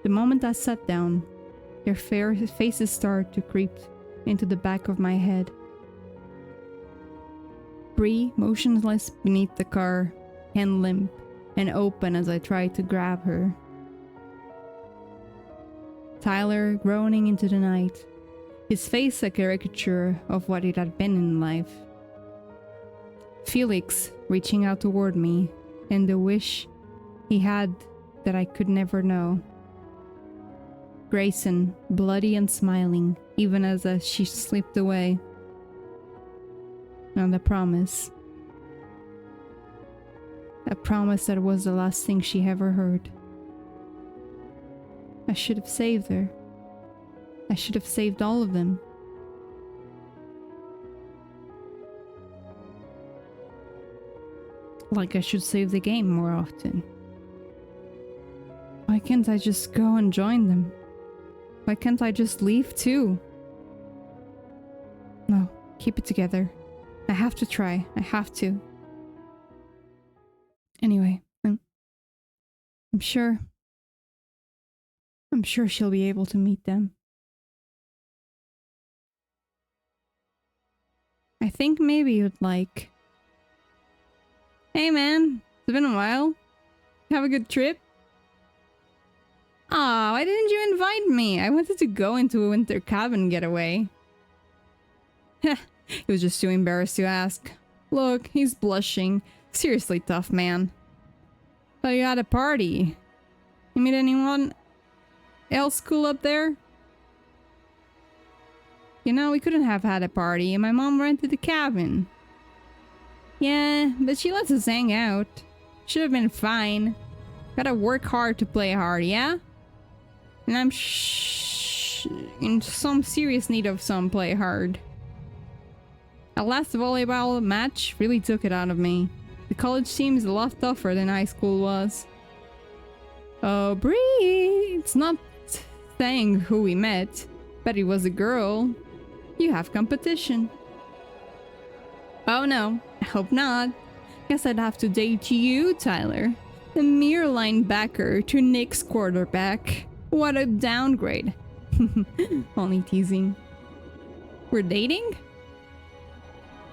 The moment I sat down, their fair faces started to creep into the back of my head. Bree, motionless beneath the car, hand limp and open as I tried to grab her. Tyler, groaning into the night, his face a caricature of what it had been in life. Felix, reaching out toward me, and the wish he had that I could never know. Grayson, bloody and smiling, even as she slipped away. And a promise. A promise that was the last thing she ever heard. I should have saved her. I should have saved all of them. Like I should save the game more often. Why can't I just go and join them? Why can't I just leave too? No, keep it together. I have to try. I have to. Anyway, I'm sure she'll be able to meet them. I think maybe you'd like... Hey man, it's been a while. Have a good trip? Aw, why didn't you invite me? I wanted to go into a winter cabin getaway. Heh, he was just too embarrassed to ask. Look, he's blushing. Seriously tough, man. But you had a party. You meet anyone else cool up there? You know, we couldn't have had a party and my mom rented the cabin. Yeah, but she lets us hang out. Should have been fine. Gotta work hard to play hard, yeah? And I'm in some serious need of some play hard. Our last volleyball match really took it out of me. The college team is a lot tougher than high school was. Oh, Bree! It's not saying who we met, but it was a girl. You have competition. Oh no, I hope not. Guess I'd have to date you, Tyler. The mere linebacker to Nick's quarterback. What a downgrade. Only teasing. We're dating?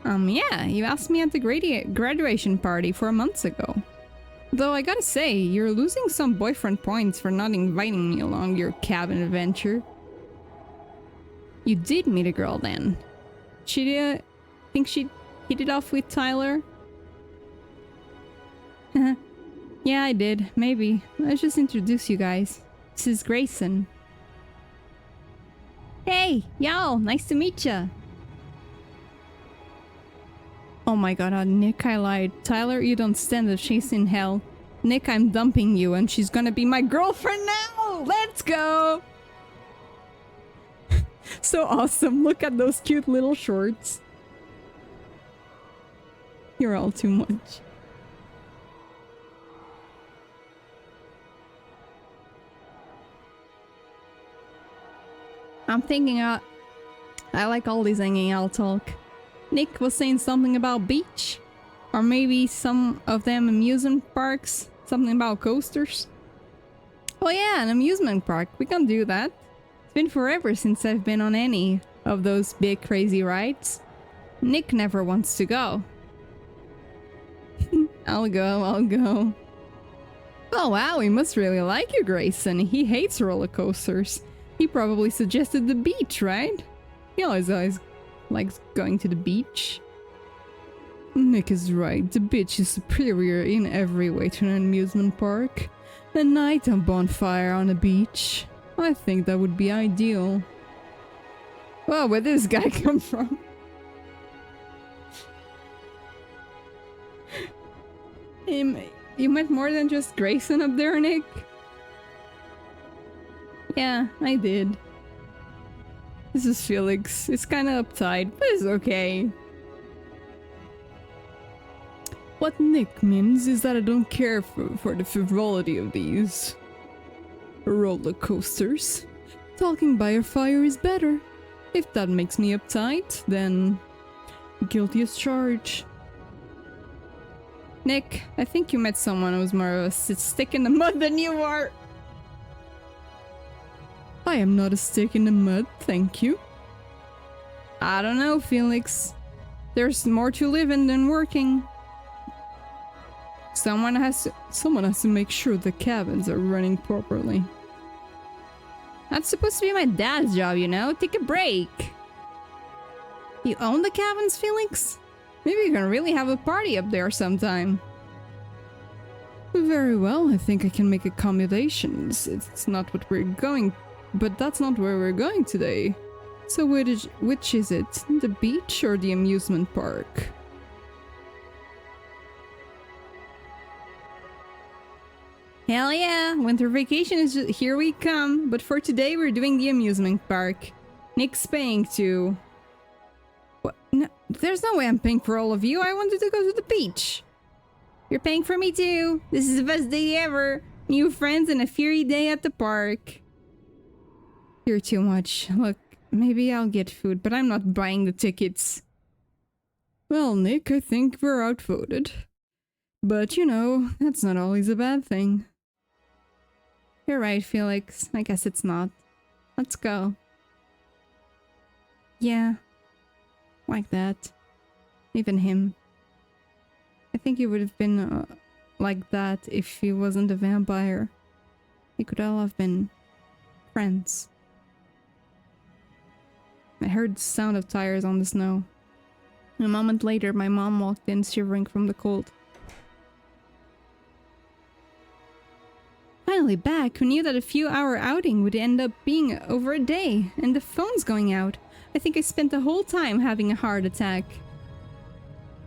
Yeah, you asked me at the graduation party 4 months ago. Though I gotta say, you're losing some boyfriend points for not inviting me along your cabin adventure. You did meet a girl then. Think she hit it off with Tyler? Yeah, I did. Maybe. Let's just introduce you guys. This is Grayson. Hey, y'all! Nice to meet ya! Oh my god, Nick, I lied. Tyler, you don't stand a chance in hell. Nick, I'm dumping you and she's gonna be my girlfriend now! Let's go! So awesome. Look at those cute little shorts. You're all too much. I'm thinking I like all this hanging out talk. Nick was saying something about beach. Or maybe some of them amusement parks. Something about coasters. Oh yeah, an amusement park. We can do that. It's been forever since I've been on any of those big crazy rides. Nick never wants to go. I'll go. Oh wow, he must really like you, Grayson. He hates roller coasters. He probably suggested the beach, right? He always likes going to the beach. Nick is right. The beach is superior in every way to an amusement park. A night on bonfire on a beach. I think that would be ideal. Well, where did this guy come from? You met more than just Grayson up there, Nick? Yeah, I did. This is Felix. It's kinda uptight, but it's okay. What Nick means is that I don't care for the frivolity of these roller coasters. Talking by a fire is better. If that makes me uptight, then guilty as charged. Nick, I think you met someone who's more of a stick in the mud than you are. I am not a stick in the mud, thank you. I don't know, Felix. There's more to living than working. Someone has to make sure the cabins are running properly. That's supposed to be my dad's job, you know? Take a break. You own the cabins, Felix? Maybe you can really have a party up there sometime. Very well, I think I can make accommodations. It's not what we're going... But that's not where we're going today. So which is it? The beach or the amusement park? Hell yeah, winter vacation is just, here we come. But for today, we're doing the amusement park. Nick's paying to... What? No, there's no way I'm paying for all of you. I wanted to go to the beach. You're paying for me too. This is the best day ever. New friends and a fiery day at the park. You're too much. Look, maybe I'll get food, but I'm not buying the tickets. Well, Nick, I think we're outvoted. But, you know, that's not always a bad thing. You're right, Felix. I guess it's not. Let's go. Yeah. Like that. Even him. I think he would have been like that if he wasn't a vampire. We could all have been friends. I heard the sound of tires on the snow. A moment later, my mom walked in, shivering from the cold. Finally back, who knew that a few-hour outing would end up being over a day, and the phone's going out. I think I spent the whole time having a heart attack.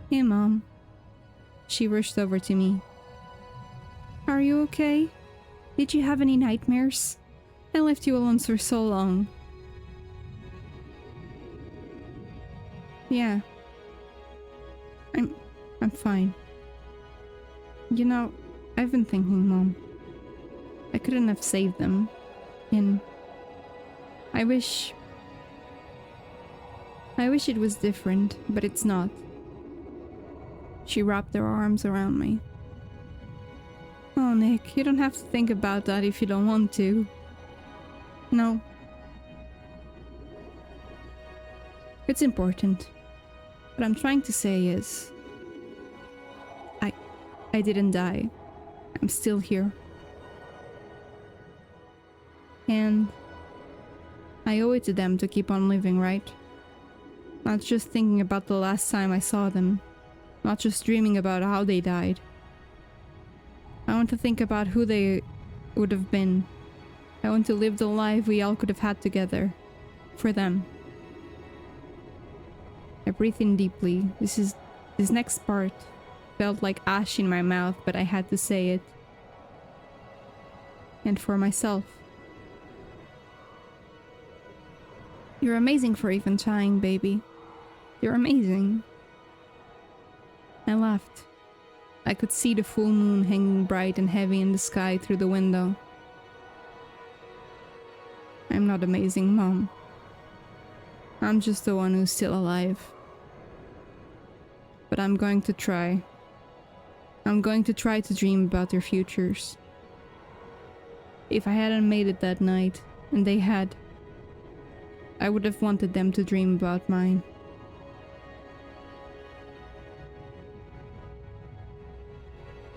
Hey, Mom. She rushed over to me. Are you okay? Did you have any nightmares? I left you alone for so long. Yeah. I'm fine. You know, I've been thinking, Mom. I couldn't have saved them. And I wish it was different, but it's not. She wrapped her arms around me. Oh, Nick, you don't have to think about that if you don't want to. No. It's important. What I'm trying to say is... I didn't die. I'm still here. And... I owe it to them to keep on living, right? Not just thinking about the last time I saw them. Not just dreaming about how they died. I want to think about who they would have been. I want to live the life we all could have had together. For them. I breathed in deeply. This next part felt like ash in my mouth, but I had to say it. And for myself. You're amazing for even trying, baby. You're amazing. I laughed. I could see the full moon hanging bright and heavy in the sky through the window. I'm not amazing, Mom. I'm just the one who's still alive. But I'm going to try. I'm going to try to dream about their futures. If I hadn't made it that night, and they had, I would have wanted them to dream about mine.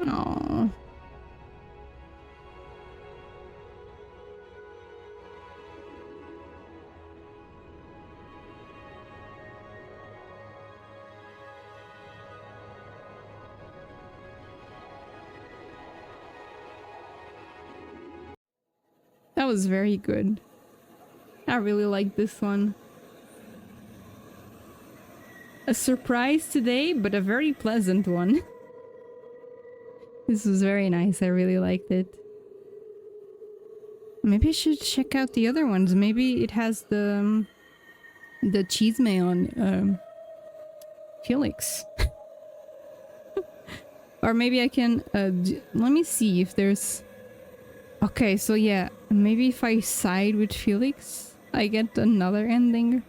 Aww. That was very good. I really like this one. A surprise today, but a very pleasant one. This was very nice. I really liked it. Maybe I should check out the other ones. Maybe it has the chisme on Felix. Or maybe I can let me see if there's... Okay, so yeah, maybe if I side with Felix, I get another ending.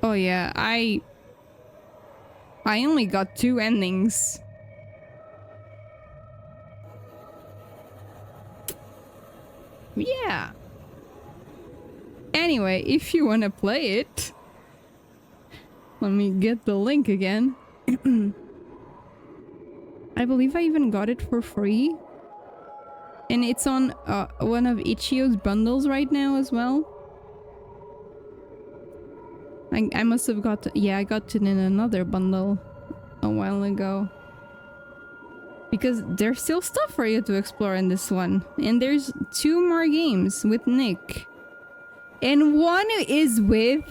Oh yeah, I only got 2 endings. Yeah. Anyway, if you wanna play it, let me get the link again. I believe I even got it for free. And it's on one of Ichio's bundles right now as well. I must have got... Yeah, I got it in another bundle a while ago. Because there's still stuff for you to explore in this one. And there's 2 more games with Nick. And one is with...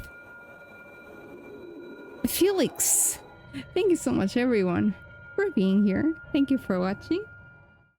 Felix. Thank you so much, everyone. for being here. Thank you for watching.